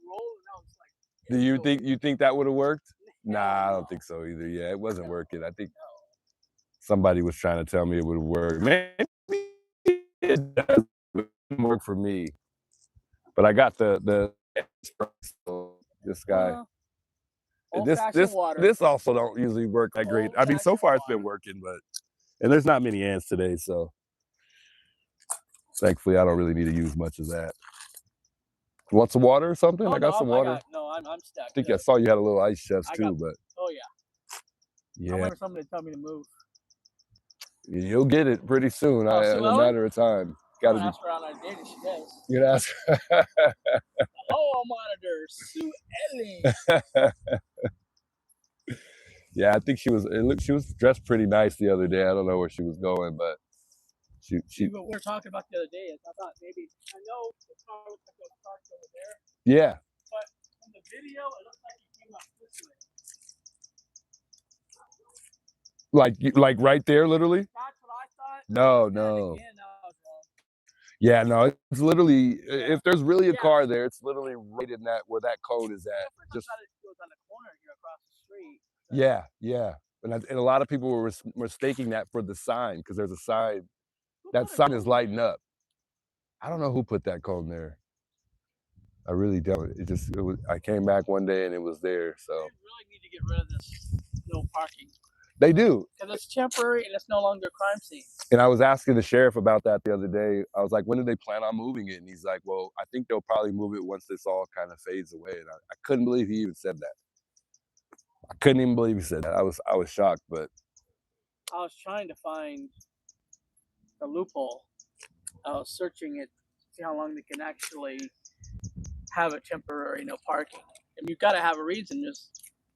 rolling. I was like, do you think that would have worked? Nah, I don't think so either. Yeah, it wasn't working. I think somebody was trying to tell me it would work. Maybe it doesn't work for me. But I got the espresso. This guy. This also don't usually work that great. I mean, so far it's been working, and there's not many ants today, so thankfully I don't really need to use much of that. You want some water or something? I got some water. I'm stuck. I think I saw you had a little ice chest too, but. Oh yeah. Yeah. I wait for somebody to tell me to move. You'll get it pretty soon. In a matter of time. Gotta ask her on our date if she does. You're gonna ask her. Hello, monitor, Sue Elling. Yeah, I think she was. She was dressed pretty nice the other day. I don't know where she was going, but she. What we were talking about the other day is I thought maybe I know the car looks like it was parked over there. Yeah. But in the video, it looks like he came up this way. Like right there, literally. That's what I thought. No, And no. again, I was wrong. Yeah, no. It's literally Yeah. if there's really a Yeah. car there, it's literally right in that where that cone is at. Just it was on the corner here across the street. So. Yeah, yeah. And a lot of people were mistaking that for the sign because there's a sign. That sign is lighting up. I don't know who put that cone there. I really don't. I came back one day and it was there. So they really need to get rid of this no parking. They do. Because it's temporary and it's no longer a crime scene. And I was asking the sheriff about that the other day. I was like, when do they plan on moving it? And he's like, well, I think they'll probably move it once this all kind of fades away. And I couldn't believe he even said that. I couldn't even believe he said that. I was shocked, but I was trying to find the loophole. I was searching it to see how long they can actually have a temporary no parking. And you've got to have a reason.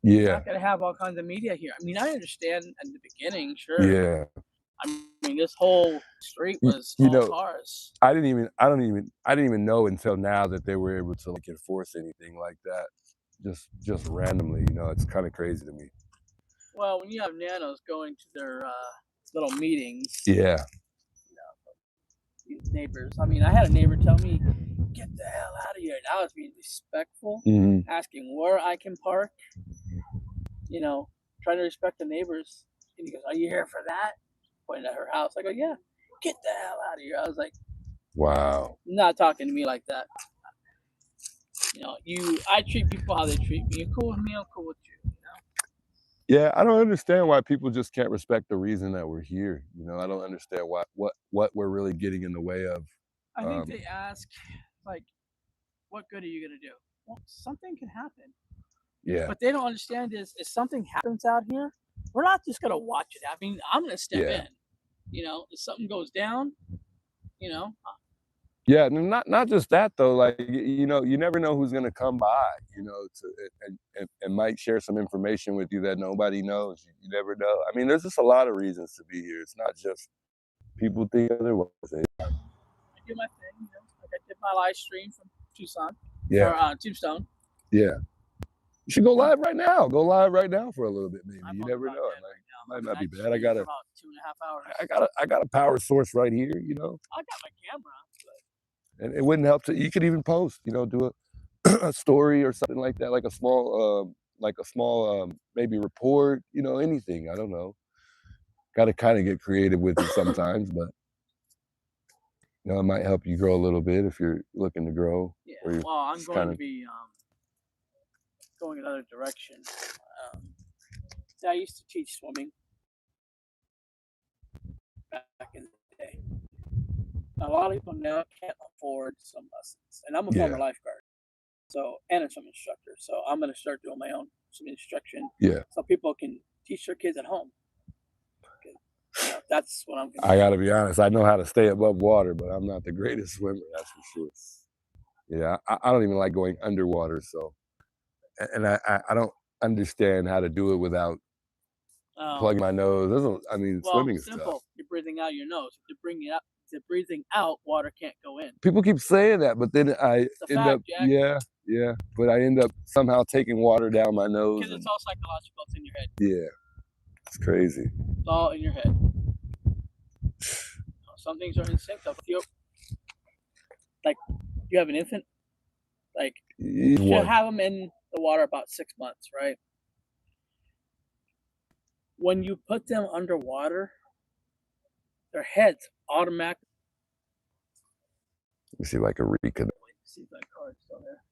You're not going to have all kinds of media here. I mean, I understand at the beginning, sure. Yeah. I mean, this whole street was all cars. I didn't even know until now that they were able to like enforce anything like that. Just randomly, it's kind of crazy to me. Well, when you have nanos going to their little meetings, yeah, these neighbors. I mean, I had a neighbor tell me, "Get the hell out of here." And I was being respectful, asking where I can park. Trying to respect the neighbors. And he goes, "Are you here for that?" Pointing at her house. I go, "Yeah." Get the hell out of here. I was like, wow. Not talking to me like that. I treat people how they treat me. You're cool with me, I'm cool with you. Yeah, I don't understand why people just can't respect the reason that we're here. I don't understand what we're really getting in the way of. I think they ask, like, what good are you gonna do? Well, something can happen. Yeah. What they don't understand is if something happens out here, we're not just gonna watch it. I mean, I'm gonna step in. If something goes down, Yeah, not just that though. Like you never know who's gonna come by. And might share some information with you that nobody knows. You never know. I mean, there's just a lot of reasons to be here. It's not just people think otherwise. I do my thing. Like I did my live stream from Tucson. Yeah. Or Tombstone. Yeah. You should go live right now. Go live right now for a little bit, maybe. You never know. It might not be bad. I got about 2.5 hours. I got a power source right here. I got my camera. And it wouldn't help to. You could even post. Do a story or something like that, like a small, maybe report. Anything. I don't know. Got to kind of get creative with it sometimes, but it might help you grow a little bit if you're looking to grow. Yeah. Well, I'm going to be going another direction. I used to teach swimming back in the day. A lot of people now can't afford some lessons, and I'm a former lifeguard, and a swim instructor. So I'm going to start doing my own swim instruction. Yeah. So people can teach their kids at home. That's what I'm. I got to be honest. I know how to stay above water, but I'm not the greatest swimmer. That's for sure. Yeah, I don't even like going underwater. So, and I don't understand how to do it without plugging my nose. Swimming is simple. Tough. You're breathing out your nose. You're breathing out, water can't go in. People keep saying that, but then I end up, yeah. But I end up somehow taking water down my nose. Because it's all psychological. It's in your head. Yeah, it's crazy. It's all in your head. Some things are instinct. Like, you have an infant. Like, you should have them in the water about 6 months, right? When you put them underwater, their heads automatically. You see, like a reconnect. See if that card's still there.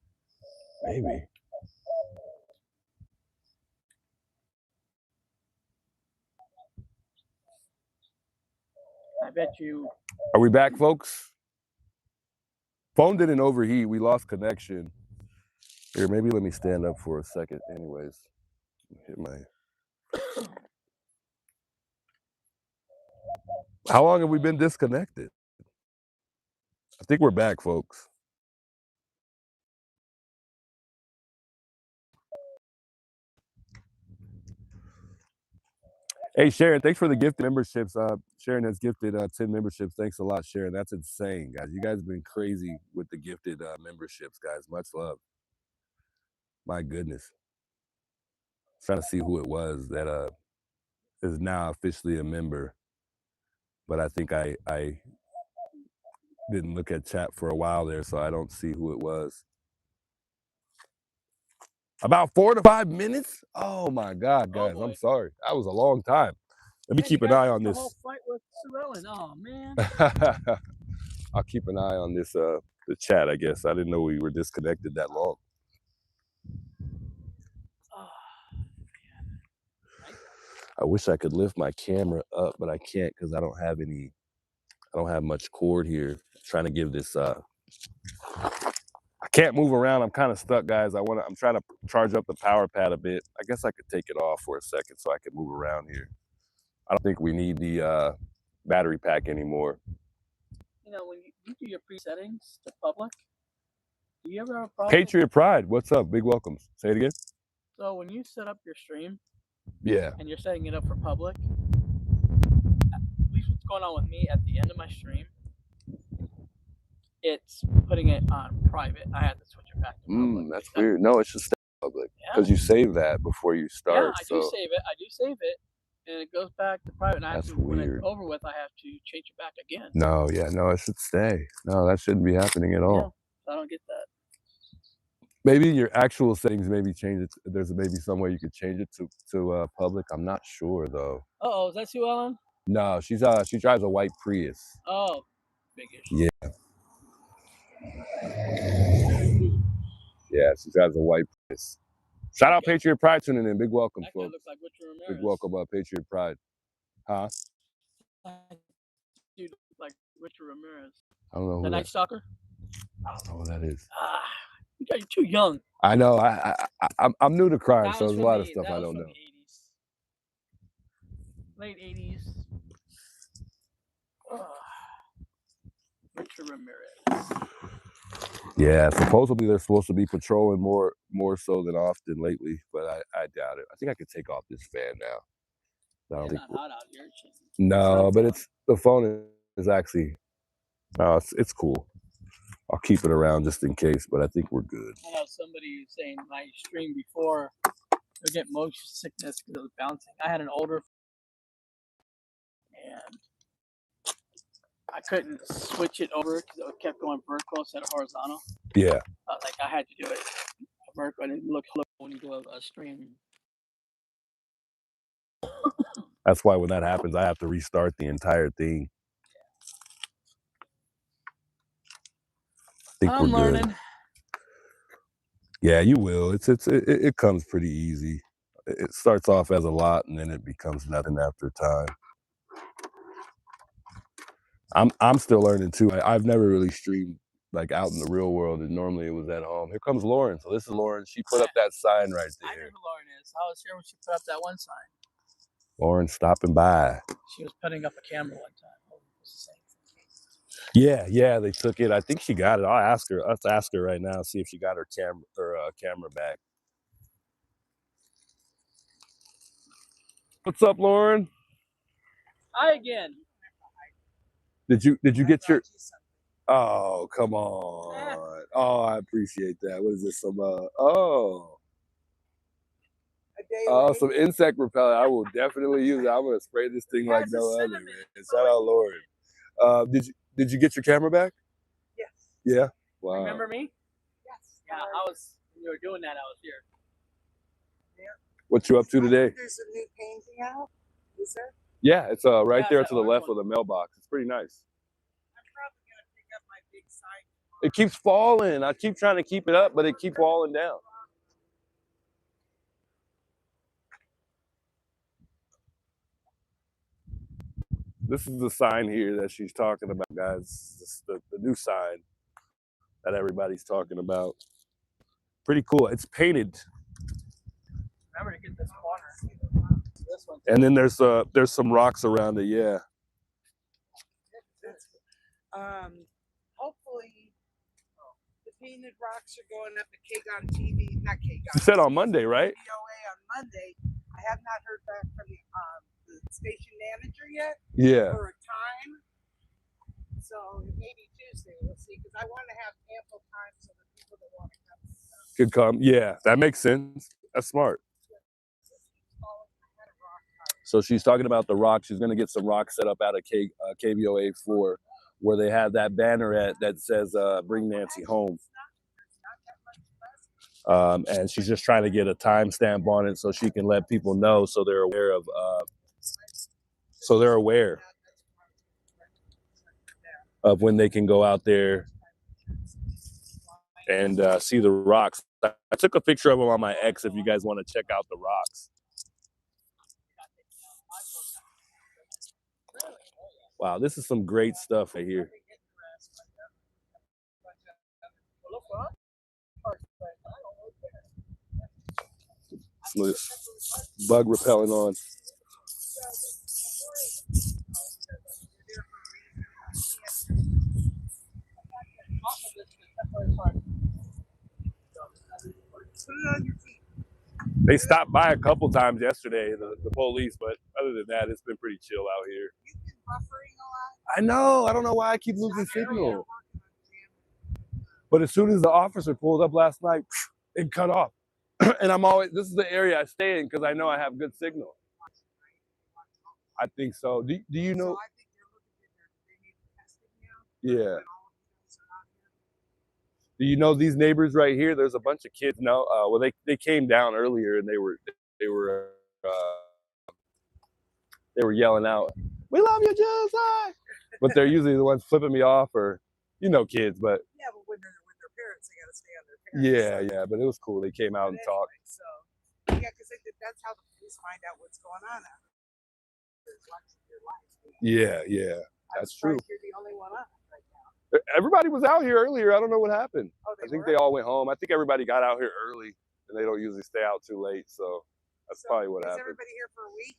Maybe. I bet you. Are we back, folks? Phone didn't overheat. We lost connection. Here, maybe let me stand up for a second. Anyways, hit my. How long have we been disconnected? I think we're back, folks. Hey, Sharon, thanks for the gift memberships. Sharon has gifted 10 memberships. Thanks a lot, Sharon. That's insane, guys. You guys have been crazy with the gifted memberships, guys. Much love. My goodness. Trying to see who it was that is now officially a member. But I think I didn't look at chat for a while there, so I don't see who it was. About 4 to 5 minutes? Oh my God, guys, I'm sorry. That was a long time. Let me keep an eye on this. The whole fight with Llewellyn. Oh man. I'll keep an eye on this the chat, I guess. I didn't know we were disconnected that long. Oh, I wish I could lift my camera up, but I can't because I don't have much cord here. I'm trying to give this I can't move around. I'm kind of stuck, guys. I'm trying to charge up the power pad a bit. I guess I could take it off for a second so I can move around here. I don't think we need the battery pack anymore. You know, when you do your pre-settings to public, do you ever have a problem? Patriot Pride, what's up? Big welcomes. Say it again. So when you set up your stream, yeah, and you're setting it up for public, at least what's going on with me at the end of my stream, it's putting it on private. I have to switch it back to public. That's weird. No, it should stay public because Yeah. you save that before you start. Yeah, I do save it. I do save it, and it goes back to private. And I have to, when it's over with, I have to change it back again. No, yeah, no, it should stay. No, that shouldn't be happening at all. Yeah, I don't get that. Maybe your actual settings, maybe change it. There's maybe some way you could change it to public. I'm not sure though. Oh, is that Sue Ellen? No, she drives a white Prius. Oh, big issue. Yeah. Yeah, she drives a white Prius. Shout out Patriot Pride tuning in. Big welcome, That guy folks. looks like Richard Ramirez. Big welcome, Patriot Pride. Huh? Dude, like Richard Ramirez. I don't know who the Night Stalker. I don't know who that is. You're too young. I know. I'm new to crime, so there's a lot of stuff I don't know. Late 80s. Richard Ramirez. Yeah, supposedly they're supposed to be patrolling more so than often lately, but I doubt it. I think I could take off this fan now. I don't think It's not hot out here. no, but the phone is actually it's cool. I'll keep it around just in case, but I think we're good. I know somebody saying my stream before they'll get motion sickness because it was bouncing. I had an older and I couldn't switch it over because it kept going vertical instead of horizontal. Yeah. I had to do it vertical. I didn't look when you do a stream. That's why when that happens, I have to restart the entire thing. I think I'm we're learning. Good. Yeah, you will. It comes pretty easy. It starts off as a lot, and then it becomes nothing after time. I'm still learning too. I've never really streamed like out in the real world, and normally it was at home. Here comes Lauren. So this is Lauren. She put up that sign right there. I know who Lauren is. I was here when she put up that one sign. Lauren stopping by. She was putting up a camera one time. Yeah, they took it. I think she got it. I'll ask her. Let's ask her right now. See if she got her camera back. What's up, Lauren? Hi again. Did you get your? Oh, come on. Oh, I appreciate that. What is this? Some some insect repellent. I will definitely use it. I'm gonna spray this thing like no other, man. Shout out Lauren. Did you get your camera back? Yes. Yeah. Wow. Remember me? Yes. Yeah, when you were doing that, I was here. Yeah. What you up to today? There's a new painting out. Is there? Yeah, it's right there to the left of the mailbox. It's pretty nice. I'm probably gonna pick up my big sign. It keeps falling. I keep trying to keep it up, but it keeps falling down. This is the sign here that she's talking about, guys. This is the new sign that everybody's talking about. Pretty cool. It's painted. Remember to get this corner. This one. And then there's some rocks around it. Yeah. Hopefully the painted rocks are going up at KGON TV. Not KGON. You said on Monday, right? VOA on Monday. I have not heard back from the station manager yet. Yeah. For a time. So maybe Tuesday we'll see, because I want to have ample time so the people that want to come Could come. Yeah, that makes sense. That's smart. So she's talking about the rock. She's going to get some rocks set up out of KVOA 4, where they have that banner at that says "Bring Nancy Home." And she's just trying to get a timestamp on it so she can let people know, so they're aware of. So they're aware of when they can go out there and see the rocks. I took a picture of them on my X if you guys want to check out the rocks. Wow, this is some great stuff right here. This bug repelling on. They stopped by a couple times yesterday, the police, but other than that, it's been pretty chill out here. You've been buffering a lot. I know. I don't know why I keep losing signal. But as soon as the officer pulled up last night, it cut off. And I'm always, this is the area I stay in because I know I have good signal. I think so. Do you know? So I think they're looking at they need testing now. Yeah. Do you know these neighbors right here? There's a bunch of kids now. Well, they came down earlier and they were yelling out, "We love you, Josiah!" But they're usually the ones flipping me off, or kids. But yeah, but when they're with their parents, they gotta stay on their parents. Yeah. But it was cool. They came out and talked. So yeah, because that's how the police find out what's going on out there. Watching your life. Yeah. That's true. You're the only one up right now. Everybody was out here earlier. I don't know what happened. Oh, I think they all went home. I think everybody got out here early, and they don't usually stay out too late. So that's probably what happened. Is everybody here for a week?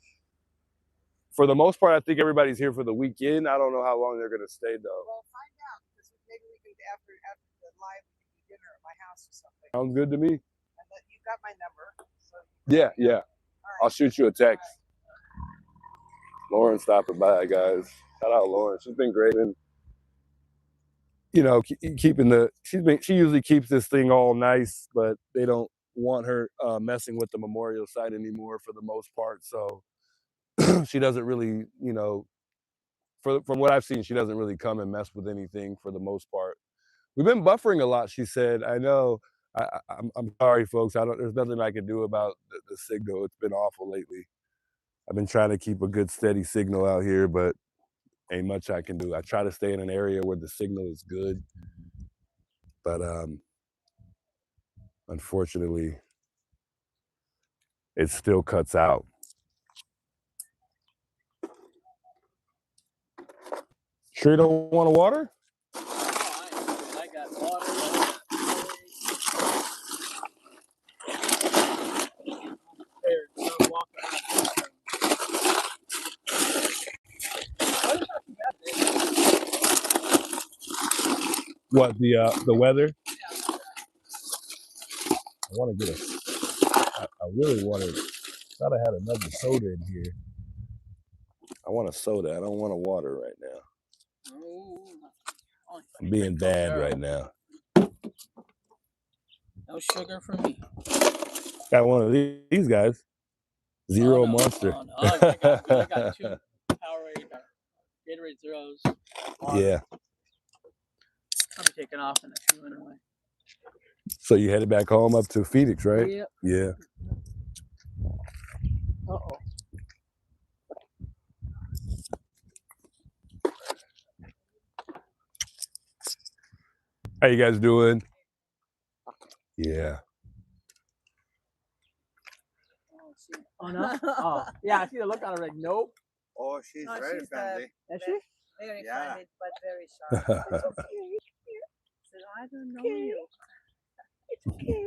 For the most part, I think everybody's here for the weekend. I don't know how long they're going to stay, though. Well, find out, because maybe we can, after the live, we can do dinner at my house or something. Sounds good to me. And you got my number. So Yeah. right. I'll shoot you a text. Right. Lauren stopping by, guys. Shout out Lauren. She's been great. And keeping she usually keeps this thing all nice, but they don't want her messing with the memorial site anymore for the most part. So she doesn't really, from what I've seen, she doesn't really come and mess with anything for the most part. We've been buffering a lot, she said. I know. I'm sorry, folks. There's nothing I can do about the signal. It's been awful lately. I've been trying to keep a good steady signal out here, but ain't much I can do. I try to stay in an area where the signal is good, but unfortunately, it still cuts out. Sure you don't want a water? I got water. What, the weather? I want to get I really wanted, thought I had another soda in here. I want a soda. I don't want a water right now. I'm being bad right now. No sugar for me. Got one of these guys. Zero Monster. Oh, no. I got 2 Powerade, Gatorade Zeros. Yeah. I'll be taking off in a few anyway. So you headed back home up to Phoenix, right? Yep. Yeah. Uh-oh. How you guys doing? Yeah. Oh, no? Oh, yeah, I see the look on her like, nope. Oh, she's very friendly. Is she? Very Yeah. friendly, but very sharp. It's okay. Said, I don't know you. It's okay.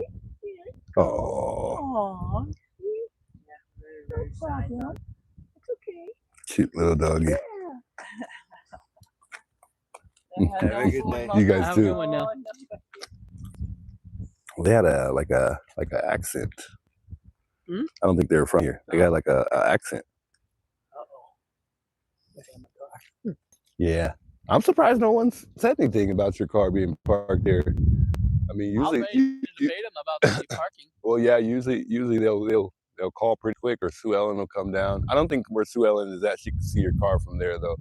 Oh. Aww. Yeah, very shy dog. It's okay. Cute little doggy. Have a good day. You guys Have a too. good one now. They had like a accent. Hmm? I don't think they were from here. They got like a accent. Uh-oh. Yeah, I'm surprised no one's said anything about your car being parked there. I mean, usually I'm ready to debate them about the parking. well, yeah, usually they'll call pretty quick, or Sue Ellen will come down. I don't think where Sue Ellen is at, she can see your car from there though.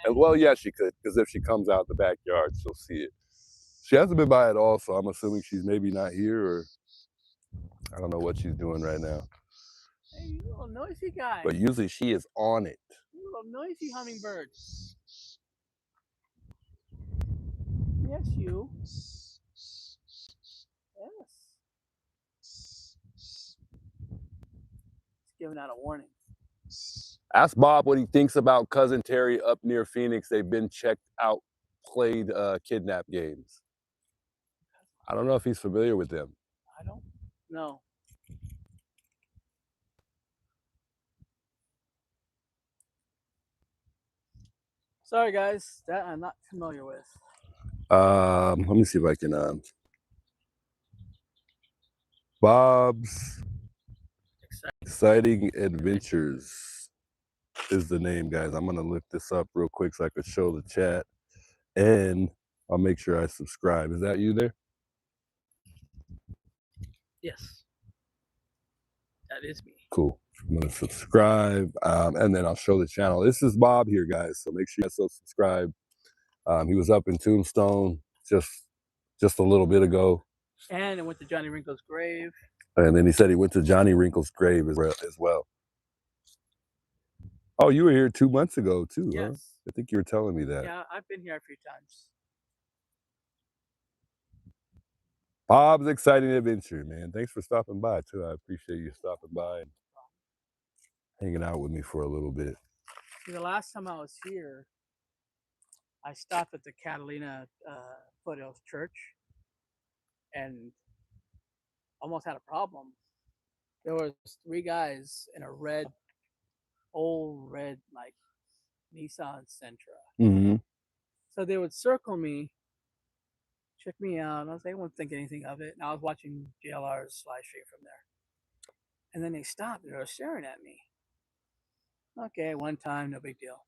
And well, yeah, she could, because if she comes out the backyard, she'll see it. She hasn't been by at all, so I'm assuming she's maybe not here, or I don't know what she's doing right now. Hey, you little noisy guy. But usually she is on it. You little noisy hummingbird. Yes, you. Yes. It's giving out a warning. Ask Bob what he thinks about Cousin Terry up near Phoenix. They've been checked out, played kidnap games. I don't know if he's familiar with them. I don't know. Sorry, guys. That I'm not familiar with. Let me see if I can. Bob's Exciting Adventures is the name, guys. I'm gonna look this up real quick so I could show the chat, and I'll make sure I subscribe. Is that you there? Yes. That is me. Cool. I'm gonna subscribe, and then I'll show the channel. This is Bob here, guys. So make sure you guys subscribe. He was up in Tombstone just a little bit ago. And I went to Johnny Wrinkle's grave. And then he said he went to Johnny Wrinkle's grave as well. Oh, you were here 2 months ago too, Yes. huh? I think you were telling me that. Yeah, I've been here a few times. Bob's Exciting Adventure, man. Thanks for stopping by too. I appreciate you stopping by and hanging out with me for a little bit. The last time I was here, I stopped at the Catalina Foothills Church and almost had a problem. There was 3 guys in a old red like Nissan Sentra. Mm-hmm. So they would circle me, check me out, and they wouldn't think anything of it. And I was watching JLR's live stream from there. And then they stopped and they were staring at me. Okay, one time, no big deal.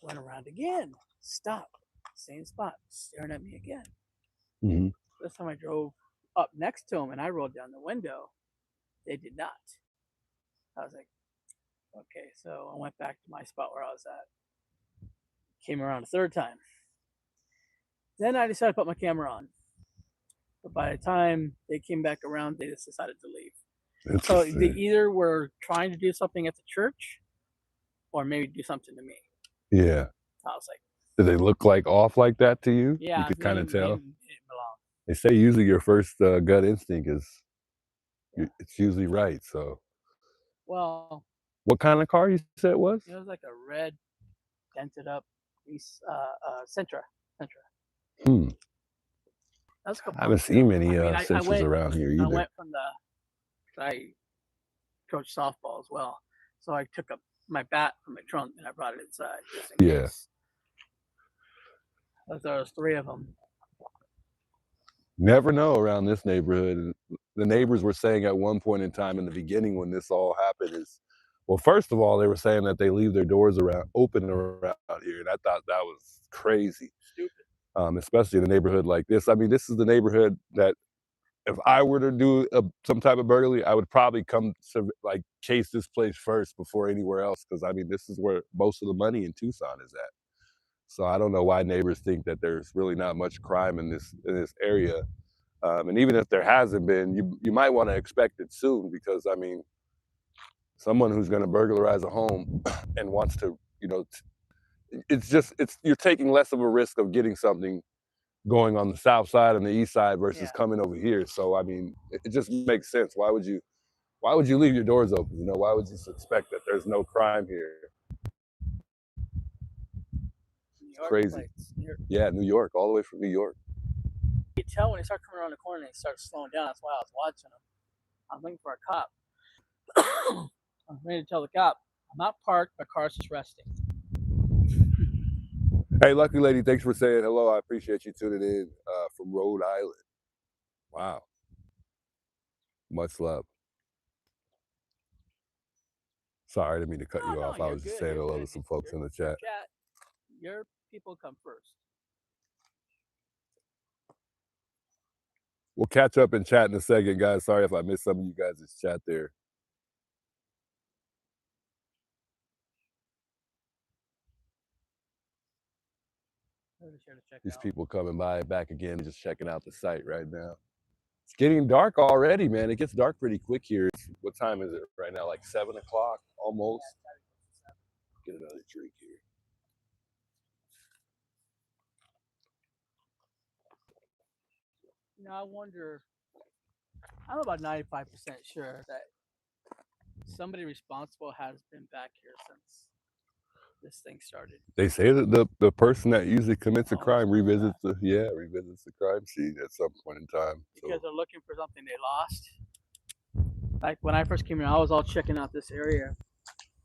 Went around again, stopped, same spot, staring at me again. Mm-hmm. This time I drove up next to them and I rolled down the window. They did not. I was like, okay, so I went back to my spot where I was at. Came around a 3rd time. Then I decided to put my camera on. But by the time they came back around, they just decided to leave. So they either were trying to do something at the church or maybe do something to me. Yeah. I was like, did they look like off like that to you? Yeah. You could kind of tell. They They say usually your first gut instinct is it's usually right. So, well, what kind of car you said it was? It was like a red, dented up Sentra. Hmm. That's a couple I haven't seen many Sentras I around here either. I went from I coached softball as well, so I took up my bat from my trunk and I brought it inside. Just in case. There was 3 of them. Never know around this neighborhood. The neighbors were saying at one point in time in the beginning when this all happened is, well, first of all, they were saying that they leave their doors open around here, and I thought that was crazy. Stupid. Especially in a neighborhood like this. I mean, this is the neighborhood that if I were to do some type of burglary, I would probably come to like chase this place first before anywhere else, because I mean, this is where most of the money in Tucson is at. So I don't know why neighbors think that there's really not much crime in this area. And even if there hasn't been, you might want to expect it soon, because I mean, someone who's going to burglarize a home and wants to, you're taking less of a risk of getting something going on the south side and the east side versus coming over here. So I mean, it just makes sense. Why would you leave your doors open? Why would you suspect that there's no crime here? Crazy. Yeah, New York, all the way from New York. You tell when they start coming around the corner and they start slowing down. That's why I was watching them. I'm looking for a cop. I'm ready to tell the cop, I'm not parked, my car's just resting. Hey, Lucky Lady, thanks for saying hello. I appreciate you tuning in from Rhode Island. Wow. Much love. Sorry, I didn't mean to cut No, you no, off. I you're was just good. saying You're hello good. to some folks in the chat. Your people come first. We'll catch up in chat in a second, guys. Sorry if I missed some of you guys' chat there. These people coming by back again, just checking out the site right now. It's getting dark already, man. It gets dark pretty quick here. What time is it right now? Like 7 o'clock almost. Get another drink here. You know, I wonder, I'm about 95% sure that somebody responsible has been back here since this thing started. They say that the person that usually commits a crime revisits the crime scene at some point in time. Because they're looking for something they lost. Like when I first came here, I was all checking out this area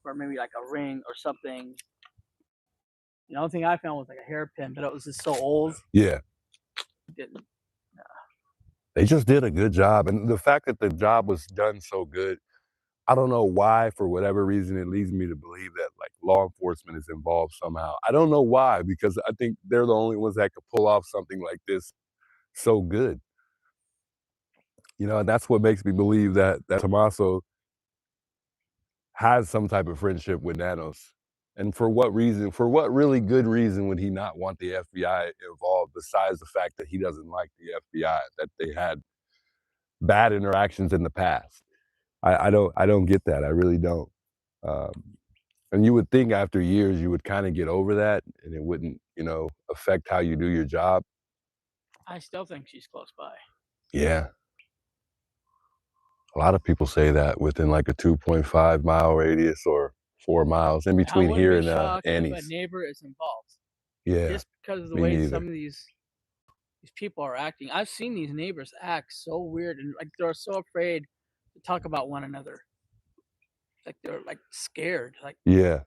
for maybe like a ring or something. The only thing I found was like a hairpin, but it was just so old. Yeah. Didn't. They just did a good job. And the fact that the job was done so good, I don't know why, for whatever reason, it leads me to believe that like law enforcement is involved somehow. I don't know why, because I think they're the only ones that could pull off something like this so good. You know, and that's what makes me believe that Tommaso has some type of friendship with Nanos. And for what reason, for what really good reason would he not want the FBI involved, besides the fact that he doesn't like the FBI, that they had bad interactions in the past? I don't get that. I really don't. And you would think after years you would kind of get over that and it wouldn't, you know, affect how you do your job. I still think she's close by. Yeah. A lot of people say that within like a 2.5 mile radius or 4 miles in between here and Annie's. If a neighbor is involved. Yeah. Just because of the way some of these people are acting. I've seen these neighbors act so weird and like they're so afraid to talk about one another. Like they're like scared. Like yeah.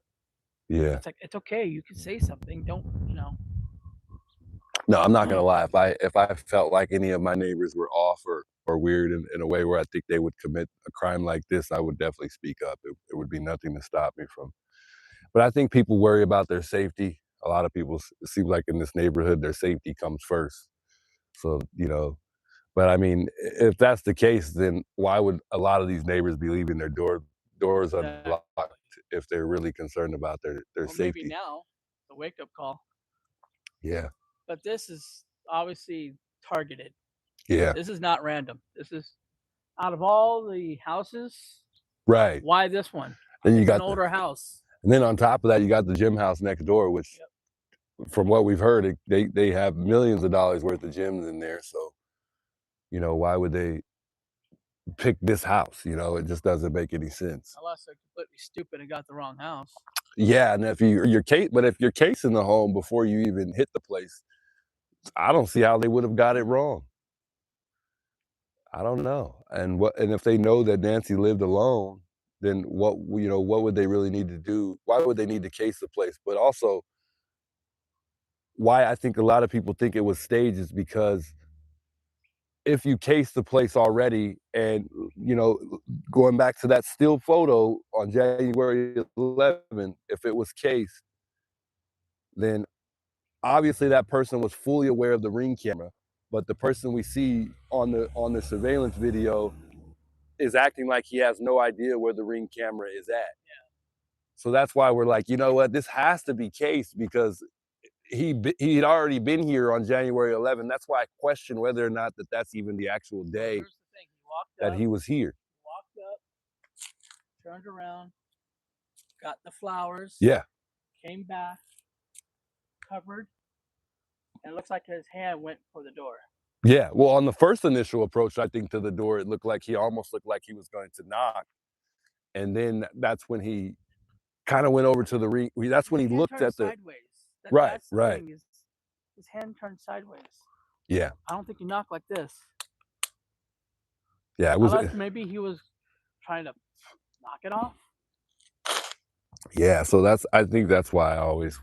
It's like it's okay. You can say something. Don't, you know. No, I'm not gonna lie. If I felt like any of my neighbors were off or weird in a way where I think they would commit a crime like this, I would definitely speak up. It would be nothing to stop me from. But I think people worry about their safety. A lot of people, it seems like in this neighborhood, their safety comes first. So, you know, but I mean, if that's the case, then why would a lot of these neighbors be leaving their doors unlocked if they're really concerned about their safety? Maybe now, the wake-up call. Yeah. But this is obviously targeted. Yeah. This is not random. This is out of all the houses. Right. Why this one? Then you got an older house. And then on top of that, you got the gym house next door, which from what we've heard, they have millions of dollars worth of gyms in there. So, you know, why would they pick this house? You know, it just doesn't make any sense. Unless they're completely stupid and got the wrong house. Yeah, and if you're casing the home before you even hit the place, I don't see how they would have got it wrong. I don't know. And if they know that Nancy lived alone, then what would they really need to do? Why would they need to case the place? But also, why I think a lot of people think it was staged is because if you case the place already, and you know, going back to that still photo on January 11, if it was cased, then obviously that person was fully aware of the ring camera, but the person we see on the surveillance video is acting like he has no idea where the ring camera is at. Yeah. So that's why we're like, you know what, this has to be cased because he'd already been here on January 11. That's why I question whether or not that's even the actual day that he was here. Walked up, turned around, got the flowers. Yeah. Came back, covered, and it looks like his hand went for the door. Yeah. Well, on the first initial approach, I think, to the door, it almost looked like he was going to knock. And then that's when he kind of went over to the ring. That's when he looked at the sideways. Right. His hand turned sideways. Yeah. I don't think you knock like this. Yeah, it was. Unless maybe he was trying to knock it off. Yeah, so I think that's why I always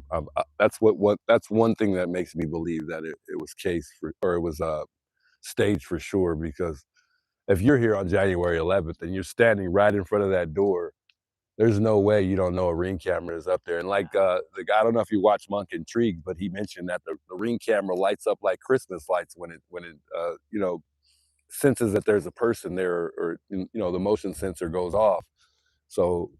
that's one thing that makes me believe that it was cased or it was staged for sure, because if you're here on January 11th and you're standing right in front of that door there's no way you don't know a Ring camera is up there. And like the guy, I don't know if you watch Monk Intrigue, but he mentioned that the Ring camera lights up like Christmas lights when it you know, senses that there's a person there, or you know, the motion sensor goes off. So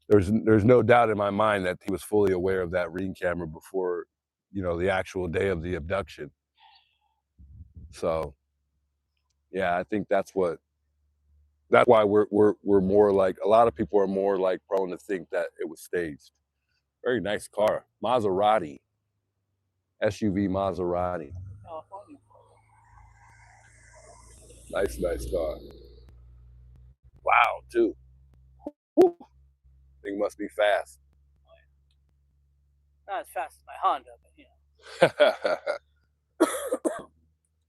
there's no doubt in my mind that he was fully aware of that Ring camera before, you know, the actual day of the abduction. So yeah, I think that's why we're more like, a lot of people are more like prone to think that it was staged. Very nice car, Maserati, SUV Maserati. California. Nice car. Wow, too. Woo. Thing must be fast. Not as fast as my Honda, but you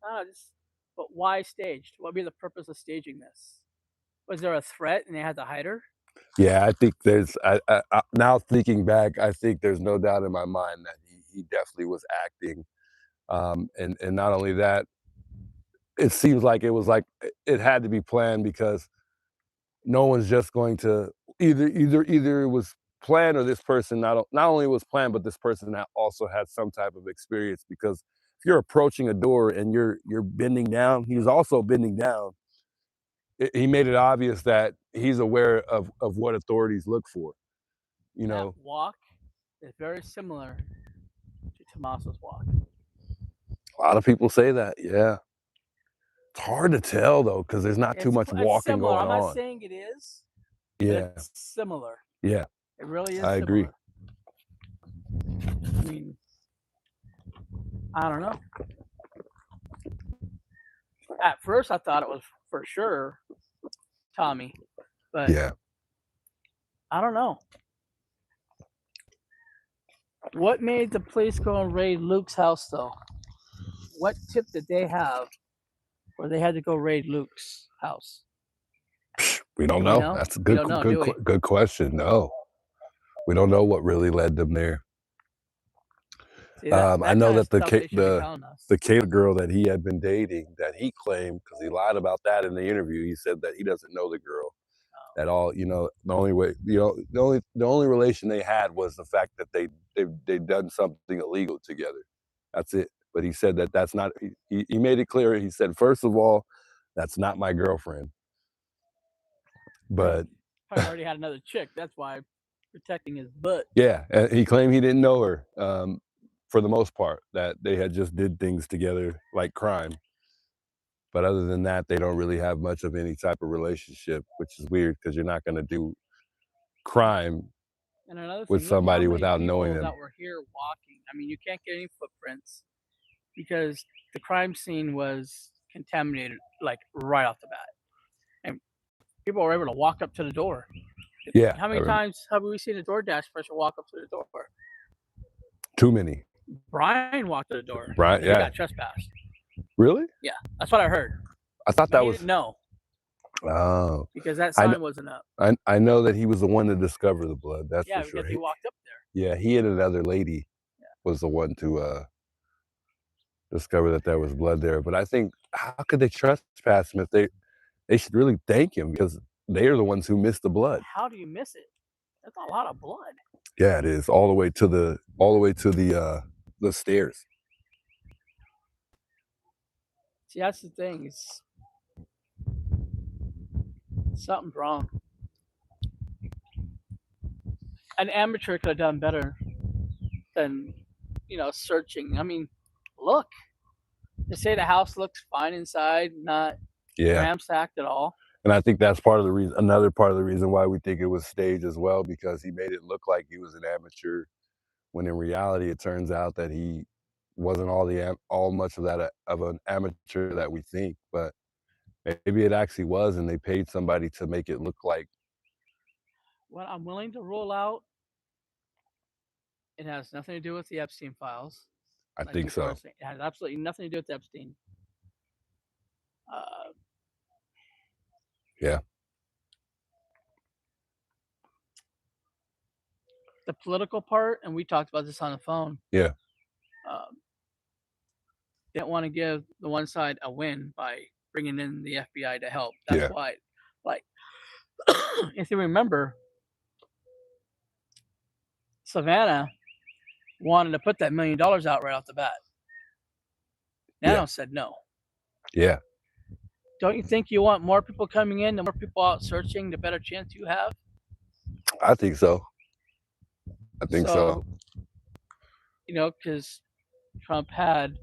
know. But why staged? What would be the purpose of staging this? Was there a threat and they had to hide her? Yeah, I think there's, now thinking back, I think there's no doubt in my mind that he definitely was acting. And not only that, it seems like it had to be planned, because no one's just going to, either it was planned, or this person not only was planned, but this person also had some type of experience. Because if you're approaching a door and you're bending down, he was also bending down. He made it obvious that he's aware of what authorities look for. You know, that walk is very similar to Tommaso's walk. a lot of people say that. Yeah, it's hard to tell though, because there's not too much walking similar. going on. I'm not saying it is. Yeah, it's similar. Yeah, it really is. I agree. I mean, I don't know. At first, I thought it was for sure Tommy, but Yeah, I don't know. What made the police go and raid Luke's house, though? What tip did they have where they had to go raid Luke's house? we don't know. That's a good question. No, we don't know what really led them there. See, that I know that the Kayla girl that he had been dating, that he claimed, because he lied about that in the interview, he said that he doesn't know the girl at all. You know, the only way, you know, the only relation they had was the fact that they'd done something illegal together. That's it. But he said that that's not. He made it clear. He said, first of all, that's not my girlfriend. But probably already had another chick. That's why, protecting his butt. Yeah, and he claimed he didn't know her. For the most part, that they had just did things together like crime. But other than that, they don't really have much of any type of relationship, which is weird, because you're not going to do crime and another thing, with somebody without knowing them. That were here walking. I mean, you can't get any footprints because the crime scene was contaminated, like right off the bat, and people were able to walk up to the door. Yeah. How many times have we seen a DoorDash person walk up to the door? Too many. Brian walked to the door. Brian, yeah. He got trespassed. Really? Yeah, that's what I heard. I thought that was no. Oh. Because that sign wasn't up. I know that he was the one to discover the blood. That's for sure. Because he walked up there. Yeah, he and another lady was the one to discover that there was blood there. But I think, how could they trespass him if they should really thank him, because they are the ones who missed the blood. How do you miss it? That's a lot of blood. Yeah, it is, all the way to the stairs. See, that's the thing. It's something's wrong. An amateur could have done better than, searching. I mean, look. They say the house looks fine inside, not ransacked at all. And I think that's part of the reason, another part of the reason why we think it was staged as well, because he made it look like he was an amateur, when in reality it turns out that he wasn't all much of that of an amateur that we think. But maybe it actually was, and they paid somebody to make it look like. Well, I'm willing to rule out it has nothing to do with the Epstein files. I think so. It has absolutely nothing to do with Epstein. Yeah. The political part, and we talked about this on the phone. Yeah. Didn't want to give the one side a win by bringing in the FBI to help. That's why, like, if you remember, Savannah wanted to put that $1 million out right off the bat. Nano said no. Yeah. Don't you think you want more people coming in, the more people out searching, the better chance you have? I think so. I think so. You know, because Trump had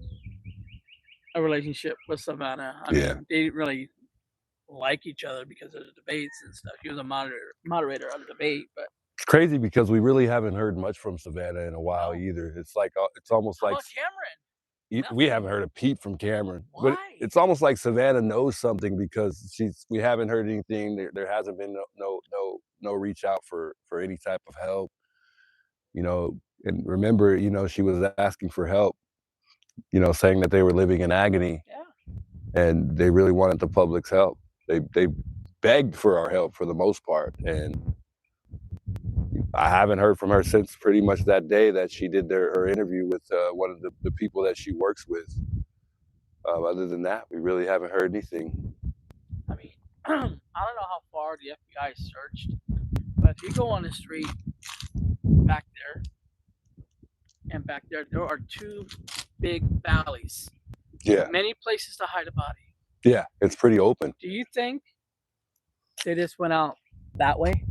a relationship with Savannah. I mean, they didn't really like each other because of the debates and stuff. He was a moderator of the debate, but it's crazy because we really haven't heard much from Savannah in a while either. It's like it's almost like Cameron. We haven't heard a peep from Cameron. Why? But it's almost like Savannah knows something because we haven't heard anything. There hasn't been no reach out for any type of help. You know, and remember, you know, she was asking for help, you know, saying that they were living in agony. Yeah. And they really wanted the public's help. They begged for our help for the most part. And I haven't heard from her since pretty much that day that she did her interview with one of the people that she works with. Other than that, we really haven't heard anything. I mean, I don't know how far the FBI searched, but if you go on the street back there and back there, there are 2 big valleys. Yeah. Many places to hide a body. Yeah, it's pretty open. Do you think they just went out that way?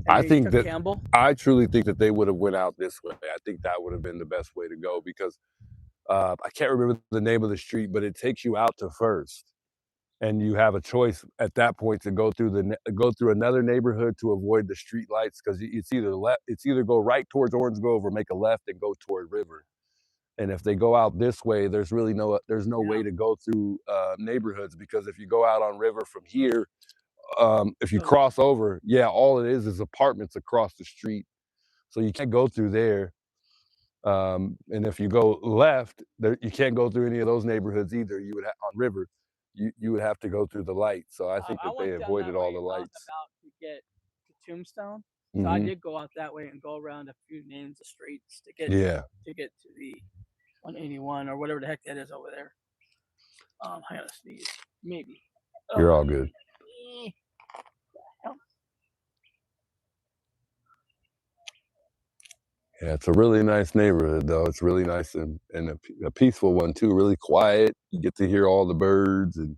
I think that Campbell? I truly think that they would have went out this way. I think that would have been the best way to go because I can't remember the name of the street, but it takes you out to First, and you have a choice at that point to go through another neighborhood to avoid the street lights because it's either go right towards Orange Grove or make a left and go toward River. And if they go out this way, there's really no way to go through neighborhoods because if you go out on River from here, if you cross over, all it is apartments across the street. So you can't go through there. And if you go left, you can't go through any of those neighborhoods either. You would on River, you would have to go through the lights. So I think that they avoided all the lights. About to get to Tombstone, so I did go out that way and go around a few names of streets to get to the 181 or whatever the heck that is over there. I gotta sneeze. Maybe. You're all good. Yeah, it's a really nice neighborhood, though. It's really nice and a peaceful one, too. Really quiet. You get to hear all the birds and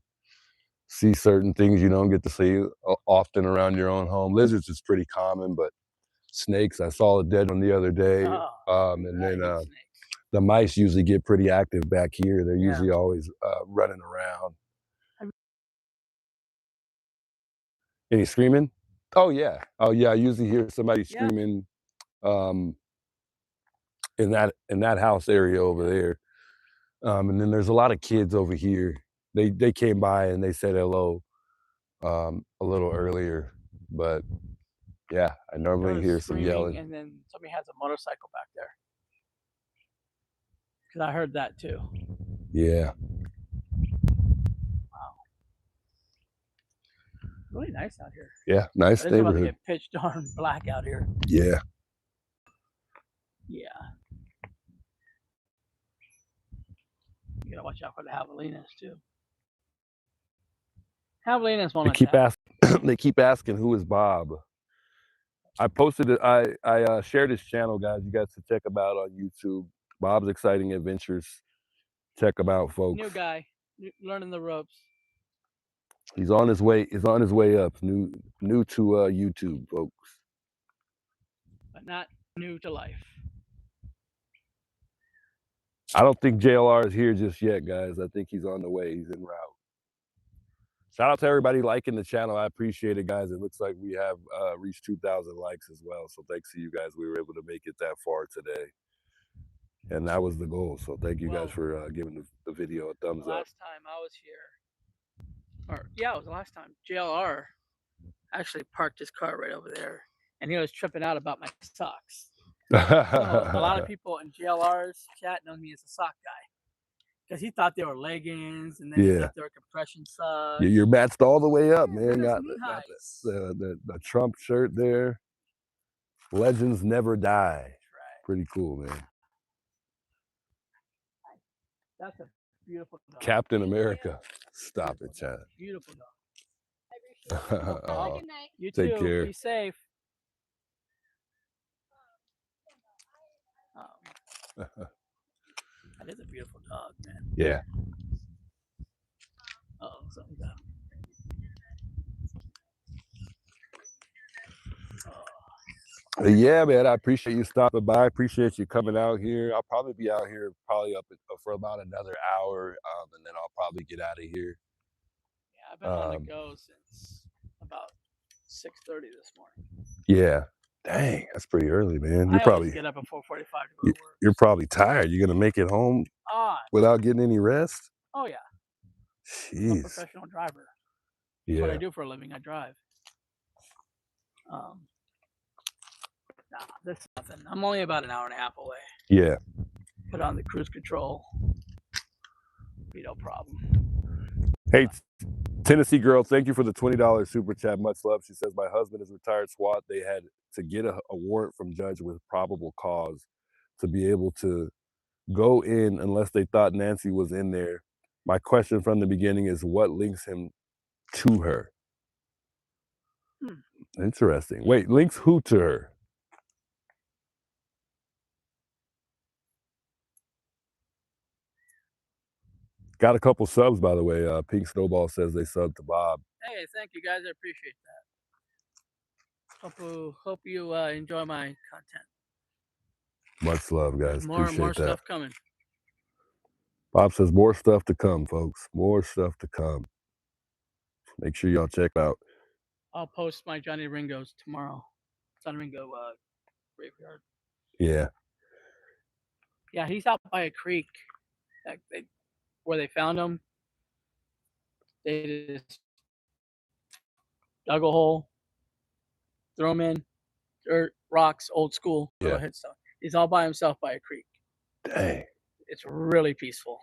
see certain things you don't get to see often around your own home. Lizards is pretty common, but snakes, I saw a dead one the other day. And then the mice usually get pretty active back here. They're usually always running around. Any screaming? Oh, yeah. I usually hear somebody screaming. In that house area over there, and then there's a lot of kids over here. They came by and they said hello a little earlier, but yeah, I normally hear some yelling. And then somebody has a motorcycle back there because I heard that too. Yeah. Wow. Really nice out here. Yeah, nice neighborhood. It's about to get pitch darn black out here. Yeah. Yeah. You gotta watch out for the javelinas too. Javelinas want to they keep asking who is Bob. I posted it. I shared his channel, guys. You guys should check him out on YouTube. Bob's Exciting Adventures. Check him out, folks. New guy, learning the ropes. He's on his way. He's on his way up. New to YouTube, folks. But not new to life. I don't think JLR is here just yet, guys. I think he's on the way. He's en route. Shout out to everybody liking the channel. I appreciate it, guys. It looks like we have reached 2,000 likes as well. So thanks to you guys. We were able to make it that far today. And that was the goal. So thank you guys for giving the video a thumbs up. Last time I was here, it was the last time, JLR actually parked his car right over there. And he was tripping out about my socks. A lot of people in JLR's chat know me as a sock guy because he thought they were leggings and then he thought they were compression socks. You're matched all the way up, man. Got the Trump shirt there. Legends never die. Right. Pretty cool, man. That's a beautiful dog. Captain America. Stop it, Chad. Beautiful dog. Oh, you take too. care. Be safe. That is a beautiful dog, man. Yeah. Oh, something's up. Yeah, man, I appreciate you stopping by. I appreciate you coming out here. I'll probably be out here for about another hour, and then I'll probably get out of here. Yeah, I've been on the go since about 6:30 this morning. Yeah. Dang, that's pretty early, man. I always get up at 4:45 to go to work. You're probably tired. You're gonna make it home without getting any rest? Oh yeah. I'm a Jeez. professional driver. Yeah. What I do for a living, I drive. Nah, that's nothing. I'm only about an hour and a half away. Yeah. Put on the cruise control. Be no problem. Hey, Tennessee girl, thank you for the $20 super chat. Much love. She says, my husband is retired SWAT. They had to get a warrant from judge with probable cause to be able to go in unless they thought Nancy was in there. My question from the beginning is, what links him to her? Interesting. Wait, links who to her? Got a couple subs, by the way. Pink Snowball says they subbed to Bob. Hey, thank you guys. I appreciate that. Hope you enjoy my content. Much love, guys. More Appreciate that. stuff coming. Bob says more stuff to come, folks. More stuff to come. Make sure y'all check out. I'll post my Johnny Ringo's tomorrow. Johnny Ringo graveyard. Yeah. Yeah, he's out by a creek. Where they found him. They just dug a hole, throw him in, dirt, rocks, old school, little headstone. He's all by himself by a creek. Dang. It's really peaceful.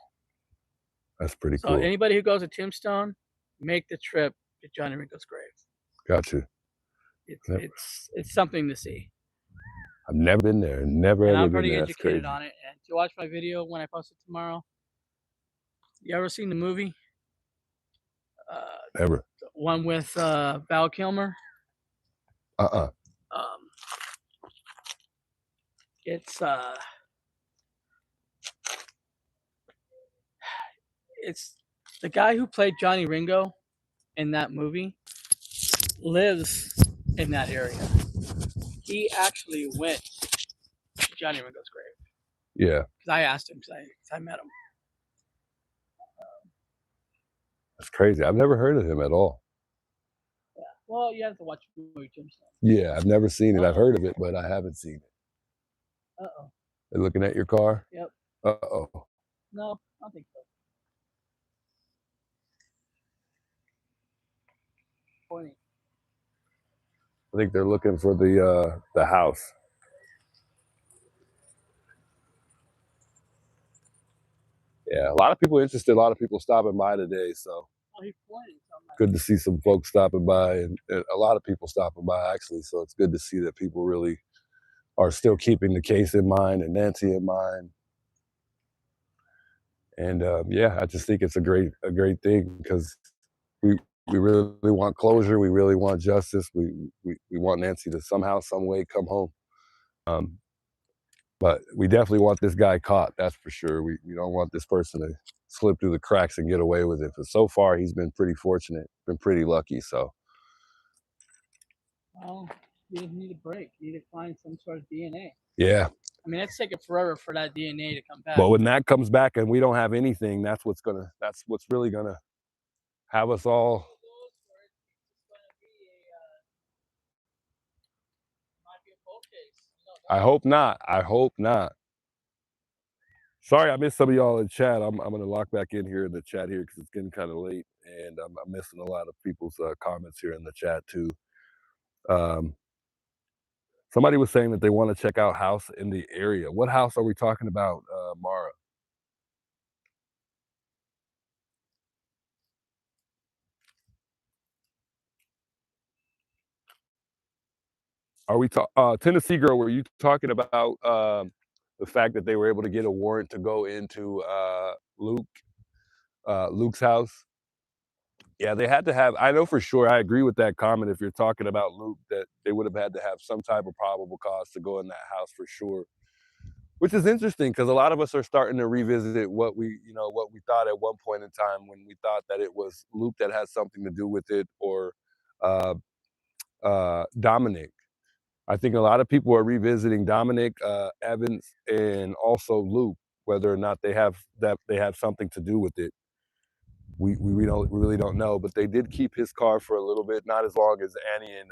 That's pretty So cool. anybody who goes to Tombstone, make the trip to Johnny Ringo's grave. Gotcha. It's something to see. I've never been there. Never And ever I'm pretty been there. educated on it. And to watch my video when I post it tomorrow. You ever seen the movie? Ever. The one with Val Kilmer? It's the guy who played Johnny Ringo in that movie lives in that area. He actually went to Johnny Ringo's grave. Yeah. Because I asked him, because I met him. That's crazy. I've never heard of him at all. Yeah. Well, you have to watch the movie Tombstone. Yeah, I've never seen it. I've heard of it, but I haven't seen it. Uh-oh. They're looking at your car? Yep. Uh-oh. No, I don't think so. Pointing. I think they're looking for the house. Yeah, a lot of people interested, a lot of people stopping by today, so he's pointing. Good to see some folks stopping by, and a lot of people stopping by, actually, so it's good to see that people really are still keeping the case in mind and Nancy in mind. And yeah, I just think it's a great thing, because we really want closure. We really want justice. We want Nancy to somehow, some way come home. But we definitely want this guy caught. That's for sure. We don't want this person to slip through the cracks and get away with it. But so far, he's been pretty fortunate, been pretty lucky. So. Well, you just need a break. You need to find some sort of DNA. Yeah. I mean, it's taken forever for that DNA to come back. But when that comes back and we don't have anything, that's what's really gonna have us all. I hope not. I hope not. Sorry, I missed some of y'all in chat. I'm gonna lock back in here in the chat here because it's getting kind of late, and I'm missing a lot of people's comments here in the chat too. Somebody was saying that they want to check out house in the area. What house are we talking about, Mara? Are we Tennessee girl? Were you talking about the fact that they were able to get a warrant to go into Luke's house? Yeah, they had to have. I know for sure. I agree with that comment. If you're talking about Luke, that they would have had to have some type of probable cause to go in that house for sure. which is interesting because a lot of us are starting to revisit what we thought at one point in time when we thought that it was Luke that had something to do with it, or uh, Dominic. I think a lot of people are revisiting Dominic, Evans, and also Luke, whether or not they have something to do with it. We really don't know, but they did keep his car for a little bit, not as long as Annie and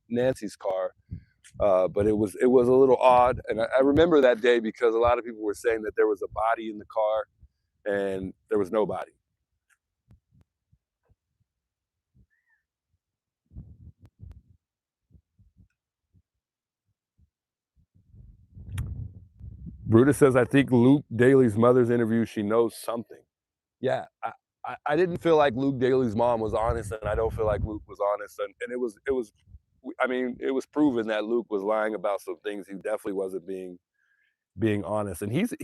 Nancy's car. But it was a little odd, and I remember that day because a lot of people were saying that there was a body in the car, and there was no body. Brutus says, I think Luke Daly's mother's interview, she knows something. Yeah, I didn't feel like Luke Daly's mom was honest, and I don't feel like Luke was honest, and it was I mean, it was proven that Luke was lying about some things. He definitely wasn't being honest, and he's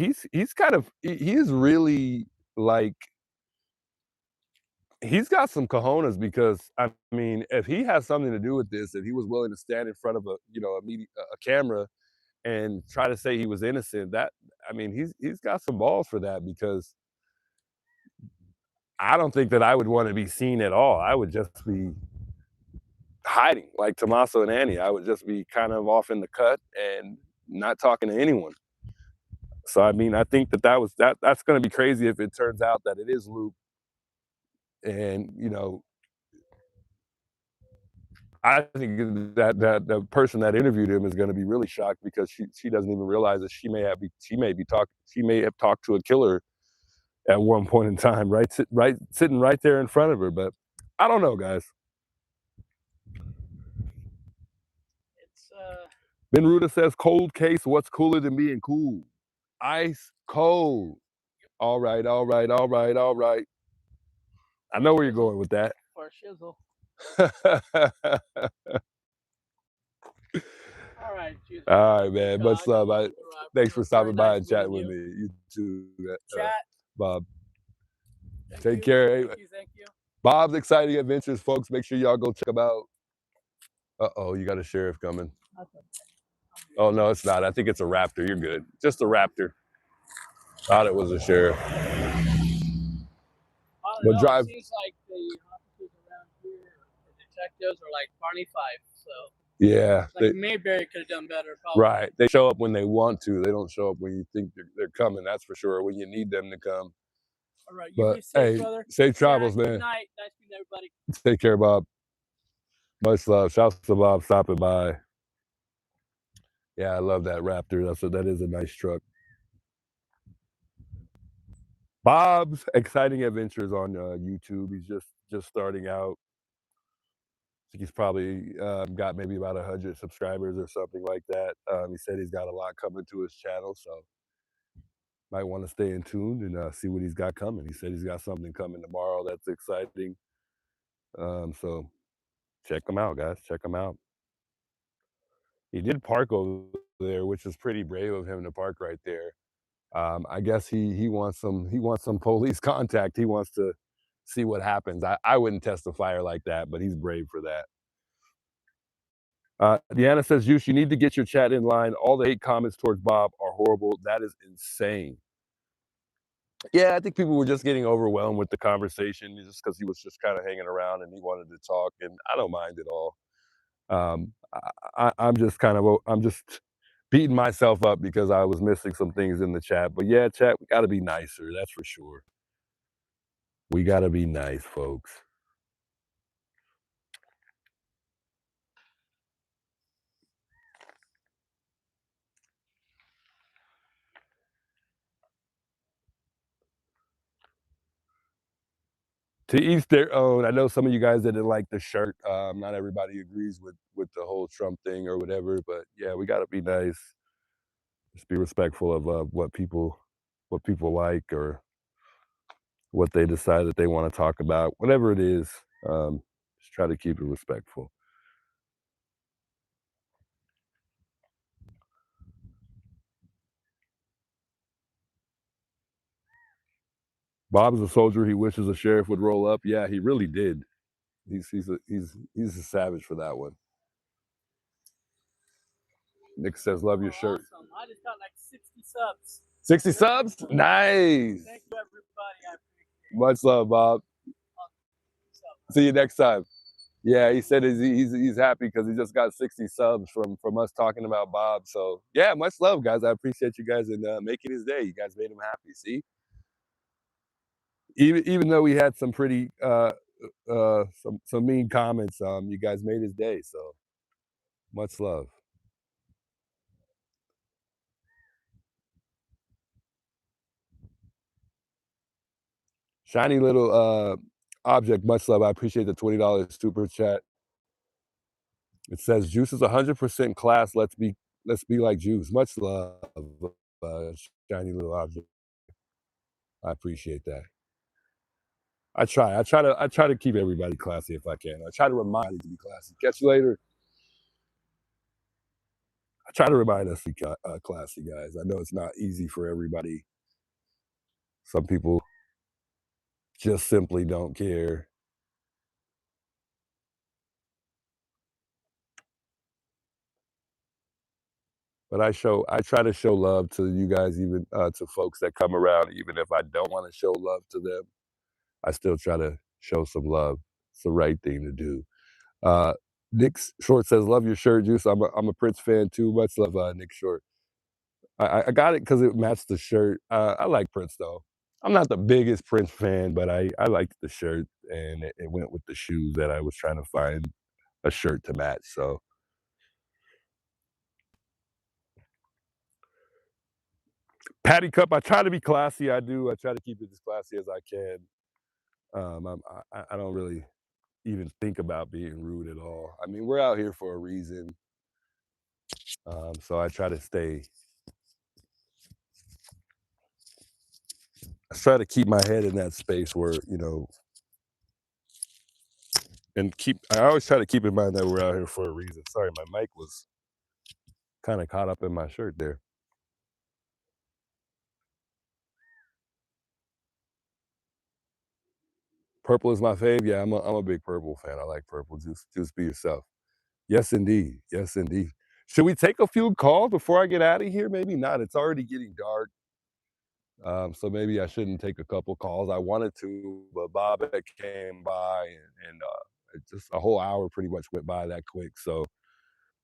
kind of he's really like, he's got some cojones, because I mean, if he has something to do with this, if he was willing to stand in front of a camera and try to say he was innocent, that, I mean, he's got some balls for that, because I don't think that I would want to be seen at all. I would just be hiding like Tommaso and Annie. I would just be kind of off in the cut and not talking to anyone. So I mean, I think that's going to be crazy if it turns out that it is Luke, and I think that the person that interviewed him is going to be really shocked, because she doesn't even realize that she may have talked to a killer at one point in time, sitting right there in front of her. But I don't know, guys. It's Ben Ruda says, cold case, what's cooler than being cool? Ice cold. All right. I know where you're going with that. for a shizzle. All right, Juice. All right, man. Much love. Thanks for stopping by and chatting with me. You too, Chat. Bob. Thank Take you. care. Thank you. Bob's Exciting Adventures, folks. Make sure y'all go check them out. Uh-oh, you got a sheriff coming. Oh, no, it's not. I think it's a raptor. You're good. Just a raptor. Thought it was a sheriff. But drive. It seems like the officers around here, the detectives, are like Barney Fife. So yeah, like Mayberry could have done better. Probably. Right. They show up when they want to. They don't show up when you think they're coming. That's for sure. When you need them to come. All right. You be safe, brother. Safe travels, man. Good night. Nice meeting everybody. Take care, Bob. Much love. Shouts to Bob stopping by. Yeah, I love that Raptor. That is a nice truck. Bob's Exciting Adventures on YouTube. He's just starting out. I think he's probably got maybe about 100 subscribers or something like that. He said he's got a lot coming to his channel, so might want to stay in tune and see what he's got coming. He said he's got something coming tomorrow that's exciting. So check him out, guys. Check him out. He did park over there, which is pretty brave of him to park right there. I guess he wants some police contact. He wants to see what happens. I wouldn't test a fire like that, but he's brave for that. Deanna says, you need to get your chat in line. All the hate comments towards Bob are horrible. That is insane. Yeah, I think people were just getting overwhelmed with the conversation just because he was just kind of hanging around and he wanted to talk, and I don't mind at all. I'm just beating myself up because I was missing some things in the chat. But yeah, chat, we got to be nicer. That's for sure. We got to be nice, folks. To each their own. I know some of you guys didn't like the shirt. Not everybody agrees with the whole Trump thing or whatever, but yeah, we got to be nice. Just be respectful of what people like, or what they decide that they want to talk about. Whatever it is, just try to keep it respectful. Bob's a soldier. He wishes a sheriff would roll up. Yeah, he really did. He's a savage for that one. Nick says, "Love your shirt." Awesome. I just got like 60 subs. 60 subs? Nice. Thank you, everybody. I appreciate it. Much love, Bob. See you next time. Yeah, he said he's happy because he just got 60 subs from us talking about Bob. So yeah, much love, guys. I appreciate you guys and making his day. You guys made him happy. See, even though we had some pretty some mean comments, you guys made his day. So much love. Shiny little object, much love. I appreciate the $20 super chat. It says Juice is 100% class. Let's be like Juice. Much love, shiny little object. I appreciate that. I try to keep everybody classy if I can. I try to remind you to be classy. Catch you later. I try to remind us to be classy, guys. I know it's not easy for everybody. Some people just simply don't care. But I try to show love to you guys, even to folks that come around, even if I don't want to show love to them. I still try to show some love. It's the right thing to do. Nick Short says, "Love your shirt, Juice." I'm a Prince fan too. Much love, Nick Short. I got it because it matched the shirt. I like Prince though. I'm not the biggest Prince fan, but I liked the shirt, and it went with the shoes that I was trying to find a shirt to match. So. Patty Cup, I try to be classy. I do. I try to keep it as classy as I can. I don't really even think about being rude at all. I mean, we're out here for a reason. So I try to keep my head in that space where, I always try to keep in mind that we're out here for a reason. Sorry, my mic was kind of caught up in my shirt there. Purple is my fave. Yeah, I'm a big Purple fan. I like Purple. Just be yourself. Yes, indeed. Yes, indeed. Should we take a few calls before I get out of here? Maybe not. It's already getting dark. So maybe I shouldn't take a couple calls. I wanted to, but Bob came by and just a whole hour pretty much went by that quick. So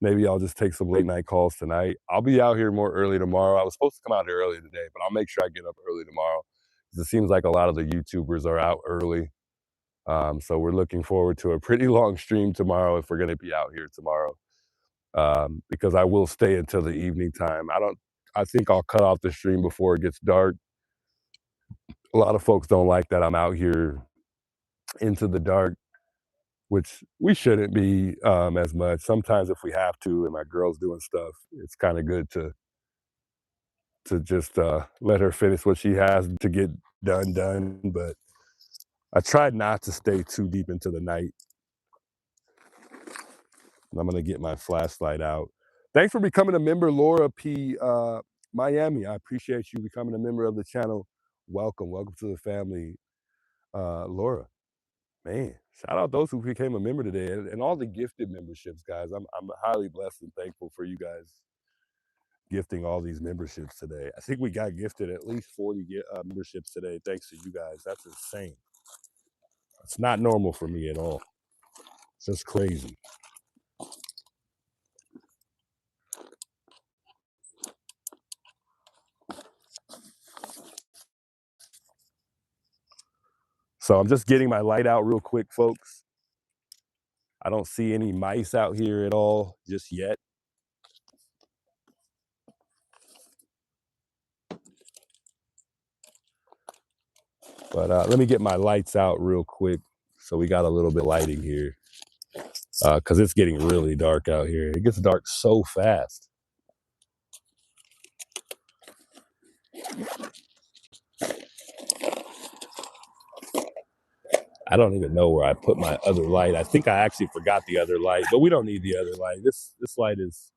maybe I'll just take some late night calls tonight. I'll be out here more early tomorrow. I was supposed to come out here early today, but I'll make sure I get up early tomorrow. It seems like a lot of the YouTubers are out early. So we're looking forward to a pretty long stream tomorrow if we're going to be out here tomorrow. Because I will stay until the evening time. I think I'll cut off the stream before it gets dark. A lot of folks don't like that I'm out here into the dark, which we shouldn't be as much. Sometimes if we have to and my girl's doing stuff, it's kind of good to just let her finish what she has to get done. But I tried not to stay too deep into the night. I'm going to get my flashlight out. Thanks for becoming a member, Laura P. Miami. I appreciate you becoming a member of the channel. Welcome to the family, Laura. Man, shout out those who became a member today and all the gifted memberships, guys. I'm highly blessed and thankful for you guys gifting all these memberships today. I think we got gifted at least 40 memberships today, thanks to you guys. That's insane. It's not normal for me at all. It's just crazy. So I'm just getting my light out real quick, folks. I don't see any mice out here at all just yet. But let me get my lights out real quick. So we got a little bit of lighting here because it's getting really dark out here. It gets dark so fast. I don't even know where I put my other light. I think I actually forgot the other light, but we don't need the other light. This light is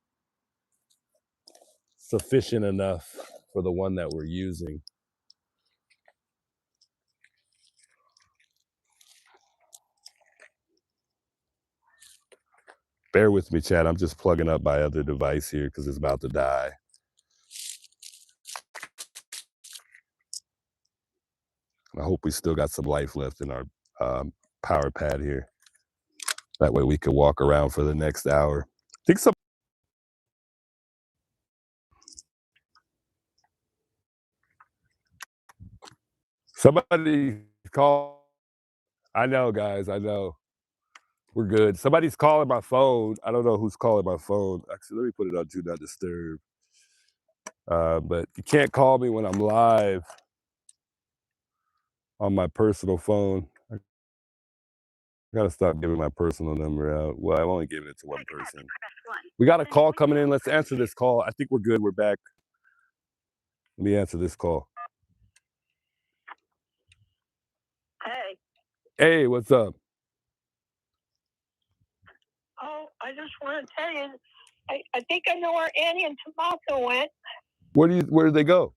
sufficient enough for the one that we're using. Bear with me, Chad. I'm just plugging up my other device here because it's about to die. I hope we still got some life left in our power pad here. That way we can walk around for the next hour. I think somebody call. I know, guys. I know. We're good. Somebody's calling my phone. I don't know who's calling my phone. Actually, let me put it on Do Not Disturb. But you can't call me when I'm live on my personal phone. I gotta stop giving my personal number out. Well, I'm only giving it to one person. We got a call coming in. Let's answer this call. I think we're good. We're back. Let me answer this call. Hey. Hey, what's up? Oh, I just want to tell you, I think I know where Annie and Tommaso went. Where did they go?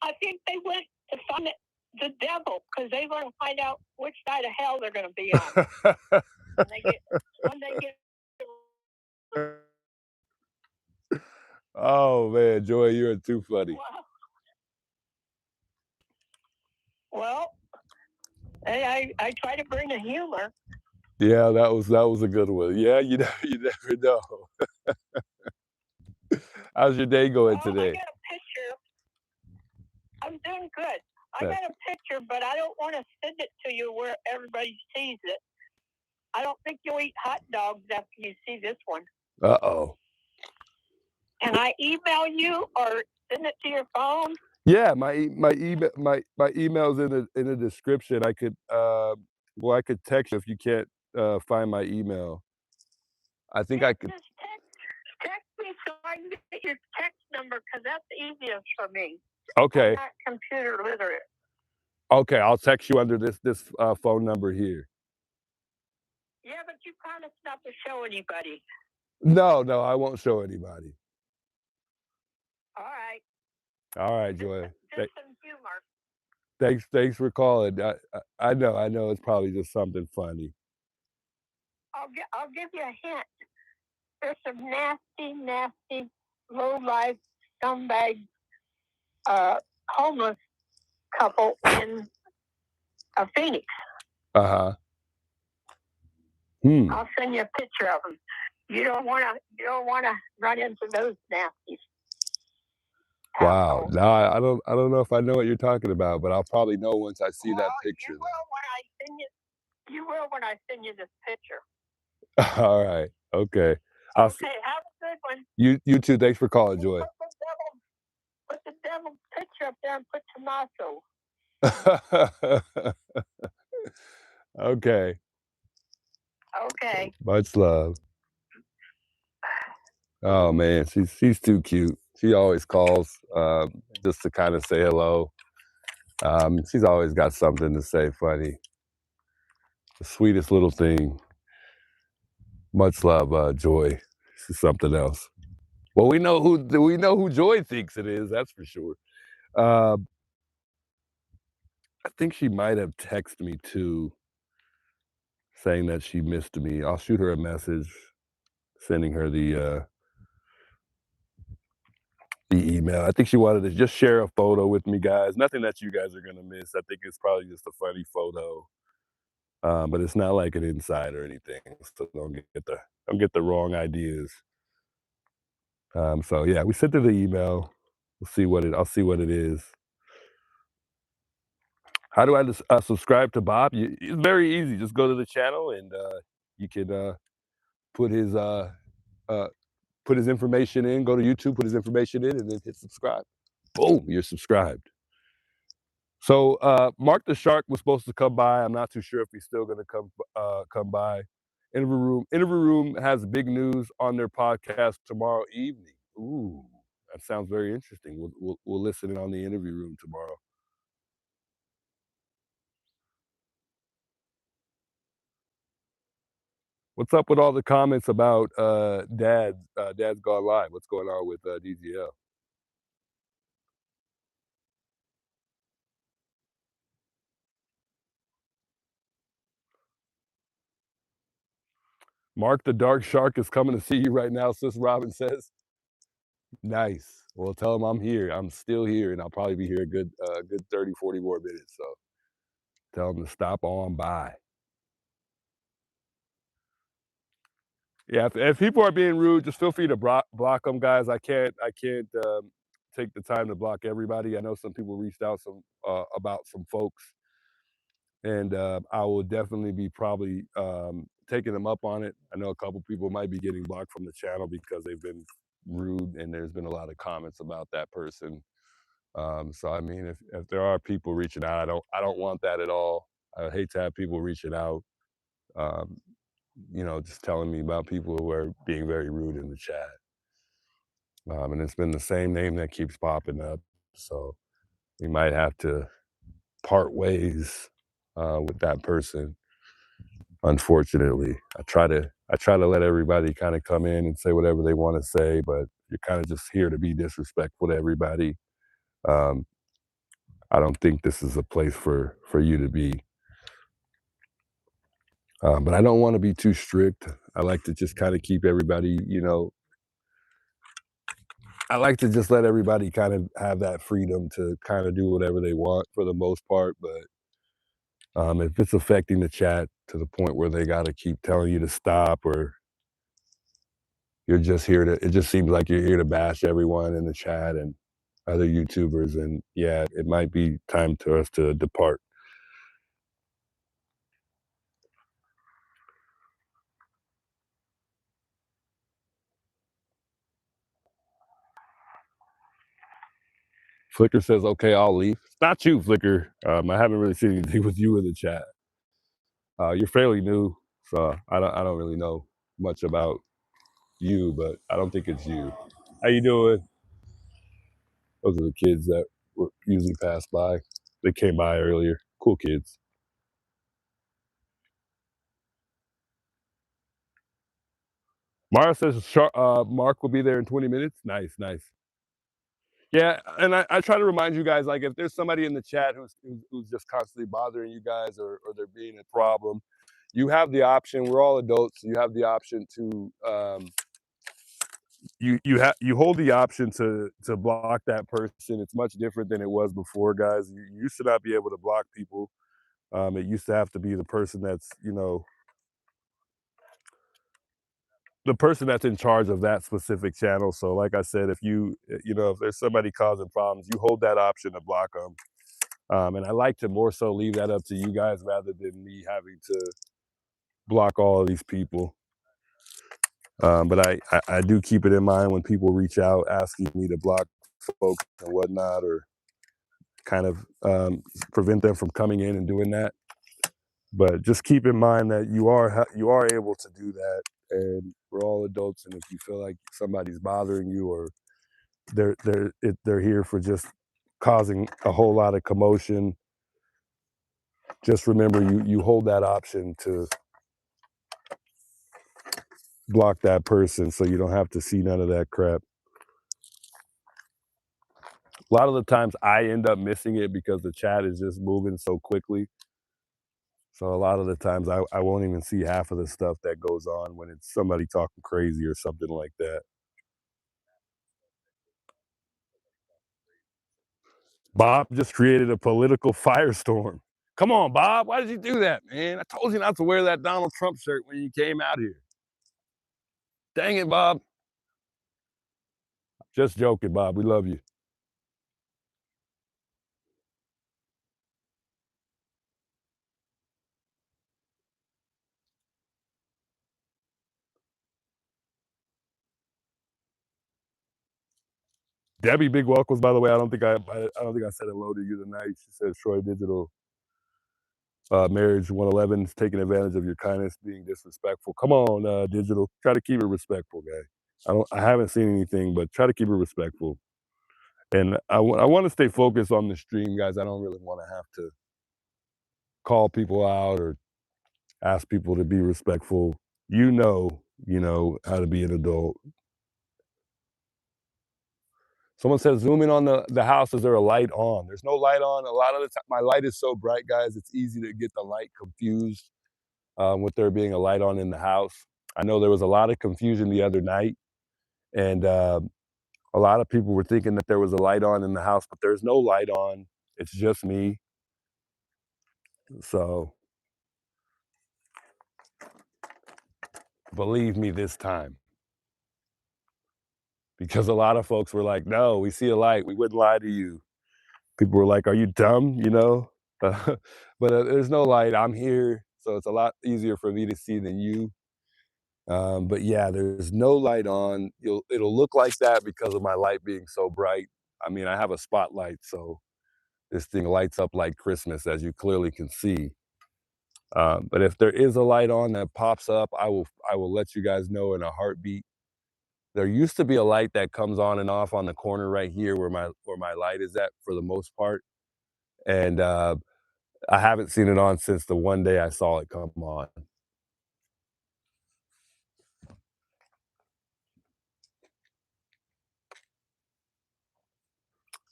I think they went to find the devil because they want to find out which side of hell they're going to be on. when they get. Oh man, Joy, you're too funny. Well, hey, I try to bring the humor. Yeah, that was a good one. Yeah, you never know. How's your day going today? I got a picture. I'm doing good. I got a picture, but I don't want to send it to you where everybody sees it. I don't think you'll eat hot dogs after you see this one. Uh-oh. Can I email you or send it to your phone? Yeah, my email's in the description. I could I could text you if you can't find my email. I think I could. Just text me so I can get your text number because that's easiest for me. Okay. I'm not computer literate. Okay, I'll text you under this phone number here. Yeah, but you promised not to show anybody. No, I won't show anybody. All right. All right, Joy. Just some humor. Thanks for calling. I know it's probably just something funny. I'll give you a hint. There's some nasty, low-life, scumbag, homeless couple in Phoenix. Uh-huh. I'll send you a picture of them. You don't want to run into those nasties. Wow. No, I don't know if I know what you're talking about, but I'll probably know once I see that picture. You will when I send you this picture. All right. Okay. Okay, have a good one. You too. Thanks for calling, Joy. Put the devil picture up there and put Tommaso. Okay. Okay. Much love. Oh man, she's too cute. She always calls just to kind of say hello. She's always got something to say funny. The sweetest little thing. Much love, Joy. She's something else. Well, we know who Joy thinks it is. That's for sure. I think she might have texted me too, saying that she missed me. I'll shoot her a message, sending her the email. I think she wanted to just share a photo with me, guys. Nothing that you guys are gonna miss. I think it's probably just a funny photo, but it's not like an inside or anything. So don't get the wrong ideas. So yeah, we sent her the email. I'll see what it is. How do I subscribe to Bob? It's very easy. Just go to the channel and you can put his information in. Go to YouTube, put his information in, and then hit subscribe. Boom, you're subscribed. So Mark the Shark was supposed to come by. I'm not too sure if he's still going to come by. Interview Room has big news on their podcast tomorrow evening. Ooh, that sounds very interesting. We'll listen in on the Interview Room tomorrow. What's up with all the comments about Dad's Gone Live? What's going on with DGL? Mark the Dark Shark is coming to see you right now, Sis Robin says. Nice. Well, tell them I'm here. I'm still here, and I'll probably be here a good 30, 40 more minutes. So tell them to stop on by. Yeah, if people are being rude, just feel free to block them, guys. I can't take the time to block everybody. I know some people reached out about some folks, and I will definitely be probably taking them up on it. I know a couple people might be getting blocked from the channel because they've been rude, and there's been a lot of comments about that person. So I mean, if there are people reaching out, I don't want that at all. I hate to have people reaching out, you know, just telling me about people who are being very rude in the chat. And it's been the same name that keeps popping up, so we might have to part ways with that person. Unfortunately, I try to let everybody kind of come in and say whatever they want to say, but you're kind of just here to be disrespectful to everybody. I don't think this is a place for you to be. But I don't want to be too strict. I like to just kind of keep everybody, you know, I like to just let everybody kind of have that freedom to kind of do whatever they want for the most part. But if it's affecting the chat to the point where they got to keep telling you to stop, or you're just here to, it just seems like you're here to bash everyone in the chat and other YouTubers, and yeah, it might be time for us to depart. Flicker says, okay, I'll leave. It's not you, Flicker. I haven't really seen anything with you in the chat. You're fairly new, so I don't really know much about you, but I don't think it's you. How you doing? Those are the kids that usually pass by. They came by earlier. Cool kids. Mara says Mark will be there in 20 minutes. Nice, nice. Yeah, and I try to remind you guys, like, if there's somebody in the chat who's just constantly bothering you guys, or they're being a problem, you have the option. We're all adults. You have the option to you hold the option to block that person. It's much different than it was before, guys. You used to not be able to block people. It used to have to be the person that's, you know, the person that's in charge of that specific channel. So like I said, if you know, if there's somebody causing problems, you hold that option to block them. And I like to more so leave that up to you guys rather than me having to block all of these people. But I do keep it in mind when people reach out asking me to block folks and whatnot, or kind of prevent them from coming in and doing that. But just keep in mind that you are able to do that, and we're all adults. And if you feel like somebody's bothering you, or they're here for just causing a whole lot of commotion, just remember you hold that option to block that person, so you don't have to see none of that crap. A lot of the times I end up missing it because the chat is just moving so quickly. So a lot of the times I won't even see half of the stuff that goes on when it's somebody talking crazy or something like that. Bob just created a political firestorm. Come on, Bob. Why did you do that, man? I told you not to wear that Donald Trump shirt when you came out here. Dang it, Bob. Just joking, Bob. We love you. Debbie, big welcomes, by the way. I don't think I said hello to you tonight. She says Troy Digital Marriage 111 is taking advantage of your kindness, being disrespectful. Come on, Digital. Try to keep it respectful, guy. I haven't seen anything, but try to keep it respectful. And I want to stay focused on the stream, guys. I don't really want to have to call people out or ask people to be respectful. You know how to be an adult. Someone says, zoom in on the house. Is there a light on? There's no light on. A lot of the time, my light is so bright, guys, it's easy to get the light confused with there being a light on in the house. I know there was a lot of confusion the other night, and A lot of people were thinking that there was a light on in the house, but there's no light on. It's just me. So believe me this time. Because a lot of folks were like, no, we see a light. We wouldn't lie to you. People were like, are you dumb? You know? But there's no light. I'm here. So it's a lot easier for me to see than you. But yeah, there's no light on. It'll look like that because of my light being so bright. I mean, I have a spotlight, so this thing lights up like Christmas, as you clearly can see. But if there is a light on that pops up, I will let you guys know in a heartbeat. There used to be a light that comes on and off on the corner right here where my light is at for the most part. And I haven't seen it on since the one day I saw it come on.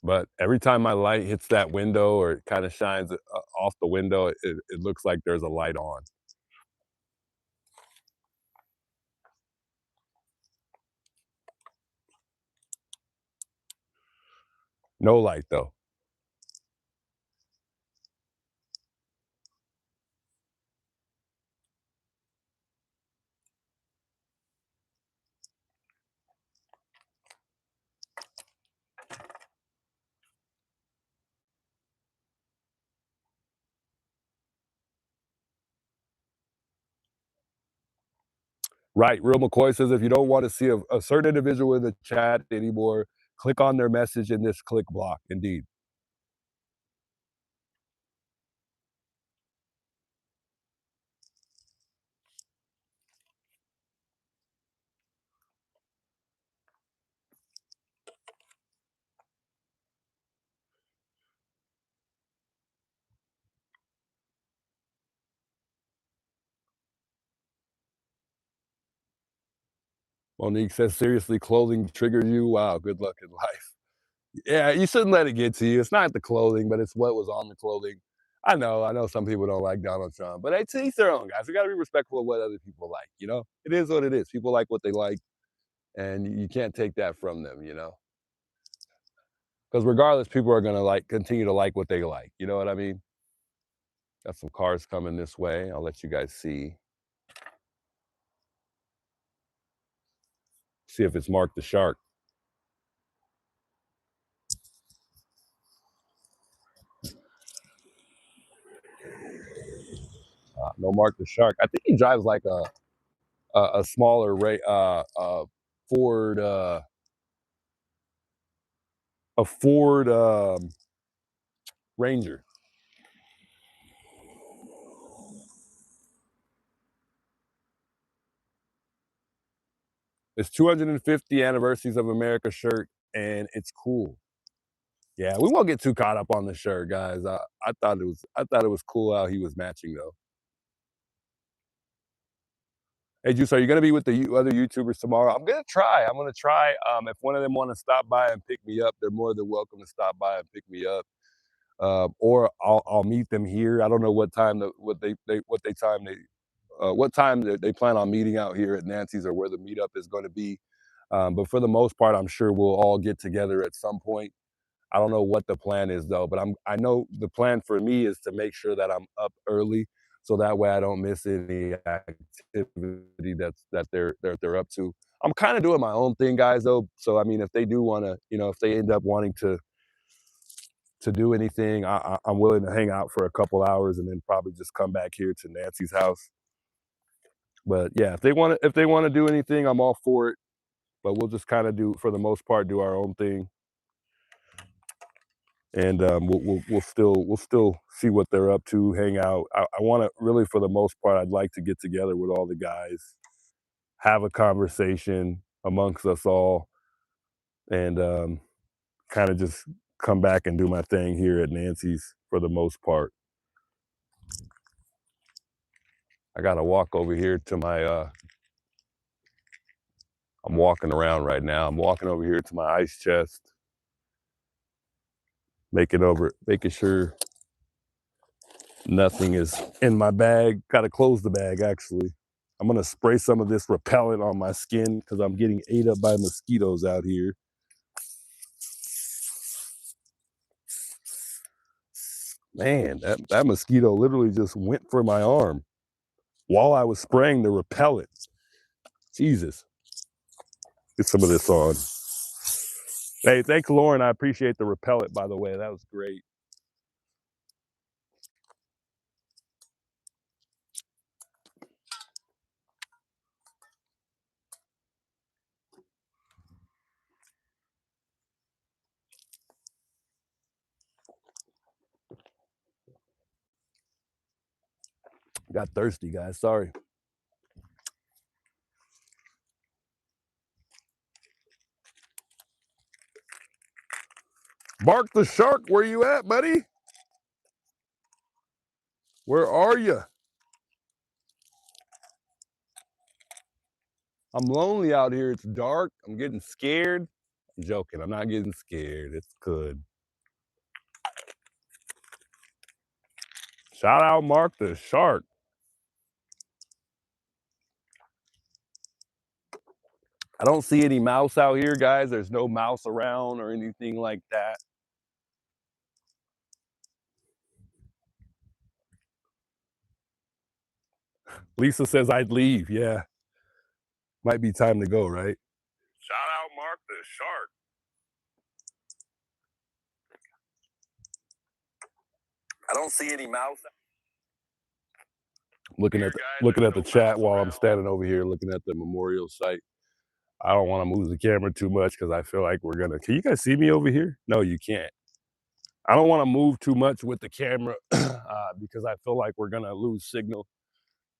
But every time my light hits that window or it kind of shines off the window, it looks like there's a light on. No light though. Right, Real McCoy says if you don't want to see a certain individual in the chat anymore, click on their message in this click block. Indeed. Monique says, seriously, clothing triggers you? Wow, good luck in life. Yeah, you shouldn't let it get to you. It's not the clothing, but it's what was on the clothing. I know some people don't like Donald Trump, but to each their own, guys. We got to be respectful of what other people like, you know? It is what it is. People like what they like, and you can't take that from them, you know? Because regardless, people are going to continue to like what they like. You know what I mean? Got some cars coming this way. I'll let you guys see. See if it's Mark the Shark. No Mark the Shark. I think he drives like a smaller Ford Ranger. It's 250 anniversaries of America shirt, and it's cool. Yeah, we won't get too caught up on the shirt, guys. I thought it was cool how he was matching though. Hey, Juice, are you gonna be with the other YouTubers tomorrow? I'm gonna try. If one of them want to stop by and pick me up, they're more than welcome to stop by and pick me up. Or I'll meet them here. I don't know what time what time they plan on meeting out here at Nancy's or where the meetup is going to be. But for the most part, I'm sure we'll all get together at some point. I don't know what the plan is though, but I know the plan for me is to make sure that I'm up early, so that way I don't miss any activity that they're up to. I'm kind of doing my own thing, guys, though. So I mean, if they do want to, if they end up wanting to do anything, I'm willing to hang out for a couple hours and then probably just come back here to Nancy's house. But yeah, if they want to do anything, I'm all for it. But we'll just kind of for the most part, do our own thing. And we'll still see what they're up to, hang out. I want to really, for the most part, I'd like to get together with all the guys, have a conversation amongst us all, and kind of just come back and do my thing here at Nancy's for the most part. I got to walk over here to my, I'm walking around right now. I'm walking over here to my ice chest, making sure nothing is in my bag. Got to close the bag, actually. I'm going to spray some of this repellent on my skin because I'm getting ate up by mosquitoes out here. Man, that mosquito literally just went for my arm while I was spraying the repellent. Jesus. Get some of this on. Hey, thanks, Lauren. I appreciate the repellent, by the way. That was great. Got thirsty, guys. Sorry. Bark the Shark, where you at, buddy? Where are you? I'm lonely out here. It's dark. I'm getting scared. I'm joking. I'm not getting scared. It's good. Shout out Mark the Shark. I don't see any mouse out here, guys. There's no mouse around or anything like that. Lisa says I'd leave. Yeah. Might be time to go, right? Shout out Mark the Shark. I don't see any mouse. Looking at the chat while I'm standing over here looking at the memorial site. I don't want to move the camera too much because I feel like we're gonna. Can you guys see me over here? No, you can't. I don't want to move too much with the camera because I feel like we're gonna lose signal.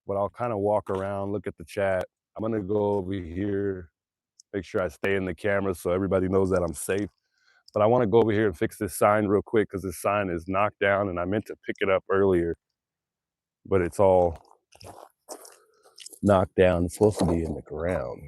But I'll kind of walk around, look at the chat. I'm gonna go over here, make sure I stay in the camera so everybody knows that I'm safe. But I want to go over here and fix this sign real quick because this sign is knocked down and I meant to pick it up earlier, but it's all knocked down. It's supposed to be in the ground.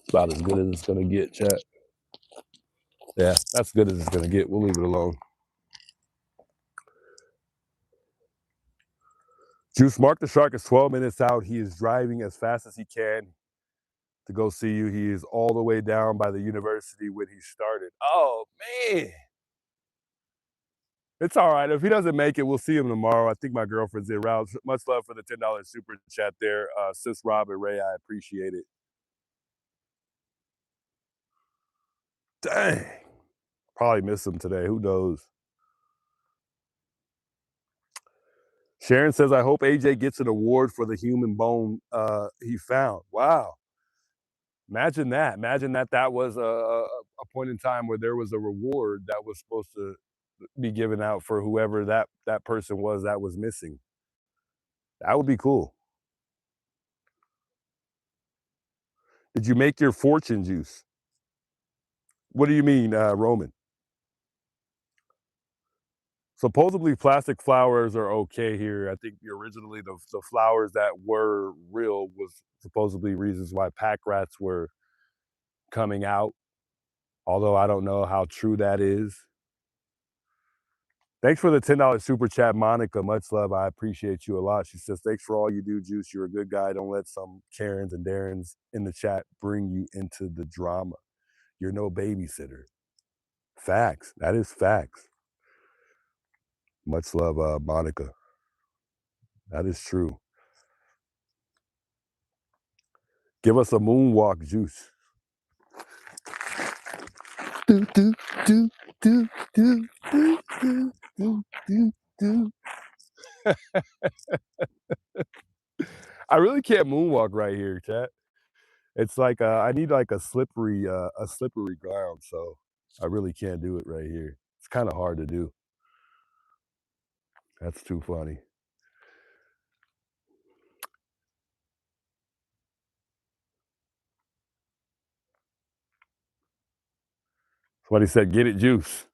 About as good as it's gonna get, chat. Yeah, that's good as it's gonna get. We'll leave it alone. Juice, Mark the Shark is 12 minutes out. He is driving as fast as he can to go see you. He is all the way down by the university when he started. Oh, man. It's all right. If he doesn't make it, we'll see him tomorrow. I think my girlfriend's in route. Much love for the $10 super chat there. Sis Rob and Ray, I appreciate it. Dang. Probably miss him today. Who knows? Sharon says, I hope AJ gets an award for the human bone he found. Wow. Imagine that. Imagine that was a point in time where there was a reward that was supposed to be given out for whoever that person was that was missing. That would be cool. Did you make your fortune juice? What do you mean, Roman? Supposedly plastic flowers are okay here. I think originally the flowers that were real was supposedly reasons why pack rats were coming out. Although I don't know how true that is. Thanks for the $10 super chat, Monica. Much love. I appreciate you a lot. She says, thanks for all you do, Juice. You're a good guy. Don't let some Karens and Darrens in the chat bring you into the drama. You're no babysitter. Facts. That is facts. Much love, Monica. That is true. Give us a moonwalk, Juice. Do, do, do, do, do, do, do, do, do, do. I really can't moonwalk right here, chat. It's like I need like a slippery ground, so I really can't do it right here. It's kind of hard to do. That's too funny. Somebody said, "Get it, Juice."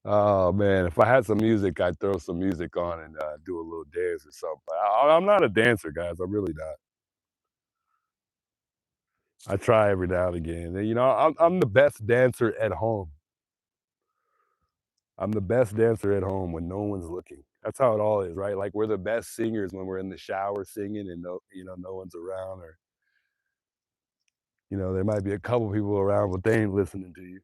Oh man, if I had some music, I'd throw some music on and do a little dance or something. I'm not a dancer, guys. I'm really not. I try every now and again. And, you know, I'm the best dancer at home. I'm the best dancer at home when no one's looking. That's how it all is, right? Like we're the best singers when we're in the shower singing and no one's around, or there might be a couple people around, but they ain't listening to you.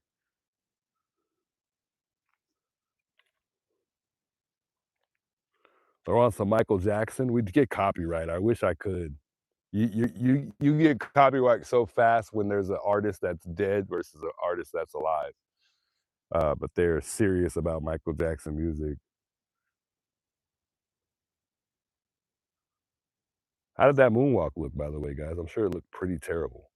Throw on some Michael Jackson. We'd get copyright. I wish I could. You get copyright so fast when there's an artist that's dead versus an artist that's alive. But they're serious about Michael Jackson music. How did that moonwalk look, by the way, guys? I'm sure it looked pretty terrible.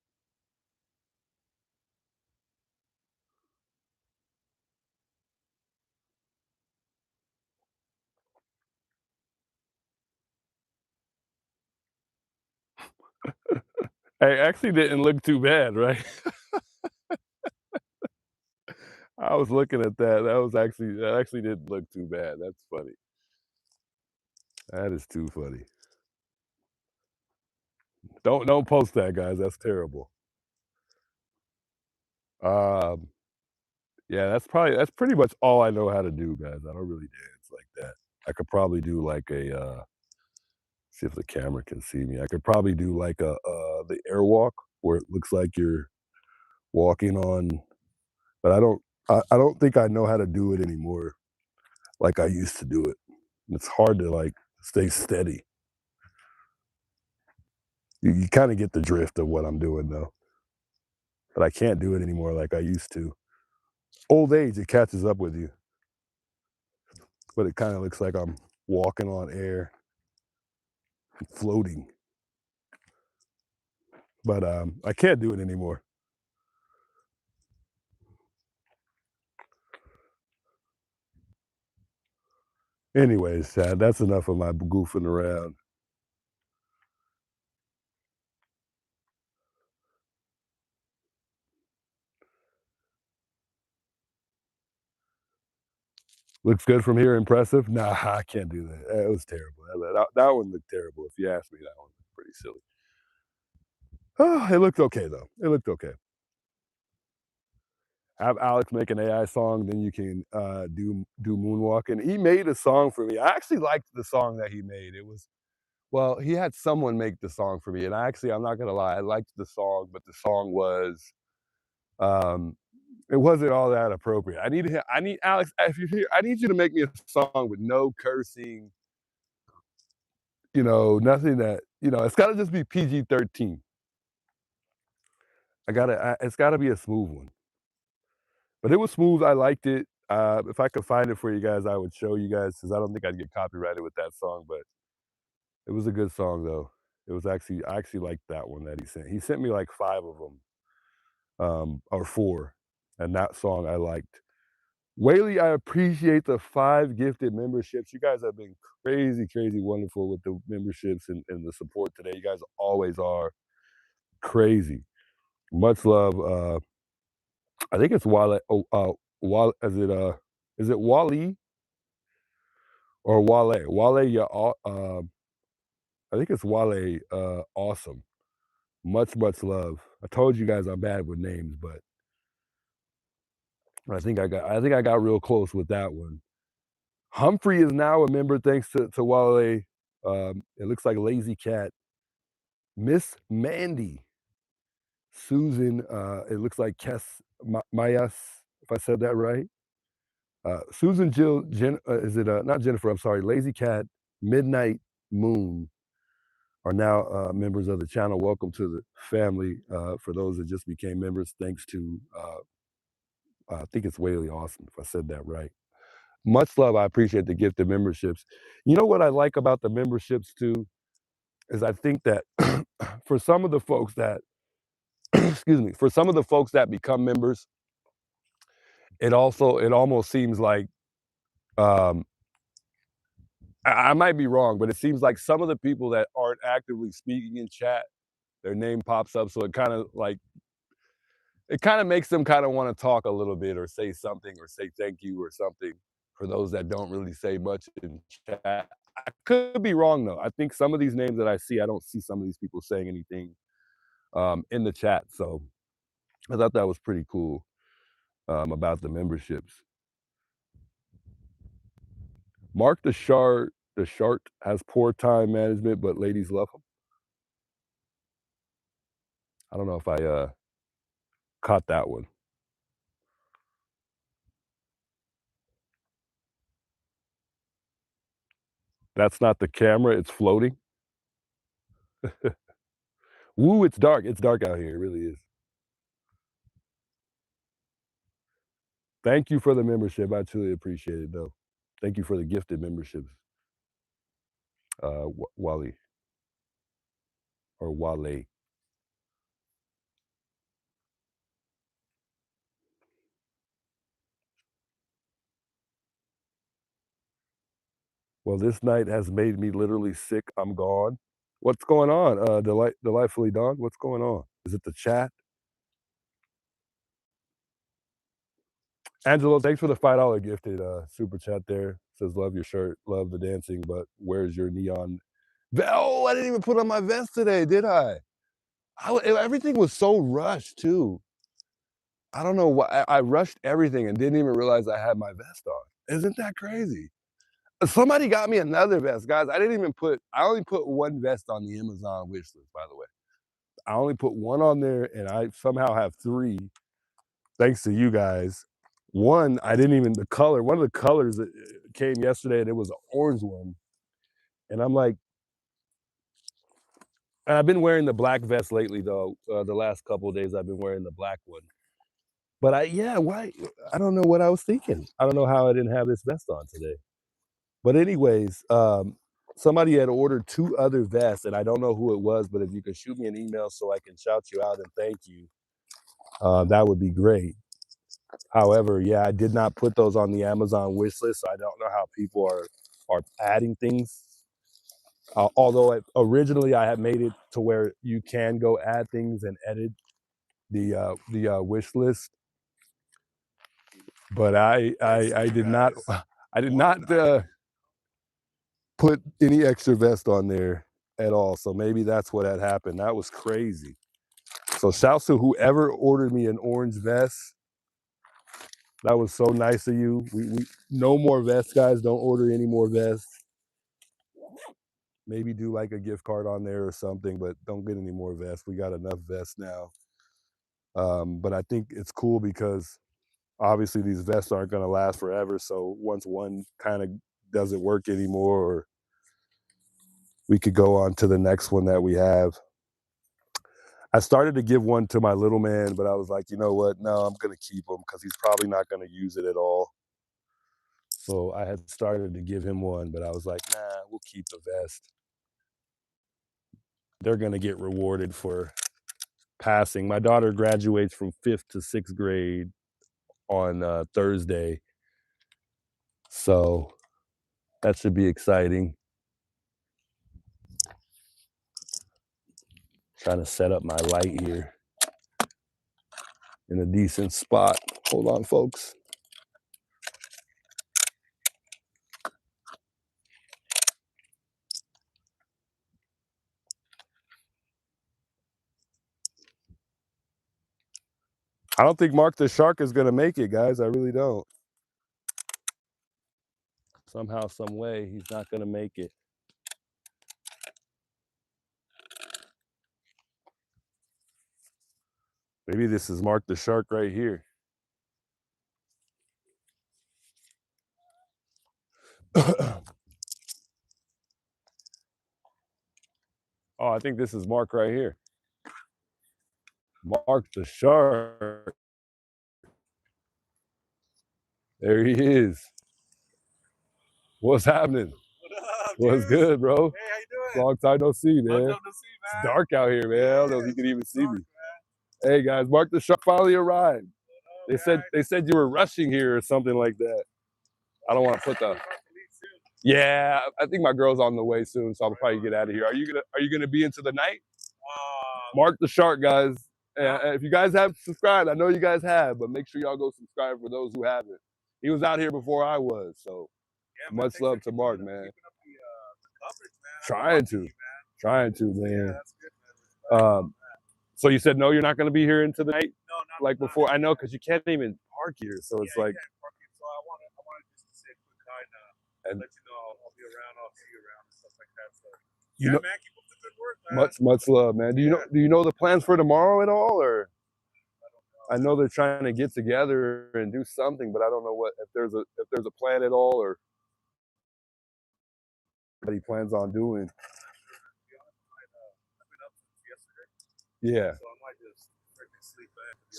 Hey, actually didn't look too bad, right? I was looking at that. That actually didn't look too bad. That's funny. That is too funny. Don't post that, guys. That's terrible. Yeah, that's pretty much all I know how to do, guys. I don't really dance like that. I could probably do like a see if the camera can see me. I could probably do like the airwalk where it looks like you're walking on, but I don't think I know how to do it anymore like I used to do it. It's hard to like stay steady. You kind of get the drift of what I'm doing though, but I can't do it anymore like I used to. Old age, it catches up with you, but it kind of looks like I'm walking on air, floating. But I can't do it anymore. Anyways, that's enough of my goofing around. Looks good from here, impressive? Nah, I can't do that. It was terrible. That one looked terrible. If you ask me, that one looked pretty silly. Oh, it looked okay though. It looked okay. Have Alex make an AI song, then you can do moonwalking. He made a song for me. I actually liked the song that he made. Well, he had someone make the song for me, and I'm not gonna lie, I liked the song, but the song was it wasn't all that appropriate. I need Alex, if you're here, I need you to make me a song with no cursing, nothing that, it's gotta just be PG-13. It's gotta be a smooth one. But it was smooth. I liked it. If I could find it for you guys, I would show you guys because I don't think I'd get copyrighted with that song, but it was a good song though. I actually liked that one that he sent. He sent me like 5 of them, or 4, and that song I liked. Whaley, I appreciate the 5 gifted memberships. You guys have been crazy, crazy wonderful with the memberships and the support today. You guys always are crazy. Much love. I think it's Wale. Is it Wally or Wale? Wale, yeah. I think it's Wale. Awesome. Much love. I told you guys I'm bad with names, but I think I got real close with that one. Humphrey is now a member thanks to Wale. It looks like Lazy Cat. Miss Mandy. Susan, it looks like Kes Mayas, if I said that right. Susan Jill, not Jennifer, I'm sorry, Lazy Cat, Midnight Moon are now members of the channel. Welcome to the family. For those that just became members, thanks to, I think it's Whaley Awesome, if I said that right. Much love. I appreciate the gift of memberships. You know what I like about the memberships too, is I think that for some of the folks that, excuse me, for some of the folks that become members, it almost seems like, um, I might be wrong, but it seems like some of the people that aren't actively speaking in chat, their name pops up. So it kind of makes them kind of want to talk a little bit or say something or say thank you or something for those that don't really say much in chat. I could be wrong though. I think some of these names that I see, I don't see some of these people saying anything in the chat. So I thought that was pretty cool about the memberships. Mark the Shark has poor time management, but ladies love him. I don't know if I caught that one. That's not the camera, it's floating. Woo, it's dark. It's dark out here, it really is. Thank you for the membership. I truly appreciate it, though. Thank you for the gifted memberships. Wally. Or Wale. Well, this night has made me literally sick. I'm gone. What's going on? Delightfully Dawn, what's going on? Is it the chat? Angelo, thanks for the $5 gifted super chat there. Says, love your shirt, love the dancing, but where's your neon? Oh, I didn't even put on my vest today, did I? Everything was so rushed, too. I don't know why. I rushed everything and didn't even realize I had my vest on. Isn't that crazy? Somebody got me another vest, guys. I only put one vest on the Amazon wish list, by the way. I only put one on there, and I somehow have 3, thanks to you guys. One, I didn't even, one of the colors that came yesterday, and it was an orange one. And I'm like, and I've been wearing the black vest lately, though. The last couple of days, I've been wearing the black one. But why? I don't know what I was thinking. I don't know how I didn't have this vest on today. But anyways, somebody had ordered 2 other vests, and I don't know who it was, but if you could shoot me an email so I can shout you out and thank you, that would be great. However, yeah, I did not put those on the Amazon wish list, so I don't know how people are adding things. Although originally I had made it to where you can go add things and edit the wish list, but I did not put any extra vest on there at all. So maybe that's what had happened. That was crazy. So shouts to whoever ordered me an orange vest. That was so nice of you. We no more vests, guys. Don't order any more vests. Maybe do like a gift card on there or something, but don't get any more vests. We got enough vests now. But I think it's cool because obviously these vests aren't going to last forever. So once one kind of doesn't work anymore, or we could go on to the next one that we have. I started to give one to my little man, but I was like, you know what? No, I'm going to keep him because he's probably not going to use it at all. So I had started to give him one, but I was like, nah, we'll keep the vest. They're going to get rewarded for passing. My daughter graduates from 5th to 6th grade on Thursday. So that should be exciting. Trying to set up my light here in a decent spot. Hold on, folks. I don't think Mark the Shark is going to make it, guys. I really don't. Somehow, some way, he's not going to make it. Maybe this is Mark the Shark right here. Oh, I think this is Mark right here. Mark the Shark. There he is. What's happening? What up, What's dude? good, bro? Hey, how you doing? Long time no see, man. Long time no see, It's man. dark out here, man. Yeah, I don't know if you it's can even see dark, me. man. Hey guys, Mark the Shark finally arrived. What up, They said you were rushing here or something like that. I don't want to put the. Yeah, I think my girl's on the way soon, so I'll probably get out of here. Are you gonna be into the night? Mark the Shark, guys. If you guys have subscribed, I know you guys have, but make sure y'all go subscribe for those who haven't. He was out here before I was, so yeah, much love to Mark, man. Coverage, man. Trying to, man. Yeah, that's good, man. So you said no, you're not going to be here into the night, No, not like before. I know because you can't even park here, so it's like. So I wanted just to say a quick hi and let you know I'll be around. I'll see you around and stuff like that. So You know, man, keep up the good work, man. much love, man. Do you know the plans for tomorrow at all, or? I know they're trying to get together and do something, but I don't know if there's a plan at all or what he plans on doing. Yeah. So I might just freaking sleep in, to be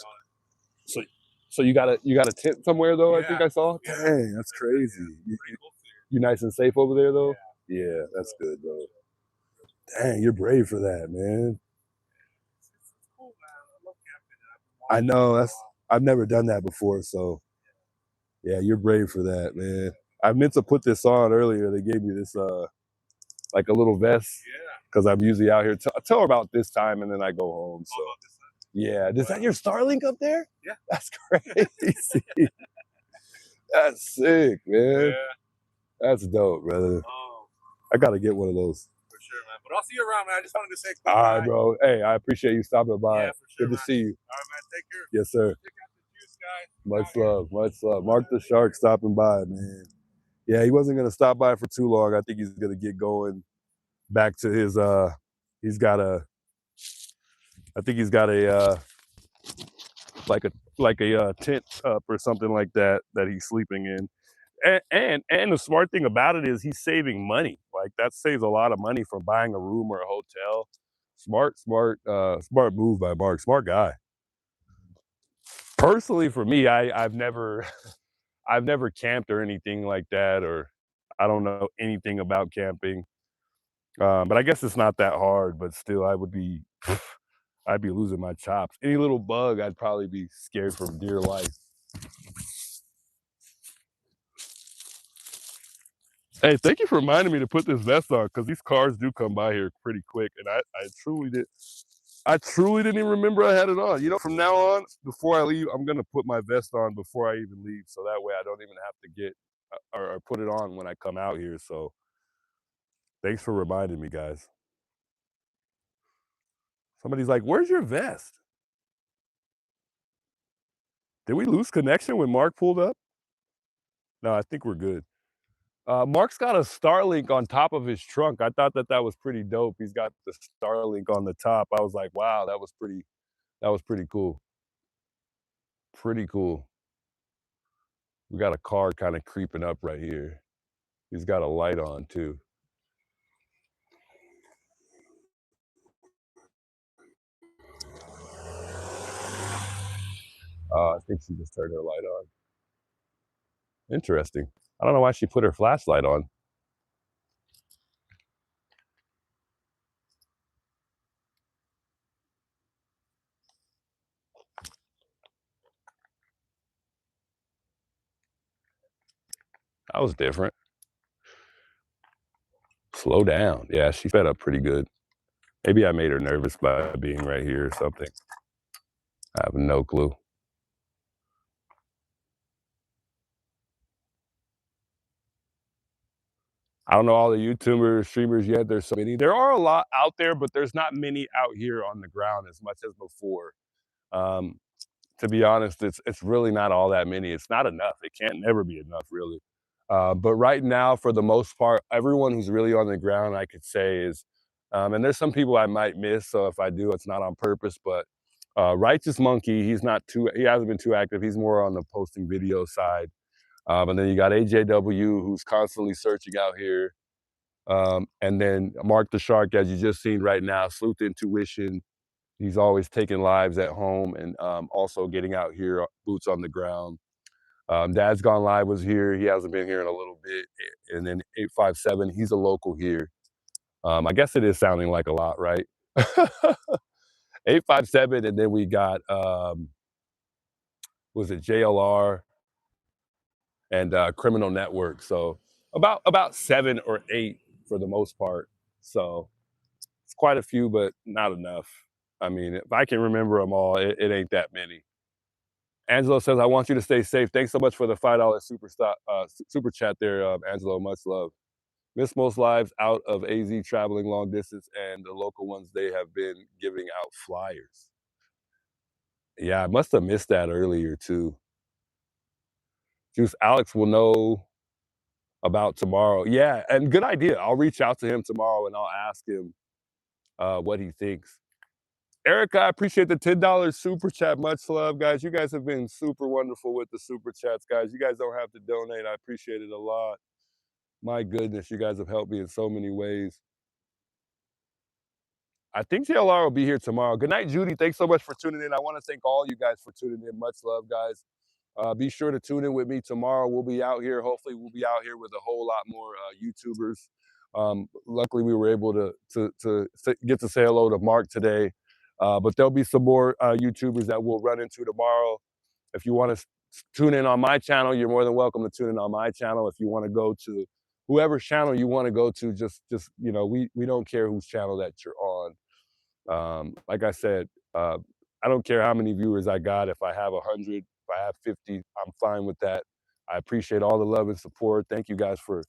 honest. So you got a tent somewhere though? Yeah. I think I saw. Yeah. Dang, that's crazy. You nice and safe over there though? Yeah, that's good, bro. Dang, you're brave for that, man. It's cool, man. I love camping. I know I've never done that before, so yeah, you're brave for that, man. I meant to put this on earlier. They gave me this like a little vest. Yeah. Because I'm usually out here till about this time, and then I go home. So yeah, is that your Starlink up there? Yeah. That's crazy. That's sick, man. Yeah. That's dope, brother. I gotta get one of those. For sure, man. But I'll see you around, man. I just wanted to say All right, bro. Hey, I appreciate you stopping by. Yeah, for sure, Good to see you. All right, man. Take care. Yes, sir. Check out the juice, guys. Much love, much love. Mark the Shark stopping by, man. Yeah, he wasn't gonna stop by for too long. I think he's gonna get going back to his he's got a like a tent up or something like that he's sleeping in. And the smart thing about it is he's saving money. Like that saves a lot of money from buying a room or a hotel. Smart move by Mark. Smart guy. Personally, for me, I've never camped or anything like that, or I don't know anything about camping. But I guess it's not that hard, but still I'd be losing my chops. Any little bug, I'd probably be scared for dear life. Hey, thank you for reminding me to put this vest on, because these cars do come by here pretty quick, and I truly didn't even remember I had it on. You know, from now on, before I leave, I'm gonna put my vest on before I even leave, so that way I don't even have to get or put it on when I come out here. So thanks for reminding me, guys. Somebody's like, where's your vest? Did we lose connection when Mark pulled up? No, I think we're good. Mark's got a Starlink on top of his trunk. I thought that was pretty dope. He's got the Starlink on the top. I was like, wow, that was pretty cool. Pretty cool. We got a car kind of creeping up right here. He's got a light on too. I think she just turned her light on. Interesting. I don't know why she put her flashlight on. That was different. Slow down. Yeah, she sped up pretty good. Maybe I made her nervous by being right here or something. I have no clue. I don't know all the YouTubers, streamers yet. There's so many. There are a lot out there, but there's not many out here on the ground as much as before. To be honest, it's really not all that many. It's not enough. It can't never be enough, really. But right now, for the most part, everyone who's really on the ground, I could say is, and there's some people I might miss. So if I do, it's not on purpose. But Righteous Monkey, he hasn't been too active. He's more on the posting video side. And then you got AJW, who's constantly searching out here. And then Mark the Shark, as you just seen right now, Sleuth Intuition. He's always taking lives at home and also getting out here, boots on the ground. Dad's Gone Live was here. He hasn't been here in a little bit. And then 857, he's a local here. I guess it is sounding like a lot, right? 857, and then we got, was it JLR and Criminal Network. So about 7 or 8 for the most part. So it's quite a few, but not enough. I mean, if I can remember them all, it ain't that many. Angelo says, I want you to stay safe. Thanks so much for the $5 super chat there, Angelo. Much love. Miss most lives out of AZ traveling long distance, and the local ones, they have been giving out flyers. Yeah, I must have missed that earlier too. Juice, Alex will know about tomorrow. Yeah, and good idea. I'll reach out to him tomorrow and I'll ask him what he thinks. Erica, I appreciate the $10 super chat. Much love, guys. You guys have been super wonderful with the super chats, guys. You guys don't have to donate. I appreciate it a lot. My goodness, you guys have helped me in so many ways. I think JLR will be here tomorrow. Good night, Judy. Thanks so much for tuning in. I want to thank all you guys for tuning in. Much love, guys. Be sure to tune in with me tomorrow. We'll be out here. Hopefully, we'll be out here with a whole lot more YouTubers. Luckily, we were able to get to say hello to Mark today. But there'll be some more YouTubers that we'll run into tomorrow. If you want to tune in on my channel, you're more than welcome to tune in on my channel. If you want to go to whoever's channel you want to go to, just you know, we don't care whose channel that you're on. Like I said, I don't care how many viewers I got. If I have 100, if I have 50, I'm fine with that. I appreciate all the love and support. Thank you guys for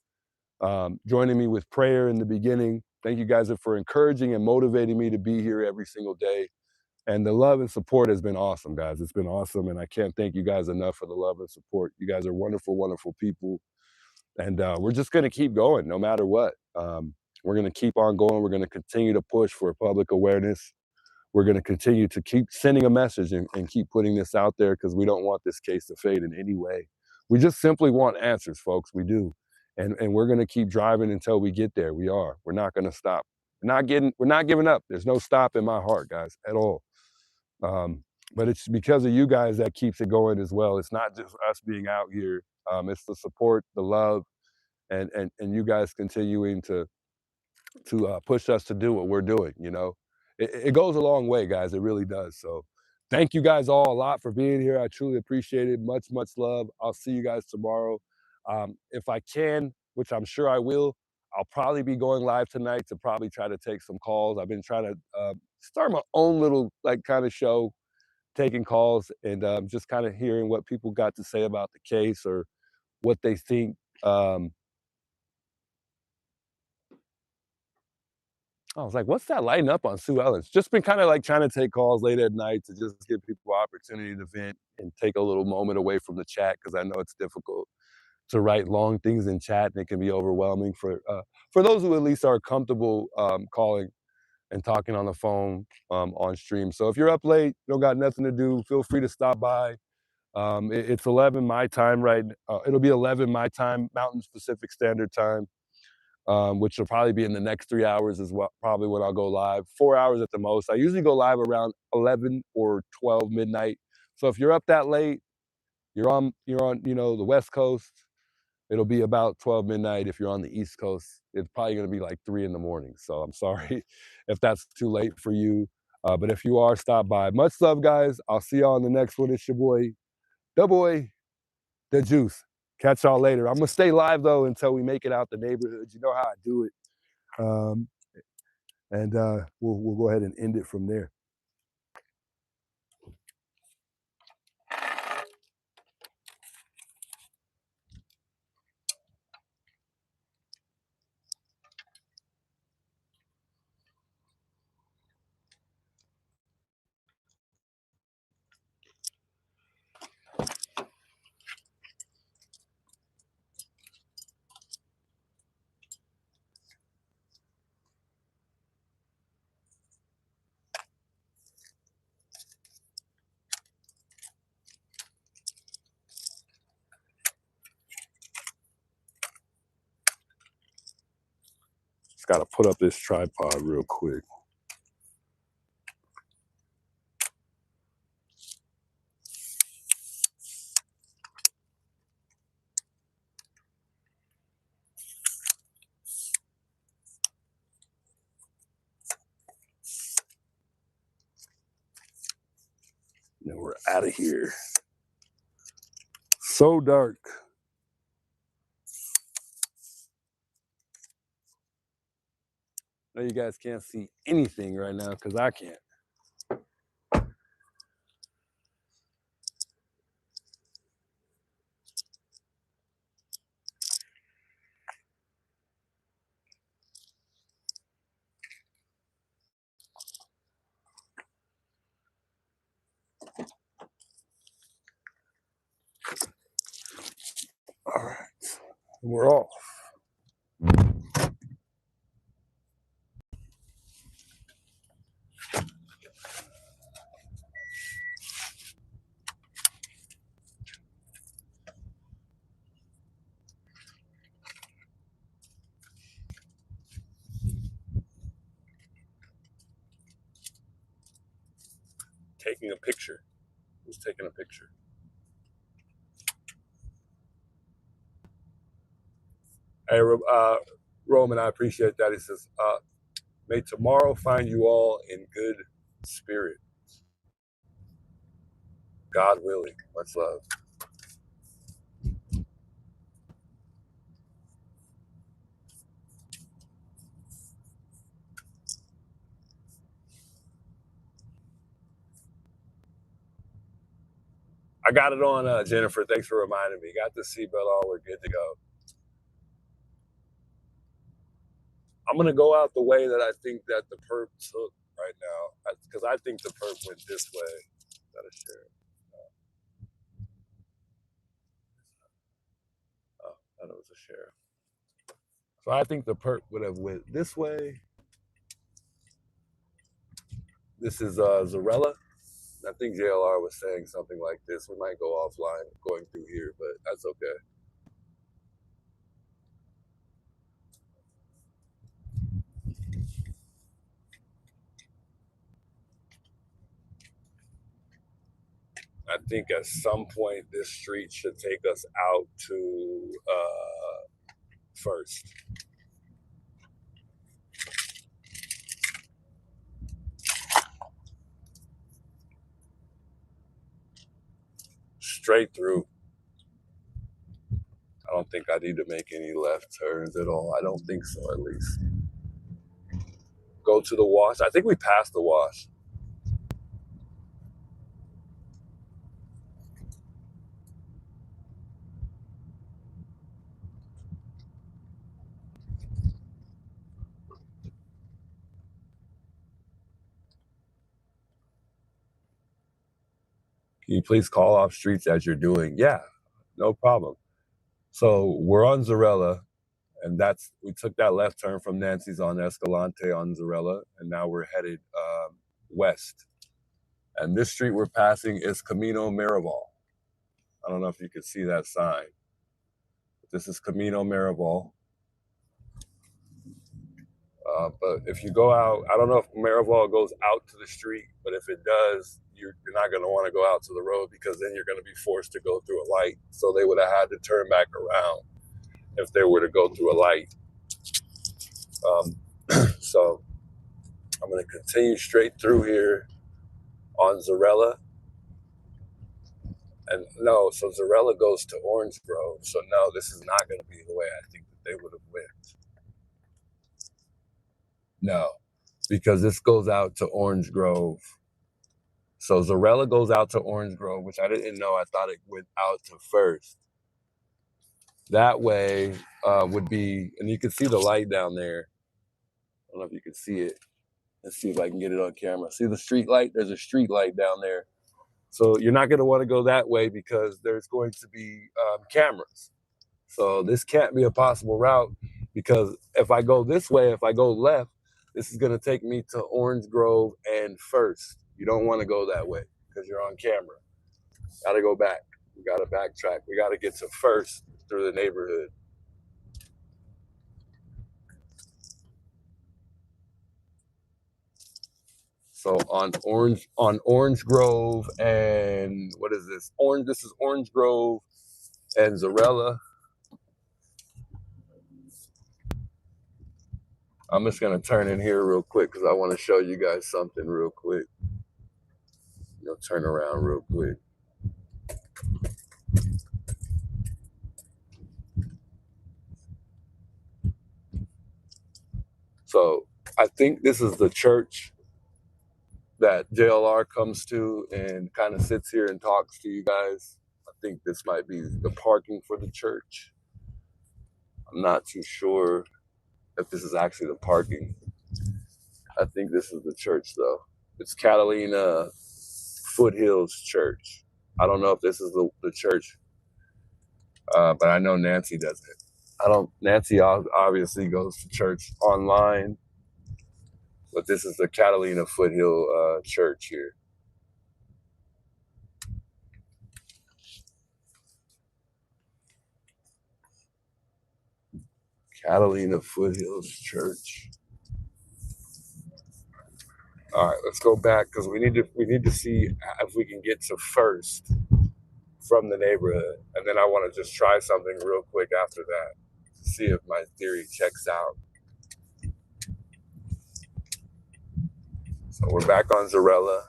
joining me with prayer in the beginning. Thank you guys for encouraging and motivating me to be here every single day. And the love and support has been awesome, guys. It's been awesome. And I can't thank you guys enough for the love and support. You guys are wonderful, wonderful people. And we're just going to keep going no matter what. We're going to keep on going. We're going to continue to push for public awareness. We're going to continue to keep sending a message and keep putting this out there because we don't want this case to fade in any way. We just simply want answers, folks. We do. And we're going to keep driving until we get there. We are. We're not going to stop. We're not giving up. There's no stop in my heart, guys, at all. But it's because of you guys that keeps it going as well. It's not just us being out here. It's the support, the love, and you guys continuing to push us to do what we're doing. You know, it goes a long way, guys. It really does. So thank you guys all a lot for being here. I truly appreciate it. Much, much love. I'll see you guys tomorrow. If I can, which I'm sure I will, I'll probably be going live tonight to probably try to take some calls. I've been trying to start my own little kind of show, taking calls and just kind of hearing what people got to say about the case or what they think. I was like, what's that lighting up on Sue Ellen's? Just been kind of like trying to take calls late at night to just give people opportunity to vent and take a little moment away from the chat because I know it's difficult to write long things in chat and it can be overwhelming for those who at least are comfortable calling and talking on the phone on stream. So if you're up late, you don't got nothing to do, feel free to stop by. It's 11 my time it'll be 11 my time, Mountain Pacific Standard Time, which will probably be in the next 3 hours as well, probably when I'll go live. 4 hours at the most. I usually go live around 11 or 12 midnight. So if you're up that late, you're on the West Coast, it'll be about 12 midnight. If you're on the East Coast, it's probably going to be like 3 in the morning. So I'm sorry if that's too late for you. But if you are, stop by. Much love, guys. I'll see y'all on the next one. It's your boy, the Juice. Catch y'all later. I'm going to stay live, though, until we make it out the neighborhood. You know how I do it. And we'll go ahead and end it from there. Just got to put up this tripod real quick. And we're out of here. So dark. I know you guys can't see anything right now because I can't. We're off. Taking a picture. Who's taking a picture? Hey, Roman, I appreciate that. He says, may tomorrow find you all in good spirit. God willing. Much love. I got it on, Jennifer. Thanks for reminding me. Got the seatbelt on. We're good to go. I'm going to go out the way that I think that the perp took right now. Because I think the perp went this way. Got to share it. Oh, I thought it was a share. So I think the perp would have went this way. This is Zarella. I think JLR was saying something like this. We might go offline going through here, but that's okay. I think at some point this street should take us out to First. Straight through. I don't think I need to make any left turns at all. I don't think so, at least. Go to the wash. I think we passed the wash. Can you please call off streets as you're doing? Yeah, no problem. So we're on Zarella, and we took that left turn from Nancy's on Escalante on Zarella, and now we're headed west. And this street we're passing is Camino Miraval. I don't know if you can see that sign. This is Camino Miraval. But if you go out, I don't know if Miraval goes out to the street, but if it does, you're not going to want to go out to the road because then you're going to be forced to go through a light. So they would have had to turn back around if they were to go through a light. So I'm going to continue straight through here on Zarella. And no, so Zarella goes to Orange Grove. So no, this is not going to be the way I think that they would have went. No, because this goes out to Orange Grove. So Zarella goes out to Orange Grove, which I didn't know. I thought it went out to First. That way would be, and you can see the light down there. I don't know if you can see it. Let's see if I can get it on camera. See the street light? There's a street light down there. So you're not going to want to go that way because there's going to be cameras. So this can't be a possible route because if I go this way, if I go left, this is going to take me to Orange Grove and First. You don't want to go that way because you're on camera. Got to go back. We got to backtrack. We got to get to First through the neighborhood. So on Orange Grove and what is this? This is Orange Grove and Zarella. I'm just gonna turn in here real quick because I want to show you guys something real quick. Turn around real quick. So I think this is the church that JLR comes to and kind of sits here and talks to you guys. I think this might be the parking for the church. I'm not too sure if this is actually the parking. I think this is the church though. It's Catalina Foothills Church. I don't know if this is the church, but I know Nancy does it. Nancy obviously goes to church online, but this is the Catalina Foothill Church here. Catalina Foothills Church. All right, let's go back because we need to see if we can get to first from the neighborhood, and then I want to just try something real quick after that to see if my theory checks out. So we're back on Zarella,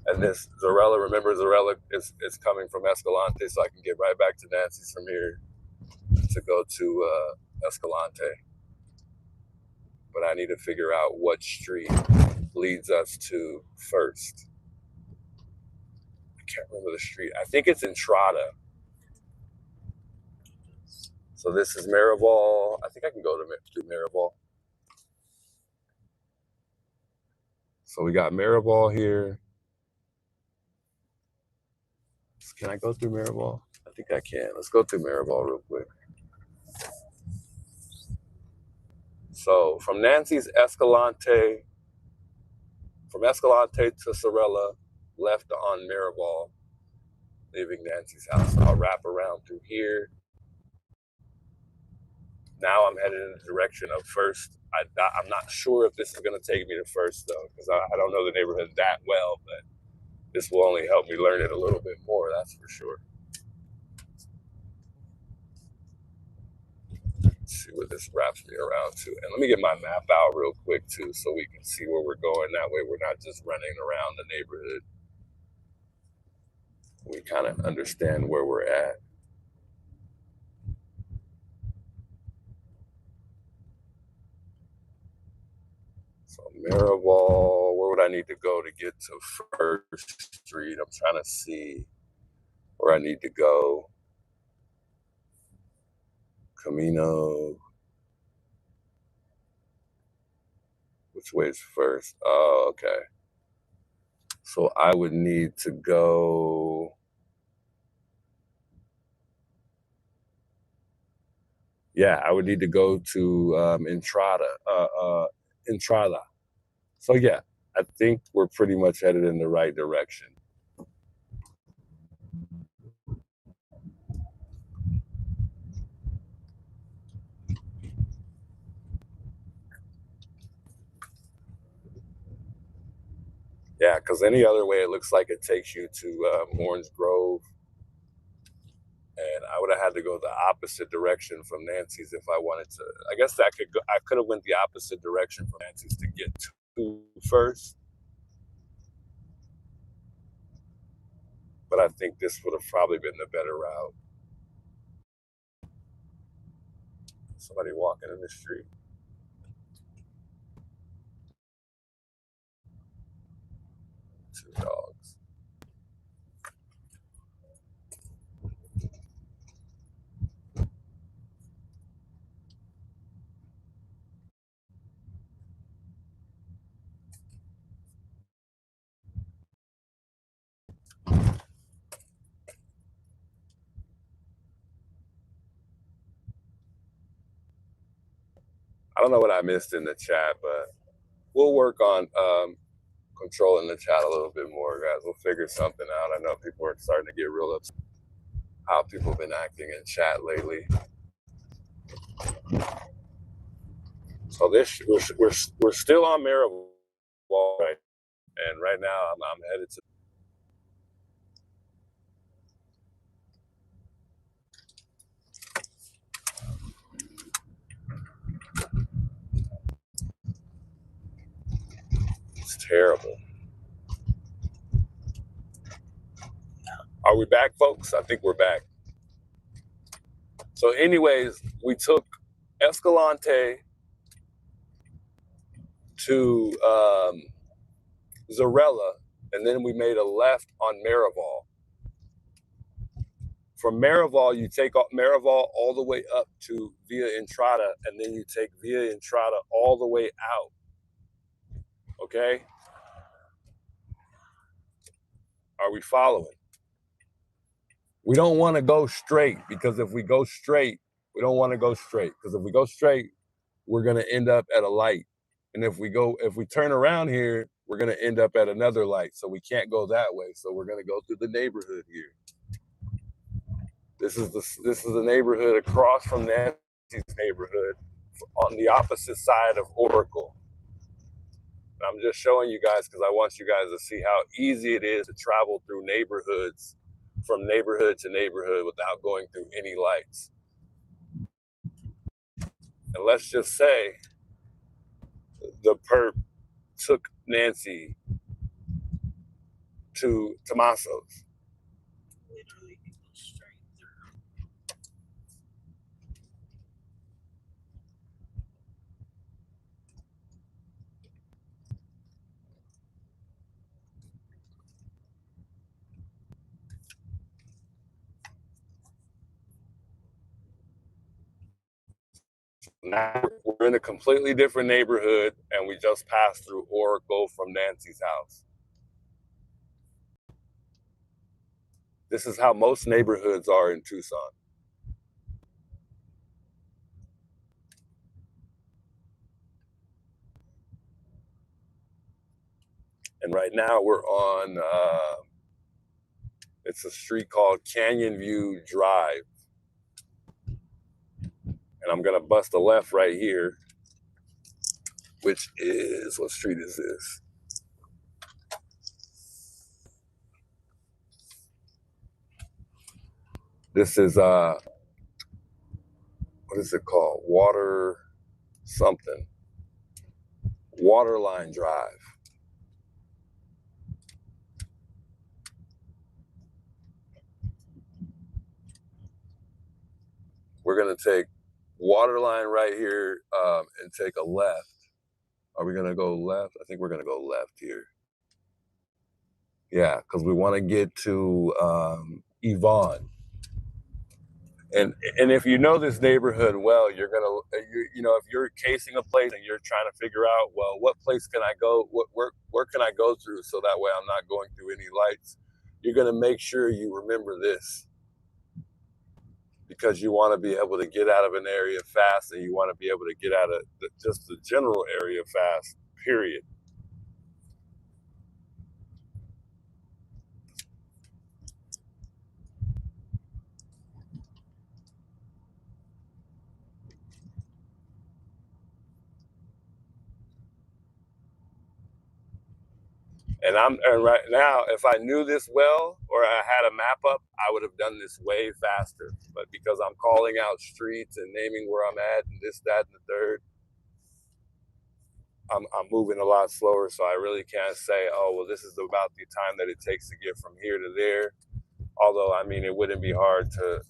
and this Zarella, remember Zarella is coming from Escalante, so I can get right back to Nancy's from here to go to Escalante. But I need to figure out what street leads us to first. I can't remember the street. I think it's Entrada. So this is Miraval. I think I can go through Miraval. So we got Miraval here. Can I go through Miraval? I think I can. Let's go through Miraval real quick. So from Nancy's Escalante, from Escalante to Sorella, left on Miraval, leaving Nancy's house. I'll wrap around through here. Now I'm headed in the direction of First. I'm not sure if this is going to take me to First, though, because I don't know the neighborhood that well, but this will only help me learn it a little bit more, that's for sure. Let's see where this wraps me around to. And let me get my map out real quick, too, so we can see where we're going. That way we're not just running around the neighborhood. We kind of understand where we're at. So Miraval, where would I need to go to get to First Street? I'm trying to see where I need to go. Camino. Which way is First? Oh, okay. So I would need to go. Yeah, I would need to go to Entrada. So yeah, I think we're pretty much headed in the right direction. Yeah, because any other way, it looks like it takes you to Orange Grove. And I would have had to go the opposite direction from Nancy's if I wanted to. I guess I could have went the opposite direction from Nancy's to get to First. But I think this would have probably been the better route. Somebody walking in the street. Two dogs. I don't know what I missed in the chat, but we'll work on controlling the chat a little bit more, guys. We'll figure something out. I know people are starting to get real upset how people have been acting in chat lately. So this we're still on Miraval, right? And right now I'm headed to. It's terrible. Are we back, folks? I think we're back. So anyways, we took Escalante to Zarella, and then we made a left on Miraval. From Miraval, you take Miraval all the way up to Via Entrada, and then you take Via Entrada all the way out. Okay? Are we following? We don't want to go straight, because if we go straight, We don't want to go straight, because if we go straight, we're going to end up at a light. And if we turn around here, we're going to end up at another light. So we can't go that way. So we're going to go through the neighborhood here. This is the neighborhood across from Nancy's neighborhood on the opposite side of Oracle. I'm just showing you guys because I want you guys to see how easy it is to travel through neighborhoods from neighborhood to neighborhood without going through any lights. And let's just say the perp took Nancy to Tomaso's. Literally, it goes straight through. Now we're in a completely different neighborhood, and we just passed through Oracle from Nancy's house. This is how most neighborhoods are in Tucson. And right now we're on, it's a street called Canyon View Drive. And I'm gonna bust a left right here, which is, what street is this? This is, what is it called? Water something. Waterline Drive. We're gonna take Waterline right here and take a left. Are we gonna go left? I think we're gonna go left here. Yeah, because we want to get to Yvonne. And if you know this neighborhood well, you're gonna, you know, if you're casing a place and you're trying to figure out, well, what place can I go? Where can I go through so that way I'm not going through any lights? You're gonna make sure you remember this, because you want to be able to get out of an area fast, and you want to be able to get out of just the general area fast, period. And right now, if I knew this well, or I had a map up, I would have done this way faster. But because I'm calling out streets and naming where I'm at and this, that, and the third, I'm moving a lot slower. So I really can't say, oh, well, this is about the time that it takes to get from here to there. Although, I mean, it wouldn't be hard to,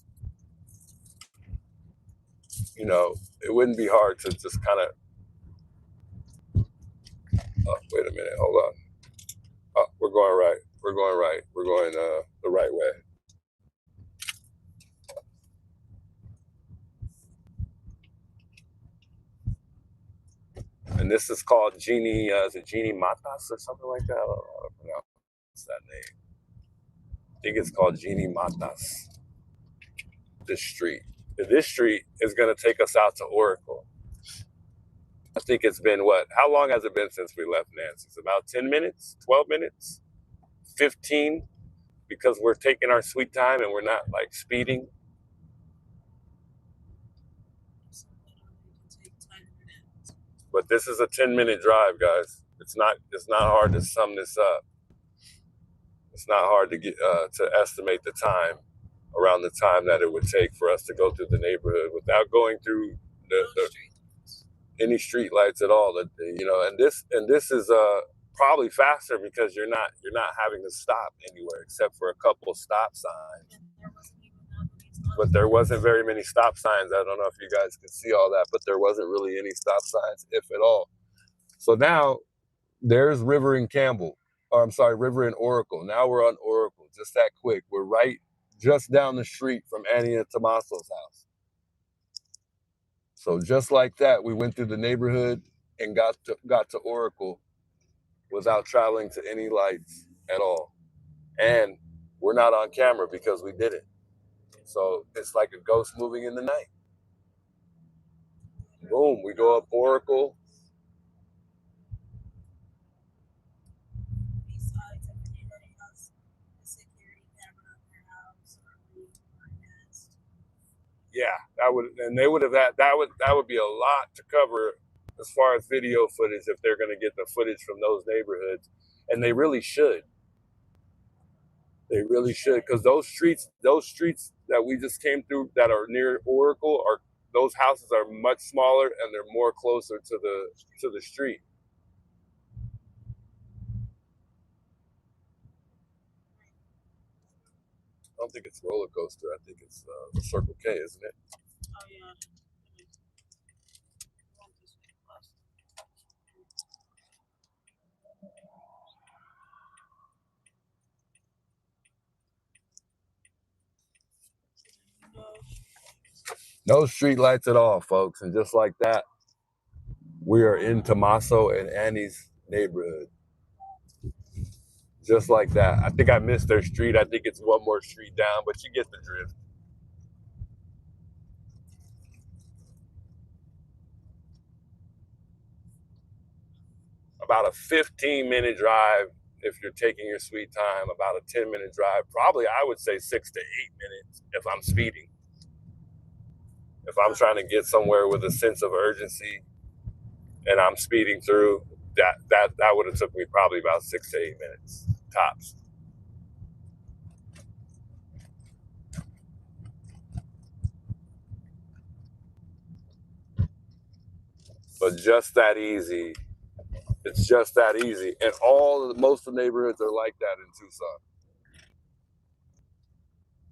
you know, it wouldn't be hard to just kind of, oh, wait a minute, hold on. Oh, we're going right. We're going right. We're going the right way. And this is called Genie, is it Genie Matas or something like that? I don't know how to pronounce that name. I think it's called Genie Matas, this street. And this street is gonna take us out to Oracle. I think it's been how long has it been since we left Nancy's? About 10 minutes, 12 minutes, 15, because we're taking our sweet time and we're not like speeding. But this is a 10-minute drive, guys. It's not hard to sum this up. It's not hard to get to estimate the time, around the time that it would take for us to go through the neighborhood without going through any street lights at all. That, you know, and this is probably faster because you're not having to stop anywhere except for a couple of stop signs. But there wasn't very many stop signs. I don't know if you guys could see all that, but there wasn't really any stop signs, if at all. So now there's River and Campbell. Or I'm sorry, River and Oracle. Now we're on Oracle, just that quick. We're right just down the street from Annie and Tomaso's house. So just like that, we went through the neighborhood and got to Oracle without traveling to any lights at all. And we're not on camera because we did it. So it's like a ghost moving in the night. Boom, we go up Oracle. Besides, if anybody has a security camera in their house or nest. Yeah, that would, and they would have had that would be a lot to cover as far as video footage if they're going to get the footage from those neighborhoods, and they really should. They really should, because those streets that we just came through that are near Oracle are those houses are much smaller and they're more closer to the street. I don't think it's roller coaster. I think it's Circle K, isn't it? Oh yeah. No street lights at all, folks. And just like that, we are in Tommaso and Annie's neighborhood. Just like that. I think I missed their street. I think it's one more street down, but you get the drift. About a 15-minute drive if you're taking your sweet time, about a 10-minute drive. Probably, I would say 6 to 8 minutes if I'm speeding. If I'm trying to get somewhere with a sense of urgency and I'm speeding through, that would have took me probably about 6 to 8 minutes, tops. But just that easy. It's just that easy. And most of the neighborhoods are like that in Tucson.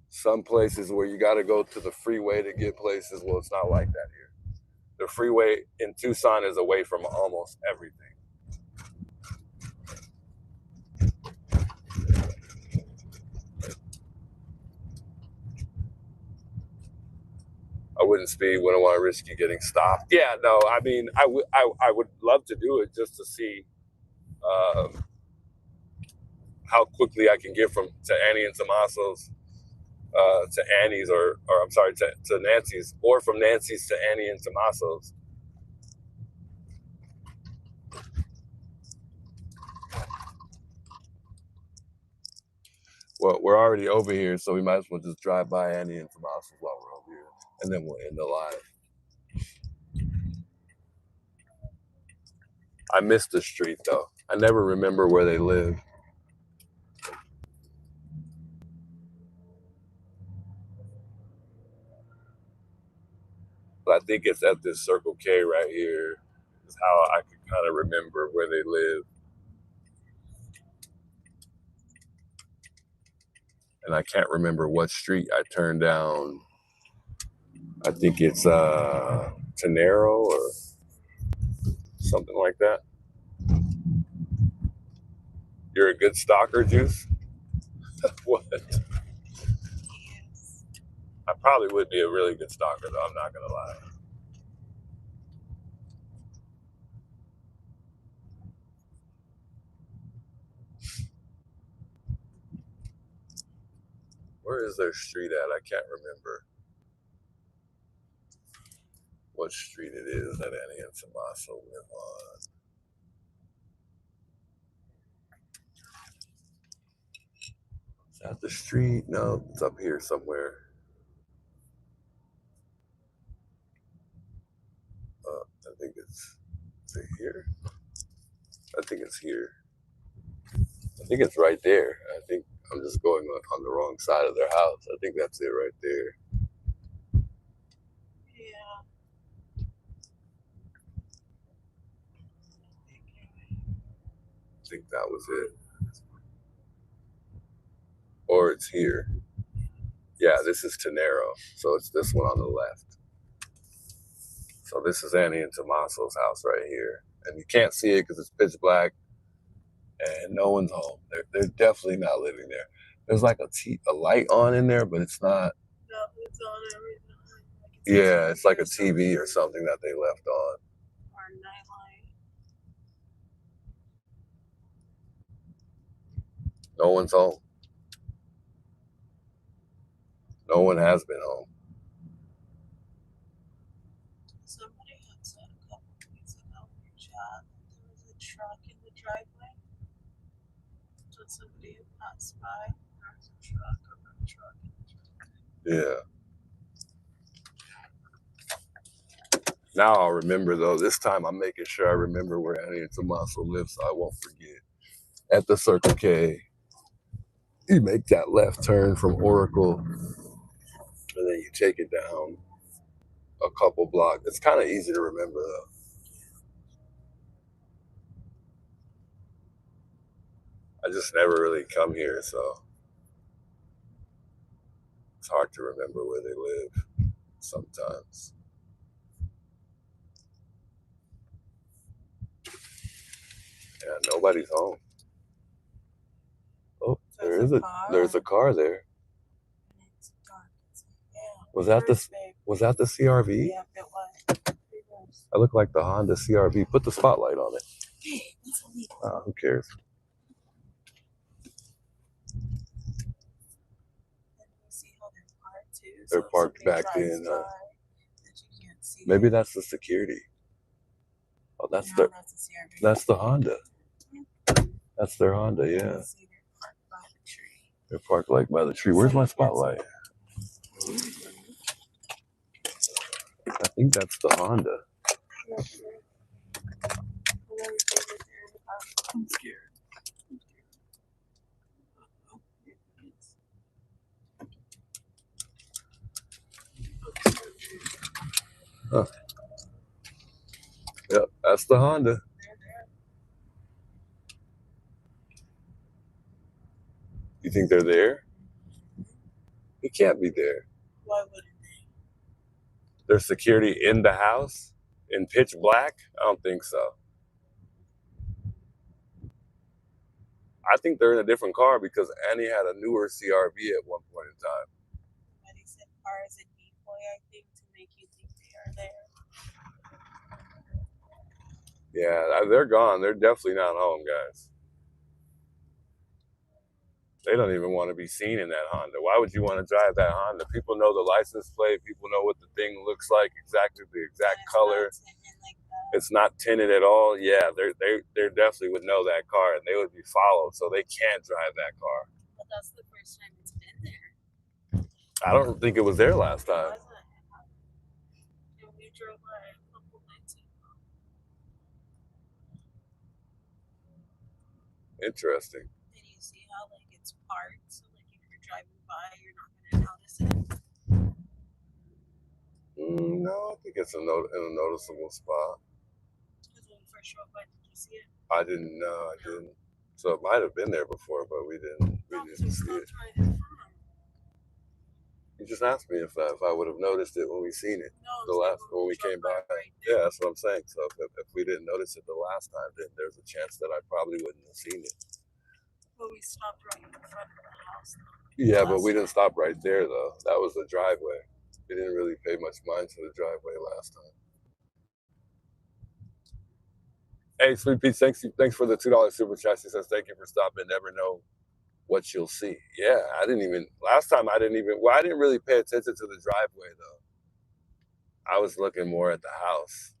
Some places where you got to go to the freeway to get places, well, it's not like that here. The freeway in Tucson is away from almost everything. I wouldn't speed, wouldn't want to risk you getting stopped. Yeah, no, I mean, I would love to do it just to see how quickly I can get to Annie and Tommaso's, to Annie's, or I'm sorry, to Nancy's, or from Nancy's to Annie and Tommaso's. Well, we're already over here, so we might as well just drive by Annie and Tommaso's while we're over here, and then we'll end the live. I missed the street, though. I never remember where they live. But I think it's at this Circle K right here is how I can kind of remember where they live. And I can't remember what street I turned down. I think it's Tenero or something like that. You're a good stalker, Juice? What? I probably would be a really good stalker, though. I'm not going to lie. Where is their street at? I can't remember what street it is that Annie and Tommaso live on. Is that the street? No, it's up here somewhere. I think is it here? I think it's here. I think it's right there. I think I'm just going on the wrong side of their house. I think that's it right there. Yeah. I think that was it. Or it's here. Yeah, this is Tenero. So it's this one on the left. So this is Annie and Tommaso's house right here. And you can't see it because it's pitch black and no one's home. They're definitely not living there. There's like a light on in there, but it's not. No, it's on every night. Yeah, it's like a TV or something that they left on. Or nightlight. No one's home. No one has been home. Somebody had truck in the driveway. So somebody had passed by. There's a truck over a truck in the driveway. Yeah. Now I'll remember though. This time I'm making sure I remember where Annie and Tommaso live so I won't forget. At the Circle K, you make that left turn from Oracle, and then you take it down a couple blocks. It's kind of easy to remember though. I just never really come here, so it's hard to remember where they live sometimes. Yeah, nobody's home. Oh, there's a car there. It's dark. Yeah. Was that the CRV? Yeah, it was. I look like the Honda CRV. Put the spotlight on it. Hey, that's illegal. Who cares? And you see how they're parked too. They're So if parked somebody back drives in. by that you can't see Maybe it. that's the security. Oh, that's No, the that's a CRV. that's the Honda. That's their Honda. You Yeah, can see they're parked by the tree. they're parked like by the tree. Where's my spotlight? I think that's the Honda. I'm scared. Huh. Yep, that's the Honda. You think they're there? It can't be there. Why wouldn't they? There's security in the house in pitch black? I don't think so. I think they're in a different car because Annie had a newer CRV at one point in time. Somebody said car is a decoy, I think, to make you think they are there. Yeah, they're gone. They're definitely not home, guys. They don't even want to be seen in that Honda. Why would you want to drive that Honda? People know the license plate. People know what the thing looks like, exactly the exact color. It's not tinted at all. Yeah, they definitely would know that car, and they would be followed, so they can't drive that car. But that's the first time it's been there. I don't think it was there last It time. wasn't. And we drove by a couple nights ago. Interesting. Did you see how like it's parked? So like if you're driving by, you're not gonna notice it. No, I think it's in a noticeable spot. Because when we first drove by, did you see it? I didn't know. I didn't. So it might have been there before, but we didn't. We didn't see it. You just asked me if I would have noticed it when we seen it. No, when we came by. Right, Yeah, that's what I'm saying. So if we didn't notice it the last time, then there's a chance that I probably wouldn't have seen it. But we stopped right in front of the house. Yeah, but we didn't stop right there though. That was the driveway. We didn't really pay much mind to the driveway last time. Hey, Sweet Pete, thanks for the $2 super chat. She says, thank you for stopping. Never know what you'll see. Yeah, last time I didn't really pay attention to the driveway though. I was looking more at the house.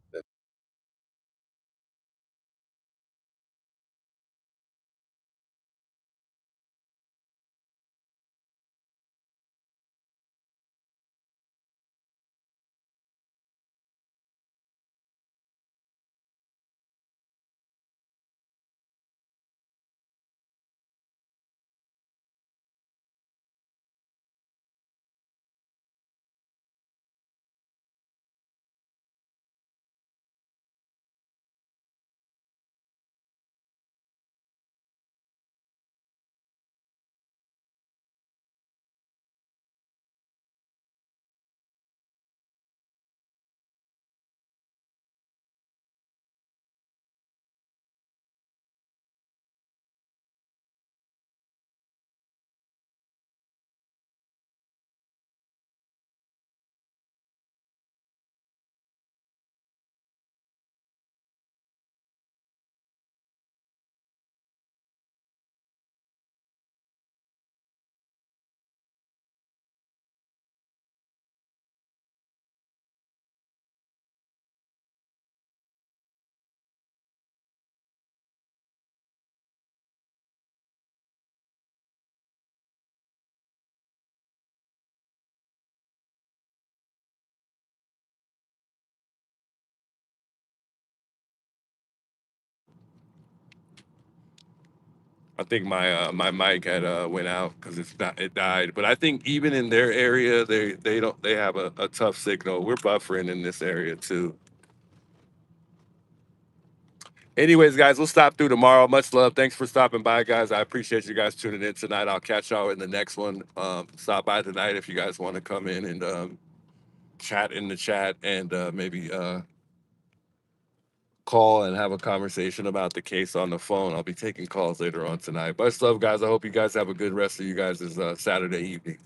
I think my mic had went out because it died. But I think even in their area, they have a tough signal. We're buffering in this area too. Anyways, guys, we'll stop through tomorrow. Much love. Thanks for stopping by, guys. I appreciate you guys tuning in tonight. I'll catch y'all in the next one. Stop by tonight if you guys want to come in and chat in the chat and maybe call and have a conversation about the case on the phone. I'll be taking calls later on tonight. Much love, guys. I hope you guys have a good rest of you guys' Saturday evening.